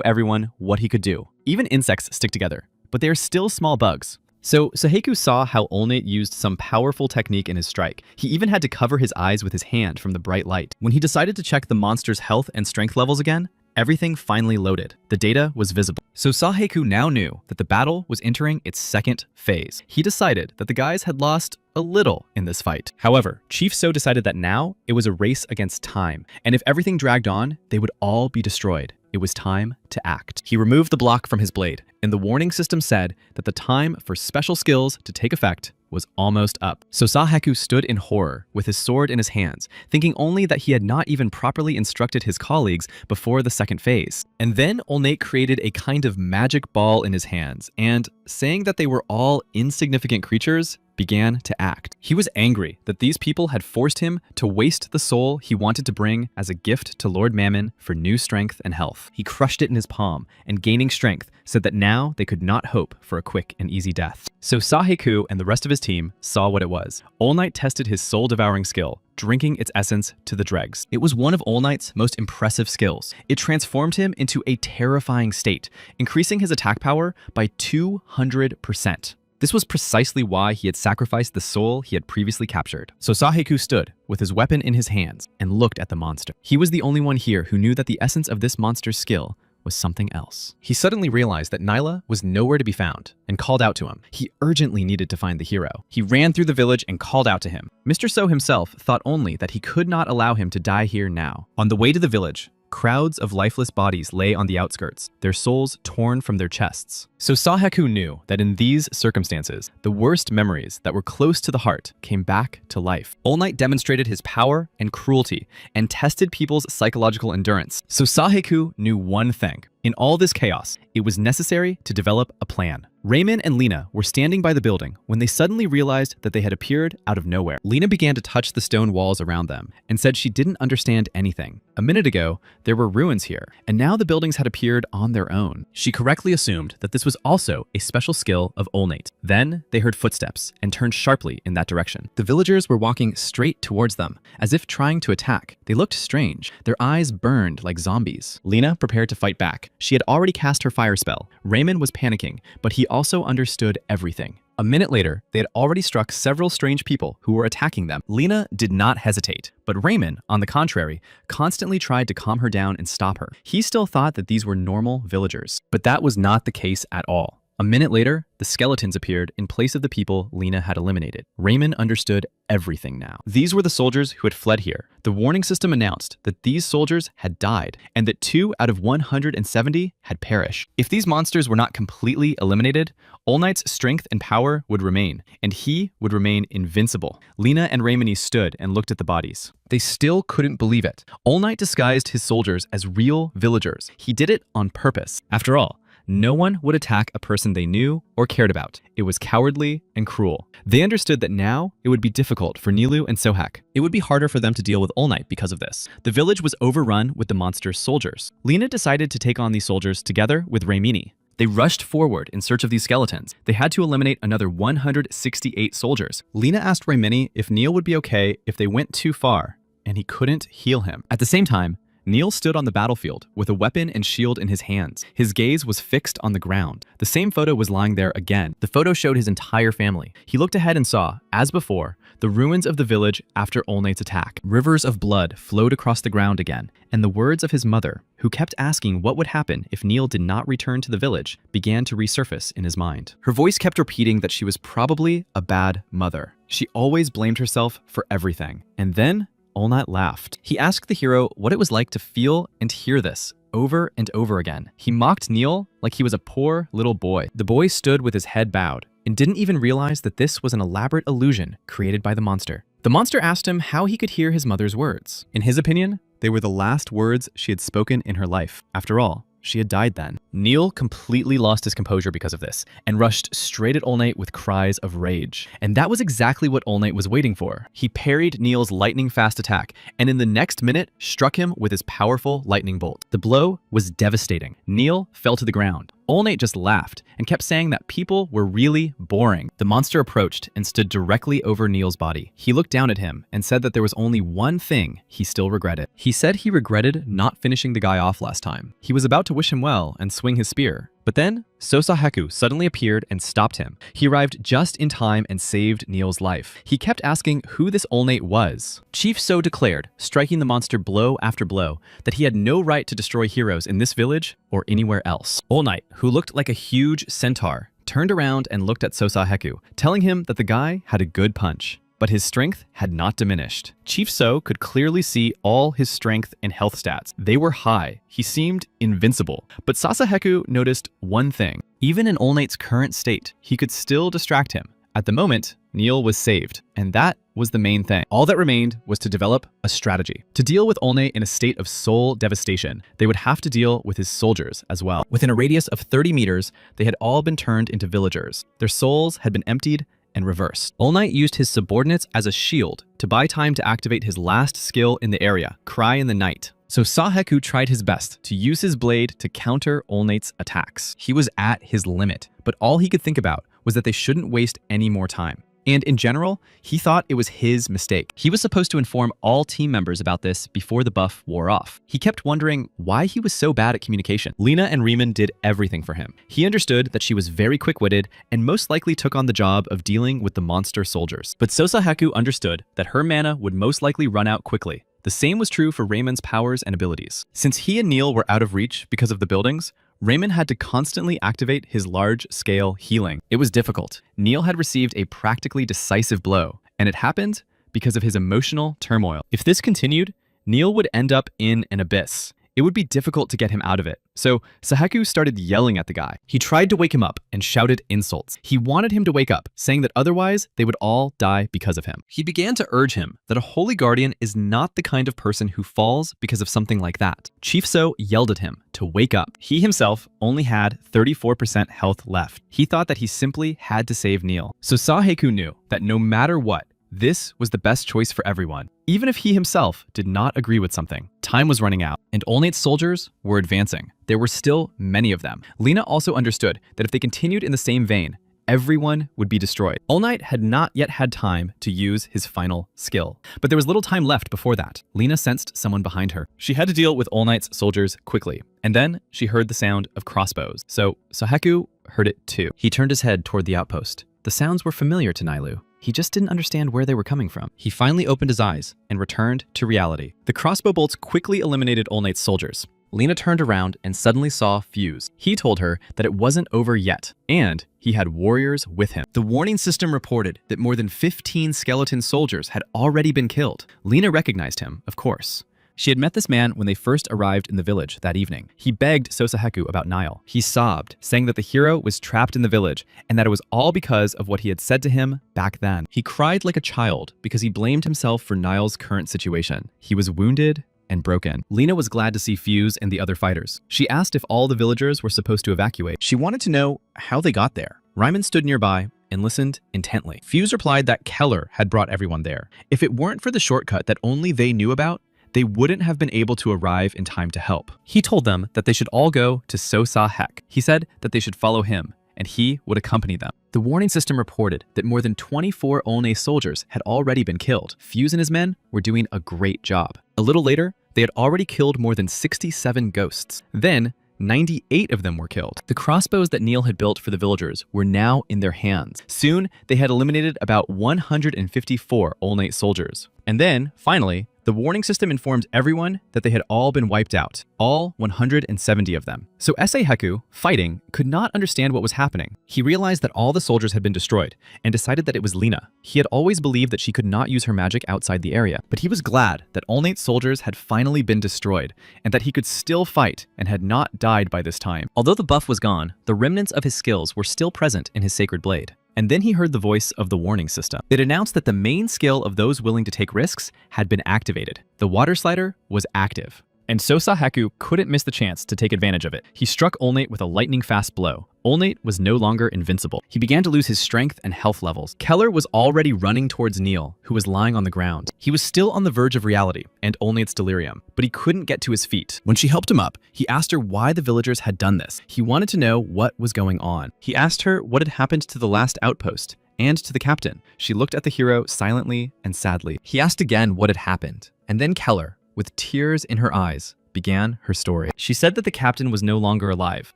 everyone what he could do. Even insects stick together, but they are still small bugs. So Saheiku saw how Olnate used some powerful technique in his strike. He even had to cover his eyes with his hand from the bright light. When he decided to check the monster's health and strength levels again, everything finally loaded. The data was visible. So Saheiku now knew that the battle was entering its second phase. He decided that the guys had lost a little in this fight. However, Chief So decided that now it was a race against time, and if everything dragged on, they would all be destroyed. It was time to act. He removed the block from his blade, and the warning system said that the time for special skills to take effect was almost up. So Saheiku stood in horror with his sword in his hands, thinking only that he had not even properly instructed his colleagues before the second phase. And then Olnate created a kind of magic ball in his hands, and saying that they were all insignificant creatures, began to act. He was angry that these people had forced him to waste the soul he wanted to bring as a gift to Lord Mammon for new strength and health. He crushed it in his palm, and gaining strength, said that now they could not hope for a quick and easy death. So Saheiku and the rest of his team saw what it was. Olnate tested his soul-devouring skill, drinking its essence to the dregs. It was one of Olnate's most impressive skills. It transformed him into a terrifying state, increasing his attack power by 200%. This was precisely why he had sacrificed the soul he had previously captured. So Saheiku stood with his weapon in his hands and looked at the monster. He was the only one here who knew that the essence of this monster's skill was something else. He suddenly realized that Nyla was nowhere to be found and called out to him. He urgently needed to find the hero. He ran through the village and called out to him. Mr. So himself thought only that he could not allow him to die here now. On the way to the village, crowds of lifeless bodies lay on the outskirts, their souls torn from their chests. So Saheiku knew that in these circumstances, the worst memories that were close to the heart came back to life. Olnate demonstrated his power and cruelty and tested people's psychological endurance. So Saheiku knew one thing. In all this chaos, it was necessary to develop a plan. Raymond and Lena were standing by the building when they suddenly realized that they had appeared out of nowhere. Lena began to touch the stone walls around them and said she didn't understand anything. A minute ago, there were ruins here, and now the buildings had appeared on their own. She correctly assumed that this was also a special skill of Olnate. Then they heard footsteps and turned sharply in that direction. The villagers were walking straight towards them, as if trying to attack. They looked strange. Their eyes burned like zombies. Lena prepared to fight back. She had already cast her fire spell. Raymond was panicking, but he also understood everything. A minute later, they had already struck several strange people who were attacking them. Lena did not hesitate, but Raymond, on the contrary, constantly tried to calm her down and stop her. He still thought that these were normal villagers, but that was not the case at all. A minute later, the skeletons appeared in place of the people Lena had eliminated. Raymond understood everything now. These were the soldiers who had fled here. The warning system announced that these soldiers had died and that 2 out of 170 had perished. If these monsters were not completely eliminated, Olnate's strength and power would remain, and he would remain invincible. Lena and Raymond stood and looked at the bodies. They still couldn't believe it. Olnate disguised his soldiers as real villagers. He did it on purpose. After all, no one would attack a person they knew or cared about. It was cowardly and cruel. They understood that now it would be difficult for Nilu and Sohak. It would be harder for them to deal with Olnate because of this. The village was overrun with the monster's soldiers. Lena decided to take on these soldiers together with Raymini. They rushed forward in search of these skeletons. They had to eliminate another 168 soldiers. Lena asked Raymini if Neil would be okay if they went too far, and he couldn't heal him. At the same time, Neil stood on the battlefield with a weapon and shield in his hands. His gaze was fixed on the ground. The same photo was lying there again. The photo showed his entire family. He looked ahead and saw, as before, the ruins of the village after Olnate's attack. Rivers of blood flowed across the ground again, and the words of his mother, who kept asking what would happen if Neil did not return to the village, began to resurface in his mind. Her voice kept repeating that she was probably a bad mother. She always blamed herself for everything. And then Olnate laughed. He asked the hero what it was like to feel and hear this over and over again. He mocked Neil like he was a poor little boy. The boy stood with his head bowed and didn't even realize that this was an elaborate illusion created by the monster. The monster asked him how he could hear his mother's words. In his opinion, they were the last words she had spoken in her life. After all, she had died then. Neil completely lost his composure because of this and rushed straight at All Night with cries of rage. And that was exactly what All Night was waiting for. He parried Neil's lightning-fast attack and in the next minute struck him with his powerful lightning bolt. The blow was devastating. Neil fell to the ground. All Night just laughed and kept saying that people were really boring. The monster approached and stood directly over Neil's body. He looked down at him and said that there was only one thing he still regretted. He said he regretted not finishing the guy off last time. He was about to wish him well and swing his spear. But then, Sosaheku suddenly appeared and stopped him. He arrived just in time and saved Neil's life. He kept asking who this All Night was. Chief So declared, striking the monster blow after blow, that he had no right to destroy heroes in this village or anywhere else. All Night, who looked like a huge centaur, turned around and looked at Sosaheku, telling him that the guy had a good punch. But his strength had not diminished. Chief So could clearly see all his strength and health stats. They were high. He seemed invincible. But Sasaheku noticed one thing. Even in All Night's current state, he could still distract him. At the moment, Neil was saved, and that was the main thing. All that remained was to develop a strategy. To deal with All Night in a state of soul devastation, they would have to deal with his soldiers as well. Within a radius of 30 meters, they had all been turned into villagers. Their souls had been emptied and reversed. All Night used his subordinates as a shield to buy time to activate his last skill in the area, Cry in the Night. So Saheku tried his best to use his blade to counter All Night's attacks. He was at his limit, but all he could think about was that they shouldn't waste any more time. And in general, he thought it was his mistake. He was supposed to inform all team members about this before the buff wore off. He kept wondering why he was so bad at communication. Lena and Riemann did everything for him. He understood that she was very quick-witted and most likely took on the job of dealing with the monster soldiers. But Sosaheku understood that her mana would most likely run out quickly. The same was true for Raymond's powers and abilities. Since he and Neil were out of reach because of the buildings, Raymond had to constantly activate his large-scale healing. It was difficult. Neil had received a practically decisive blow, and it happened because of his emotional turmoil. If this continued, Neil would end up in an abyss. It would be difficult to get him out of it. So Saheku started yelling at the guy. He tried to wake him up and shouted insults. He wanted him to wake up, saying that otherwise they would all die because of him. He began to urge him that a holy guardian is not the kind of person who falls because of something like that. Chief So yelled at him to wake up. He himself only had 34% health left. He thought that he simply had to save Neil. So Saheku knew that no matter what, this was the best choice for everyone, even if he himself did not agree with something. Time was running out, and All Night's soldiers were advancing. There were still many of them. Lena also understood that if they continued in the same vein, everyone would be destroyed. All Night had not yet had time to use his final skill, but there was little time left before that. Lena sensed someone behind her. She had to deal with All Night's soldiers quickly, and then she heard the sound of crossbows. So Saheku heard it too. He turned his head toward the outpost. The sounds were familiar to Nailu. He just didn't understand where they were coming from. He finally opened his eyes and returned to reality. The crossbow bolts quickly eliminated All Night's soldiers. Lena turned around and suddenly saw Fuse. He told her that it wasn't over yet, and he had warriors with him. The warning system reported that more than 15 skeleton soldiers had already been killed. Lena recognized him, of course. She had met this man when they first arrived in the village that evening. He begged Sosaheku about Nile. He sobbed, saying that the hero was trapped in the village and that it was all because of what he had said to him back then. He cried like a child because he blamed himself for Nile's current situation. He was wounded and broken. Lena was glad to see Fuse and the other fighters. She asked if all the villagers were supposed to evacuate. She wanted to know how they got there. Ryman stood nearby and listened intently. Fuse replied that Keller had brought everyone there. If it weren't for the shortcut that only they knew about, they wouldn't have been able to arrive in time to help. He told them that they should all go to Sosahek. He said that they should follow him, and he would accompany them. The warning system reported that more than 24 Olne soldiers had already been killed. Fuse and his men were doing a great job. A little later, they had already killed more than 67 ghosts. Then, 98 of them were killed. The crossbows that Neil had built for the villagers were now in their hands. Soon, they had eliminated about 154 Olne soldiers. And then, finally, The warning system informed everyone that they had all been wiped out, all 170 of them. So Heku, fighting, could not understand what was happening. He realized that all the soldiers had been destroyed and decided that it was Lena. He had always believed that she could not use her magic outside the area, but he was glad that all 8 soldiers had finally been destroyed and that he could still fight and had not died by this time. Although the buff was gone, the remnants of his skills were still present in his sacred blade. And then he heard the voice of the warning system. It announced that the main skill of those willing to take risks had been activated. The water slider was active. And Sosa Heku couldn't miss the chance to take advantage of it. He struck Olnate with a lightning-fast blow. Olnate was no longer invincible. He began to lose his strength and health levels. Keller was already running towards Neil, who was lying on the ground. He was still on the verge of reality and Olnate's delirium, but he couldn't get to his feet. When she helped him up, he asked her why the villagers had done this. He wanted to know what was going on. He asked her what had happened to the last outpost and to the captain. She looked at the hero silently and sadly. He asked again what had happened, and then Keller, with tears in her eyes, began her story. She said that the captain was no longer alive.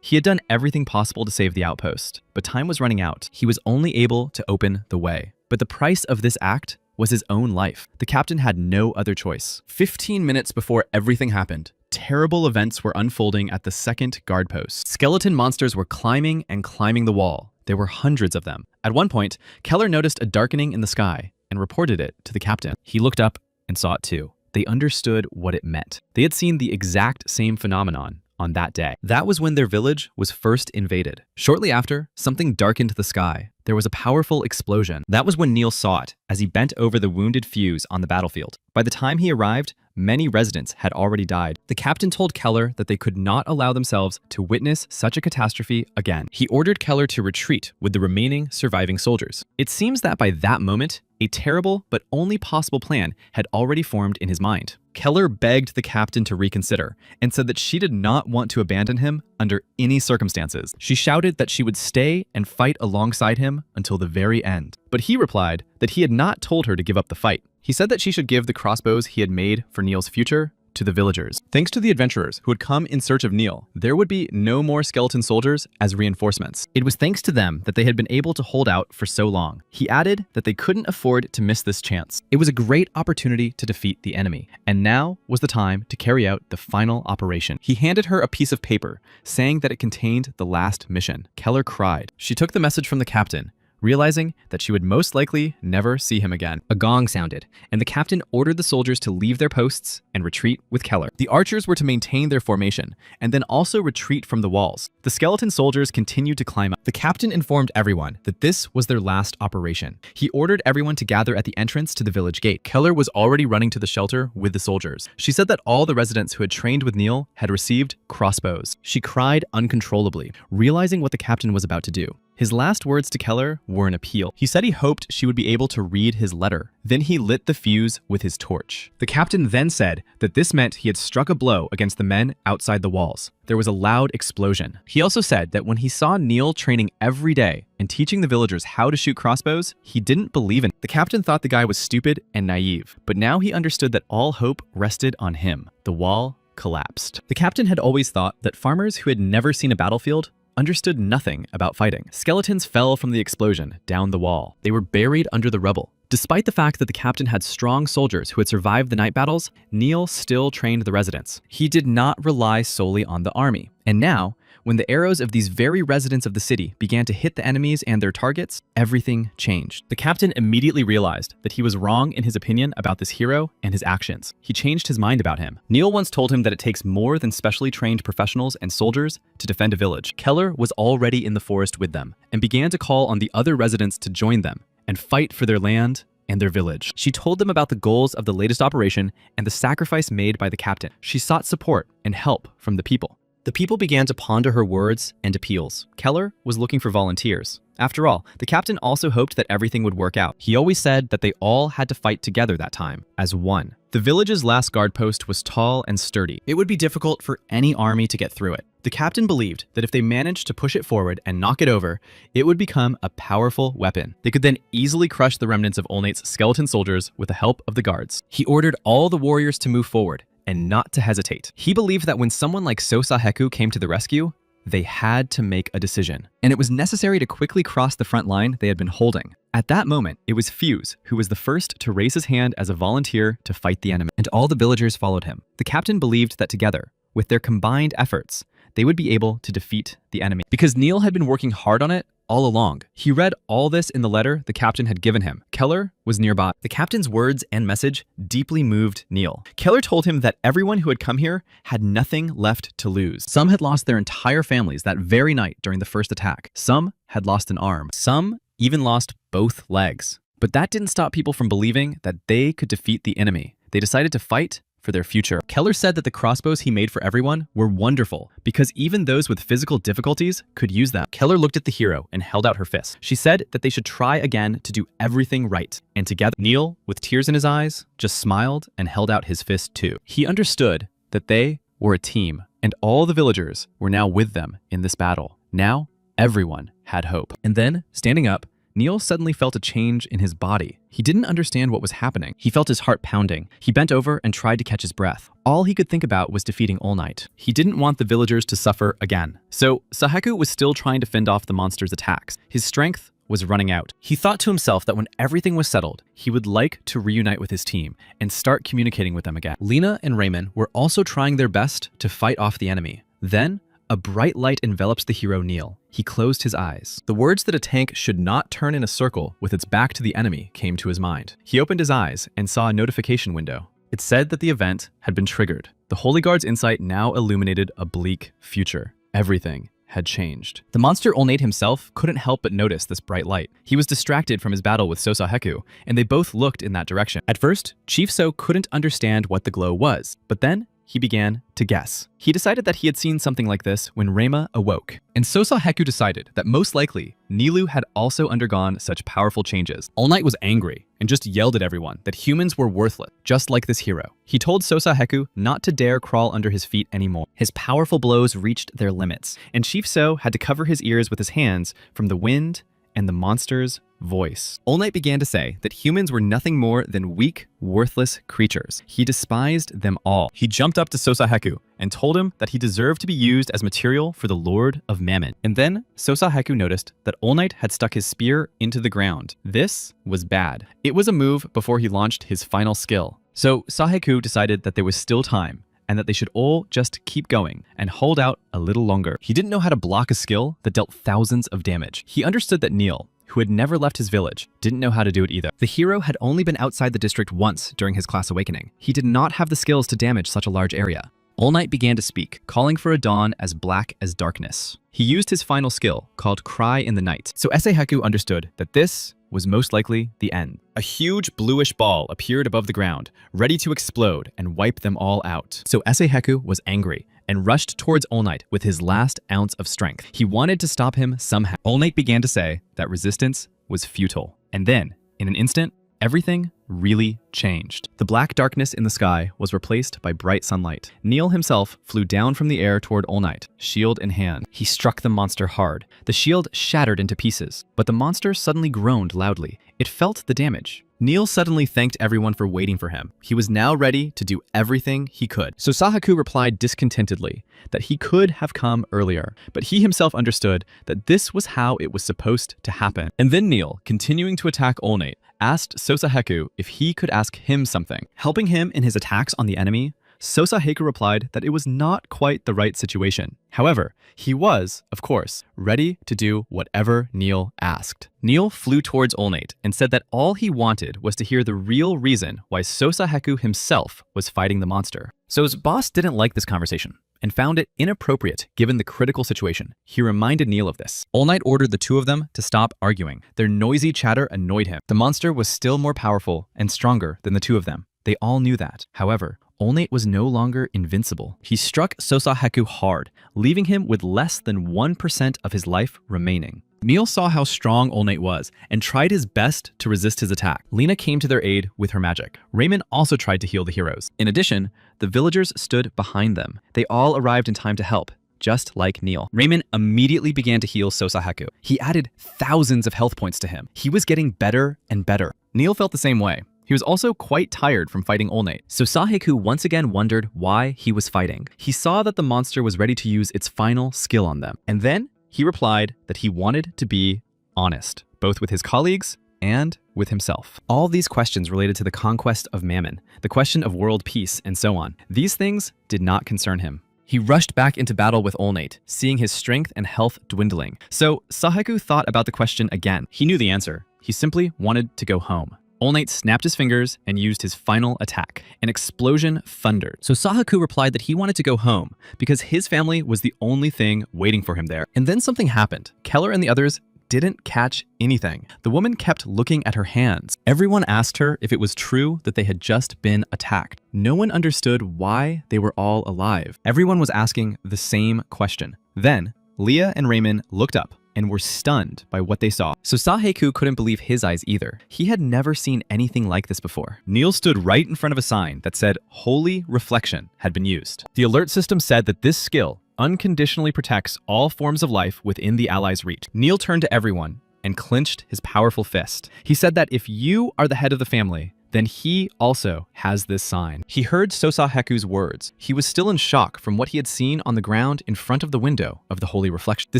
He had done everything possible to save the outpost, but time was running out. He was only able to open the way. But the price of this act was his own life. The captain had no other choice. 15 minutes before everything happened, terrible events were unfolding at the second guard post. Skeleton monsters were climbing and climbing the wall. There were hundreds of them. At one point, Keller noticed a darkening in the sky and reported it to the captain. He looked up and saw it too. They understood what it meant. They had seen the exact same phenomenon on that day. That was when their village was first invaded. Shortly after, something darkened the sky. There was a powerful explosion. That was when Neil saw it as he bent over the wounded fuse on the battlefield. By the time he arrived, many residents had already died. The captain told Keller that they could not allow themselves to witness such a catastrophe again. He ordered Keller to retreat with the remaining surviving soldiers. It seems that by that moment, a terrible but only possible plan had already formed in his mind. Keller begged the captain to reconsider and said that she did not want to abandon him under any circumstances. She shouted that she would stay and fight alongside him until the very end. But he replied that he had not told her to give up the fight. He said that she should give the crossbows he had made for Neil's future to the villagers. Thanks to the adventurers who had come in search of Neil, there would be no more skeleton soldiers as reinforcements. It was thanks to them that they had been able to hold out for so long. He added that they couldn't afford to miss this chance. It was a great opportunity to defeat the enemy, and now was the time to carry out the final operation. He handed her a piece of paper, saying that it contained the last mission. Keller cried. She took the message from the captain, realizing that she would most likely never see him again. A gong sounded, and the captain ordered the soldiers to leave their posts and retreat with Keller. The archers were to maintain their formation, and then also retreat from the walls. The skeleton soldiers continued to climb up. The captain informed everyone that this was their last operation. He ordered everyone to gather at the entrance to the village gate. Keller was already running to the shelter with the soldiers. She said that all the residents who had trained with Neil had received crossbows. She cried uncontrollably, realizing what the captain was about to do. His last words to Keller were an appeal. He said he hoped she would be able to read his letter. Then he lit the fuse with his torch. The captain then said that this meant he had struck a blow against the men outside the walls. There was a loud explosion. He also said that when he saw Neil training every day and teaching the villagers how to shoot crossbows, he didn't believe in it. The captain thought the guy was stupid and naive, but now he understood that all hope rested on him. The wall collapsed. The captain had always thought that farmers who had never seen a battlefield understood nothing about fighting. Skeletons fell from the explosion down the wall. They were buried under the rubble. Despite the fact that the captain had strong soldiers who had survived the night battles, Neil still trained the residents. He did not rely solely on the army. And now, when the arrows of these very residents of the city began to hit the enemies and their targets, everything changed. The captain immediately realized that he was wrong in his opinion about this hero and his actions. He changed his mind about him. Neil once told him that it takes more than specially trained professionals and soldiers to defend a village. Keller was already in the forest with them and began to call on the other residents to join them and fight for their land and their village. She told them about the goals of the latest operation and the sacrifice made by the captain. She sought support and help from the people. The people began to ponder her words and appeals. Keller was looking for volunteers. After all, the captain also hoped that everything would work out. He always said that they all had to fight together that time, as one. The village's last guard post was tall and sturdy. It would be difficult for any army to get through it. The captain believed that if they managed to push it forward and knock it over, it would become a powerful weapon. They could then easily crush the remnants of Olnate's skeleton soldiers with the help of the guards. He ordered all the warriors to move forward and not to hesitate. He believed that when someone like Sosa Heku came to the rescue, They had to make a decision, and it was necessary to quickly cross the front line they had been holding. At that moment, it was Fuse who was the first to raise his hand as a volunteer to fight the enemy, and all the villagers followed him. The captain believed that together, with their combined efforts, they would be able to defeat the enemy. Because Neil had been working hard on it all along. He read all this in the letter the captain had given him. Keller was nearby. The captain's words and message deeply moved Neil. Keller told him that everyone who had come here had nothing left to lose. Some had lost their entire families that very night during the first attack. Some had lost an arm. Some even lost both legs. But that didn't stop people from believing that they could defeat the enemy. They decided to fight for their future. Keller said that the crossbows he made for everyone were wonderful because even those with physical difficulties could use them. Keller looked at the hero and held out her fist. She said that they should try again to do everything right. And together, Neil, with tears in his eyes, just smiled and held out his fist too. He understood that they were a team and all the villagers were now with them in this battle. Now, everyone had hope. And then, standing up, Neil suddenly felt a change in his body. He didn't understand what was happening. He felt his heart pounding. He bent over and tried to catch his breath. All he could think about was defeating All Night. He didn't want the villagers to suffer again. So Saheku was still trying to fend off the monster's attacks. His strength was running out. He thought to himself that when everything was settled, he would like to reunite with his team and start communicating with them again. Lena and Raymond were also trying their best to fight off the enemy. Then, a bright light envelops the hero Neil. He closed his eyes. The words that a tank should not turn in a circle with its back to the enemy came to his mind. He opened his eyes and saw a notification window. It said that the event had been triggered. The Holy Guard's insight now illuminated a bleak future. Everything had changed. The monster Olnate himself couldn't help but notice this bright light. He was distracted from his battle with Sosaheku, and they both looked in that direction. At first, Chief So couldn't understand what the glow was, but then he began to guess. He decided that he had seen something like this when Reima awoke. And Sosaheku decided that most likely, Nilu had also undergone such powerful changes. All Night was angry and just yelled at everyone that humans were worthless, just like this hero. He told Sosaheku not to dare crawl under his feet anymore. His powerful blows reached their limits, and Chief So had to cover his ears with his hands from the wind and the monster's voice. All Night began to say that humans were nothing more than weak, worthless creatures. He despised them all. He jumped up to Sosaheku and told him that he deserved to be used as material for the Lord of Mammon. And then Sosaheku noticed that All Night had stuck his spear into the ground. This was bad. It was a move before he launched his final skill. So Saheku decided that there was still time and that they should all just keep going and hold out a little longer. He didn't know how to block a skill that dealt thousands of damage. He understood that Neil, who had never left his village, didn't know how to do it either. The hero had only been outside the district once during his class awakening. He did not have the skills to damage such a large area. All Night began to speak, calling for a dawn as black as darkness. He used his final skill, called Cry in the Night. So Eseheku understood that this was most likely the end. A huge bluish ball appeared above the ground, ready to explode and wipe them all out. So Eseheku was angry and rushed towards All Night with his last ounce of strength. He wanted to stop him somehow. All Night began to say that resistance was futile. And then, in an instant, everything really changed. The black darkness in the sky was replaced by bright sunlight. Neil himself flew down from the air toward All Night, shield in hand. He struck the monster hard. The shield shattered into pieces, but the monster suddenly groaned loudly. It felt the damage. Neil suddenly thanked everyone for waiting for him. He was now ready to do everything he could. So Sahaku replied discontentedly that he could have come earlier, but he himself understood that this was how it was supposed to happen. And then Neil, continuing to attack All Night, asked Sosaheku if he could ask him something. Helping him in his attacks on the enemy, Sosaheku replied that it was not quite the right situation. However, he was, of course, ready to do whatever Neil asked. Neil flew towards All Night and said that all he wanted was to hear the real reason why Sosaheku himself was fighting the monster. So his boss didn't like this conversation and found it inappropriate given the critical situation. He reminded Neil of this. All Night ordered the two of them to stop arguing. Their noisy chatter annoyed him. The monster was still more powerful and stronger than the two of them. They all knew that. However, All Night was no longer invincible. He struck Sosaheku hard, leaving him with less than 1% of his life remaining. Neil saw how strong All Night was and tried his best to resist his attack. Lena came to their aid with her magic. Raymond also tried to heal the heroes. In addition, the villagers stood behind them. They all arrived in time to help, just like Neil. Raymond immediately began to heal Sosaheku. He added thousands of health points to him. He was getting better and better. Neil felt the same way. He was also quite tired from fighting All Night. So Saheku once again wondered why he was fighting. He saw that the monster was ready to use its final skill on them. And then he replied that he wanted to be honest, both with his colleagues and with himself. All these questions related to the conquest of Mammon, the question of world peace, and so on. These things did not concern him. He rushed back into battle with All Night, seeing his strength and health dwindling. So Saheku thought about the question again. He knew the answer. He simply wanted to go home. All Night snapped his fingers and used his final attack. An explosion thundered. So Saheku replied that he wanted to go home because his family was the only thing waiting for him there. And then something happened. Keller and the others didn't catch anything. The woman kept looking at her hands. Everyone asked her if it was true that they had just been attacked. No one understood why they were all alive. Everyone was asking the same question. Then, Leah and Raymond looked up and were stunned by what they saw. So Saheku couldn't believe his eyes either. He had never seen anything like this before. Neil stood right in front of a sign that said Holy Reflection had been used. The alert system said that this skill unconditionally protects all forms of life within the Allies' reach. Neil turned to everyone and clenched his powerful fist. He said that if you are the head of the family, then he also has this sign. He heard Sosaheku's words. He was still in shock from what he had seen on the ground in front of the window of the Holy Reflection. The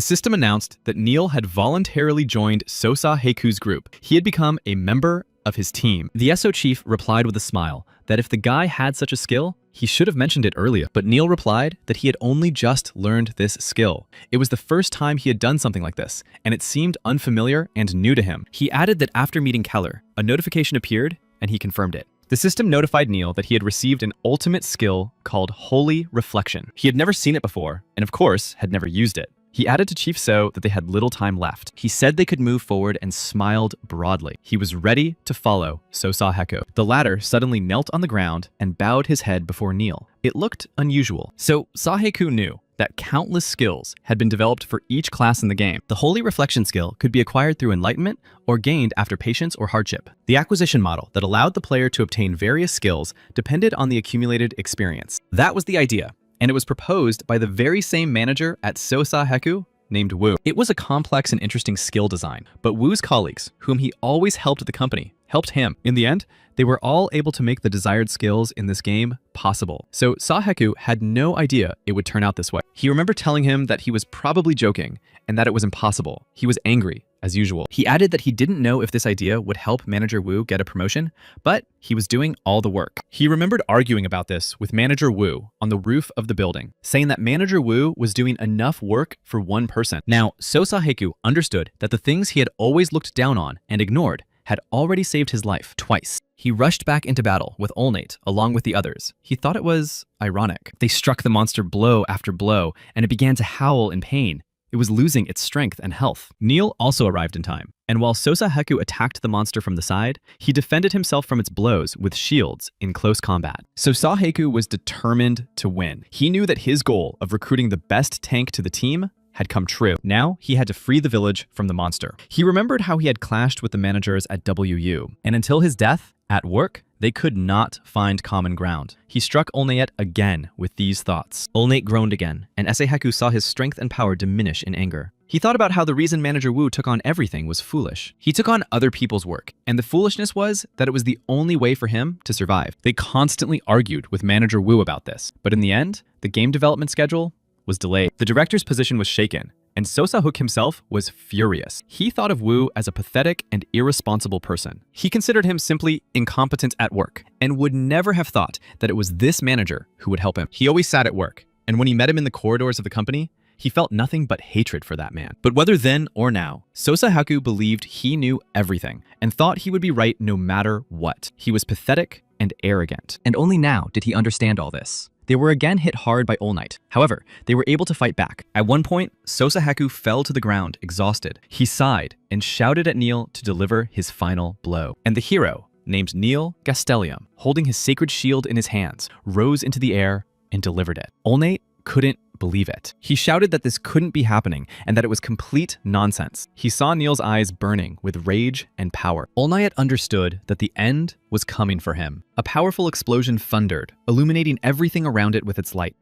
system announced that Neil had voluntarily joined Sosaheku's group. He had become a member of his team. The SO chief replied with a smile that if the guy had such a skill, he should have mentioned it earlier. But Neil replied that he had only just learned this skill. It was the first time he had done something like this, and it seemed unfamiliar and new to him. He added that after meeting Keller, a notification appeared and he confirmed it. The system notified Neil that he had received an ultimate skill called Holy Reflection. He had never seen it before, and of course, had never used it. He added to Chief So that they had little time left. He said they could move forward and smiled broadly. He was ready to follow Sosaheku. The latter suddenly knelt on the ground and bowed his head before Neil. It looked unusual. So Saheku knew that countless skills had been developed for each class in the game. The Holy Reflection skill could be acquired through enlightenment or gained after patience or hardship. The acquisition model that allowed the player to obtain various skills depended on the accumulated experience. That was the idea, and it was proposed by the very same manager at Sosaheku named Wu. It was a complex and interesting skill design, but Wu's colleagues, whom he always helped at the company, helped him. In the end, they were all able to make the desired skills in this game possible. So Saheku had no idea it would turn out this way. He remembered telling him that he was probably joking and that it was impossible. He was angry, as usual. He added that he didn't know if this idea would help Manager Wu get a promotion, but he was doing all the work. He remembered arguing about this with Manager Wu on the roof of the building, saying that Manager Wu was doing enough work for one person. Now, Sosaheku understood that the things he had always looked down on and ignored had already saved his life twice. He rushed back into battle with All Night along with the others. He thought it was ironic. They struck the monster blow after blow, and it began to howl in pain. It was losing its strength and health. Neil also arrived in time, and while Sosaheku attacked the monster from the side, he defended himself from its blows with shields in close combat. So Saheku was determined to win. He knew that his goal of recruiting the best tank to the team had come true. Now he had to free the village from the monster. He remembered how he had clashed with the managers at WU, and until his death, at work, they could not find common ground. He struck Olnayet again with these thoughts. Olnayet groaned again, and Saheku saw his strength and power diminish in anger. He thought about how the reason Manager Wu took on everything was foolish. He took on other people's work, and the foolishness was that it was the only way for him to survive. They constantly argued with Manager Wu about this, but in the end, the game development schedule was delayed. The director's position was shaken, and Sosaheku himself was furious. He thought of Wu as a pathetic and irresponsible person. He considered him simply incompetent at work, and would never have thought that it was this manager who would help him. He always sat at work, and when he met him in the corridors of the company, he felt nothing but hatred for that man. But whether then or now, Sosaheku believed he knew everything, and thought he would be right no matter what. He was pathetic and arrogant. And only now did he understand all this. They were again hit hard by All Night. However, they were able to fight back. At one point, Sosaheku fell to the ground, exhausted. He sighed and shouted at Neil to deliver his final blow. And the hero, named Neil Gastellium, holding his sacred shield in his hands, rose into the air and delivered it. All Night couldn't believe it. He shouted that this couldn't be happening and that it was complete nonsense. He saw Neil's eyes burning with rage and power. All Night understood that the end was coming for him. A powerful explosion thundered, illuminating everything around it with its light.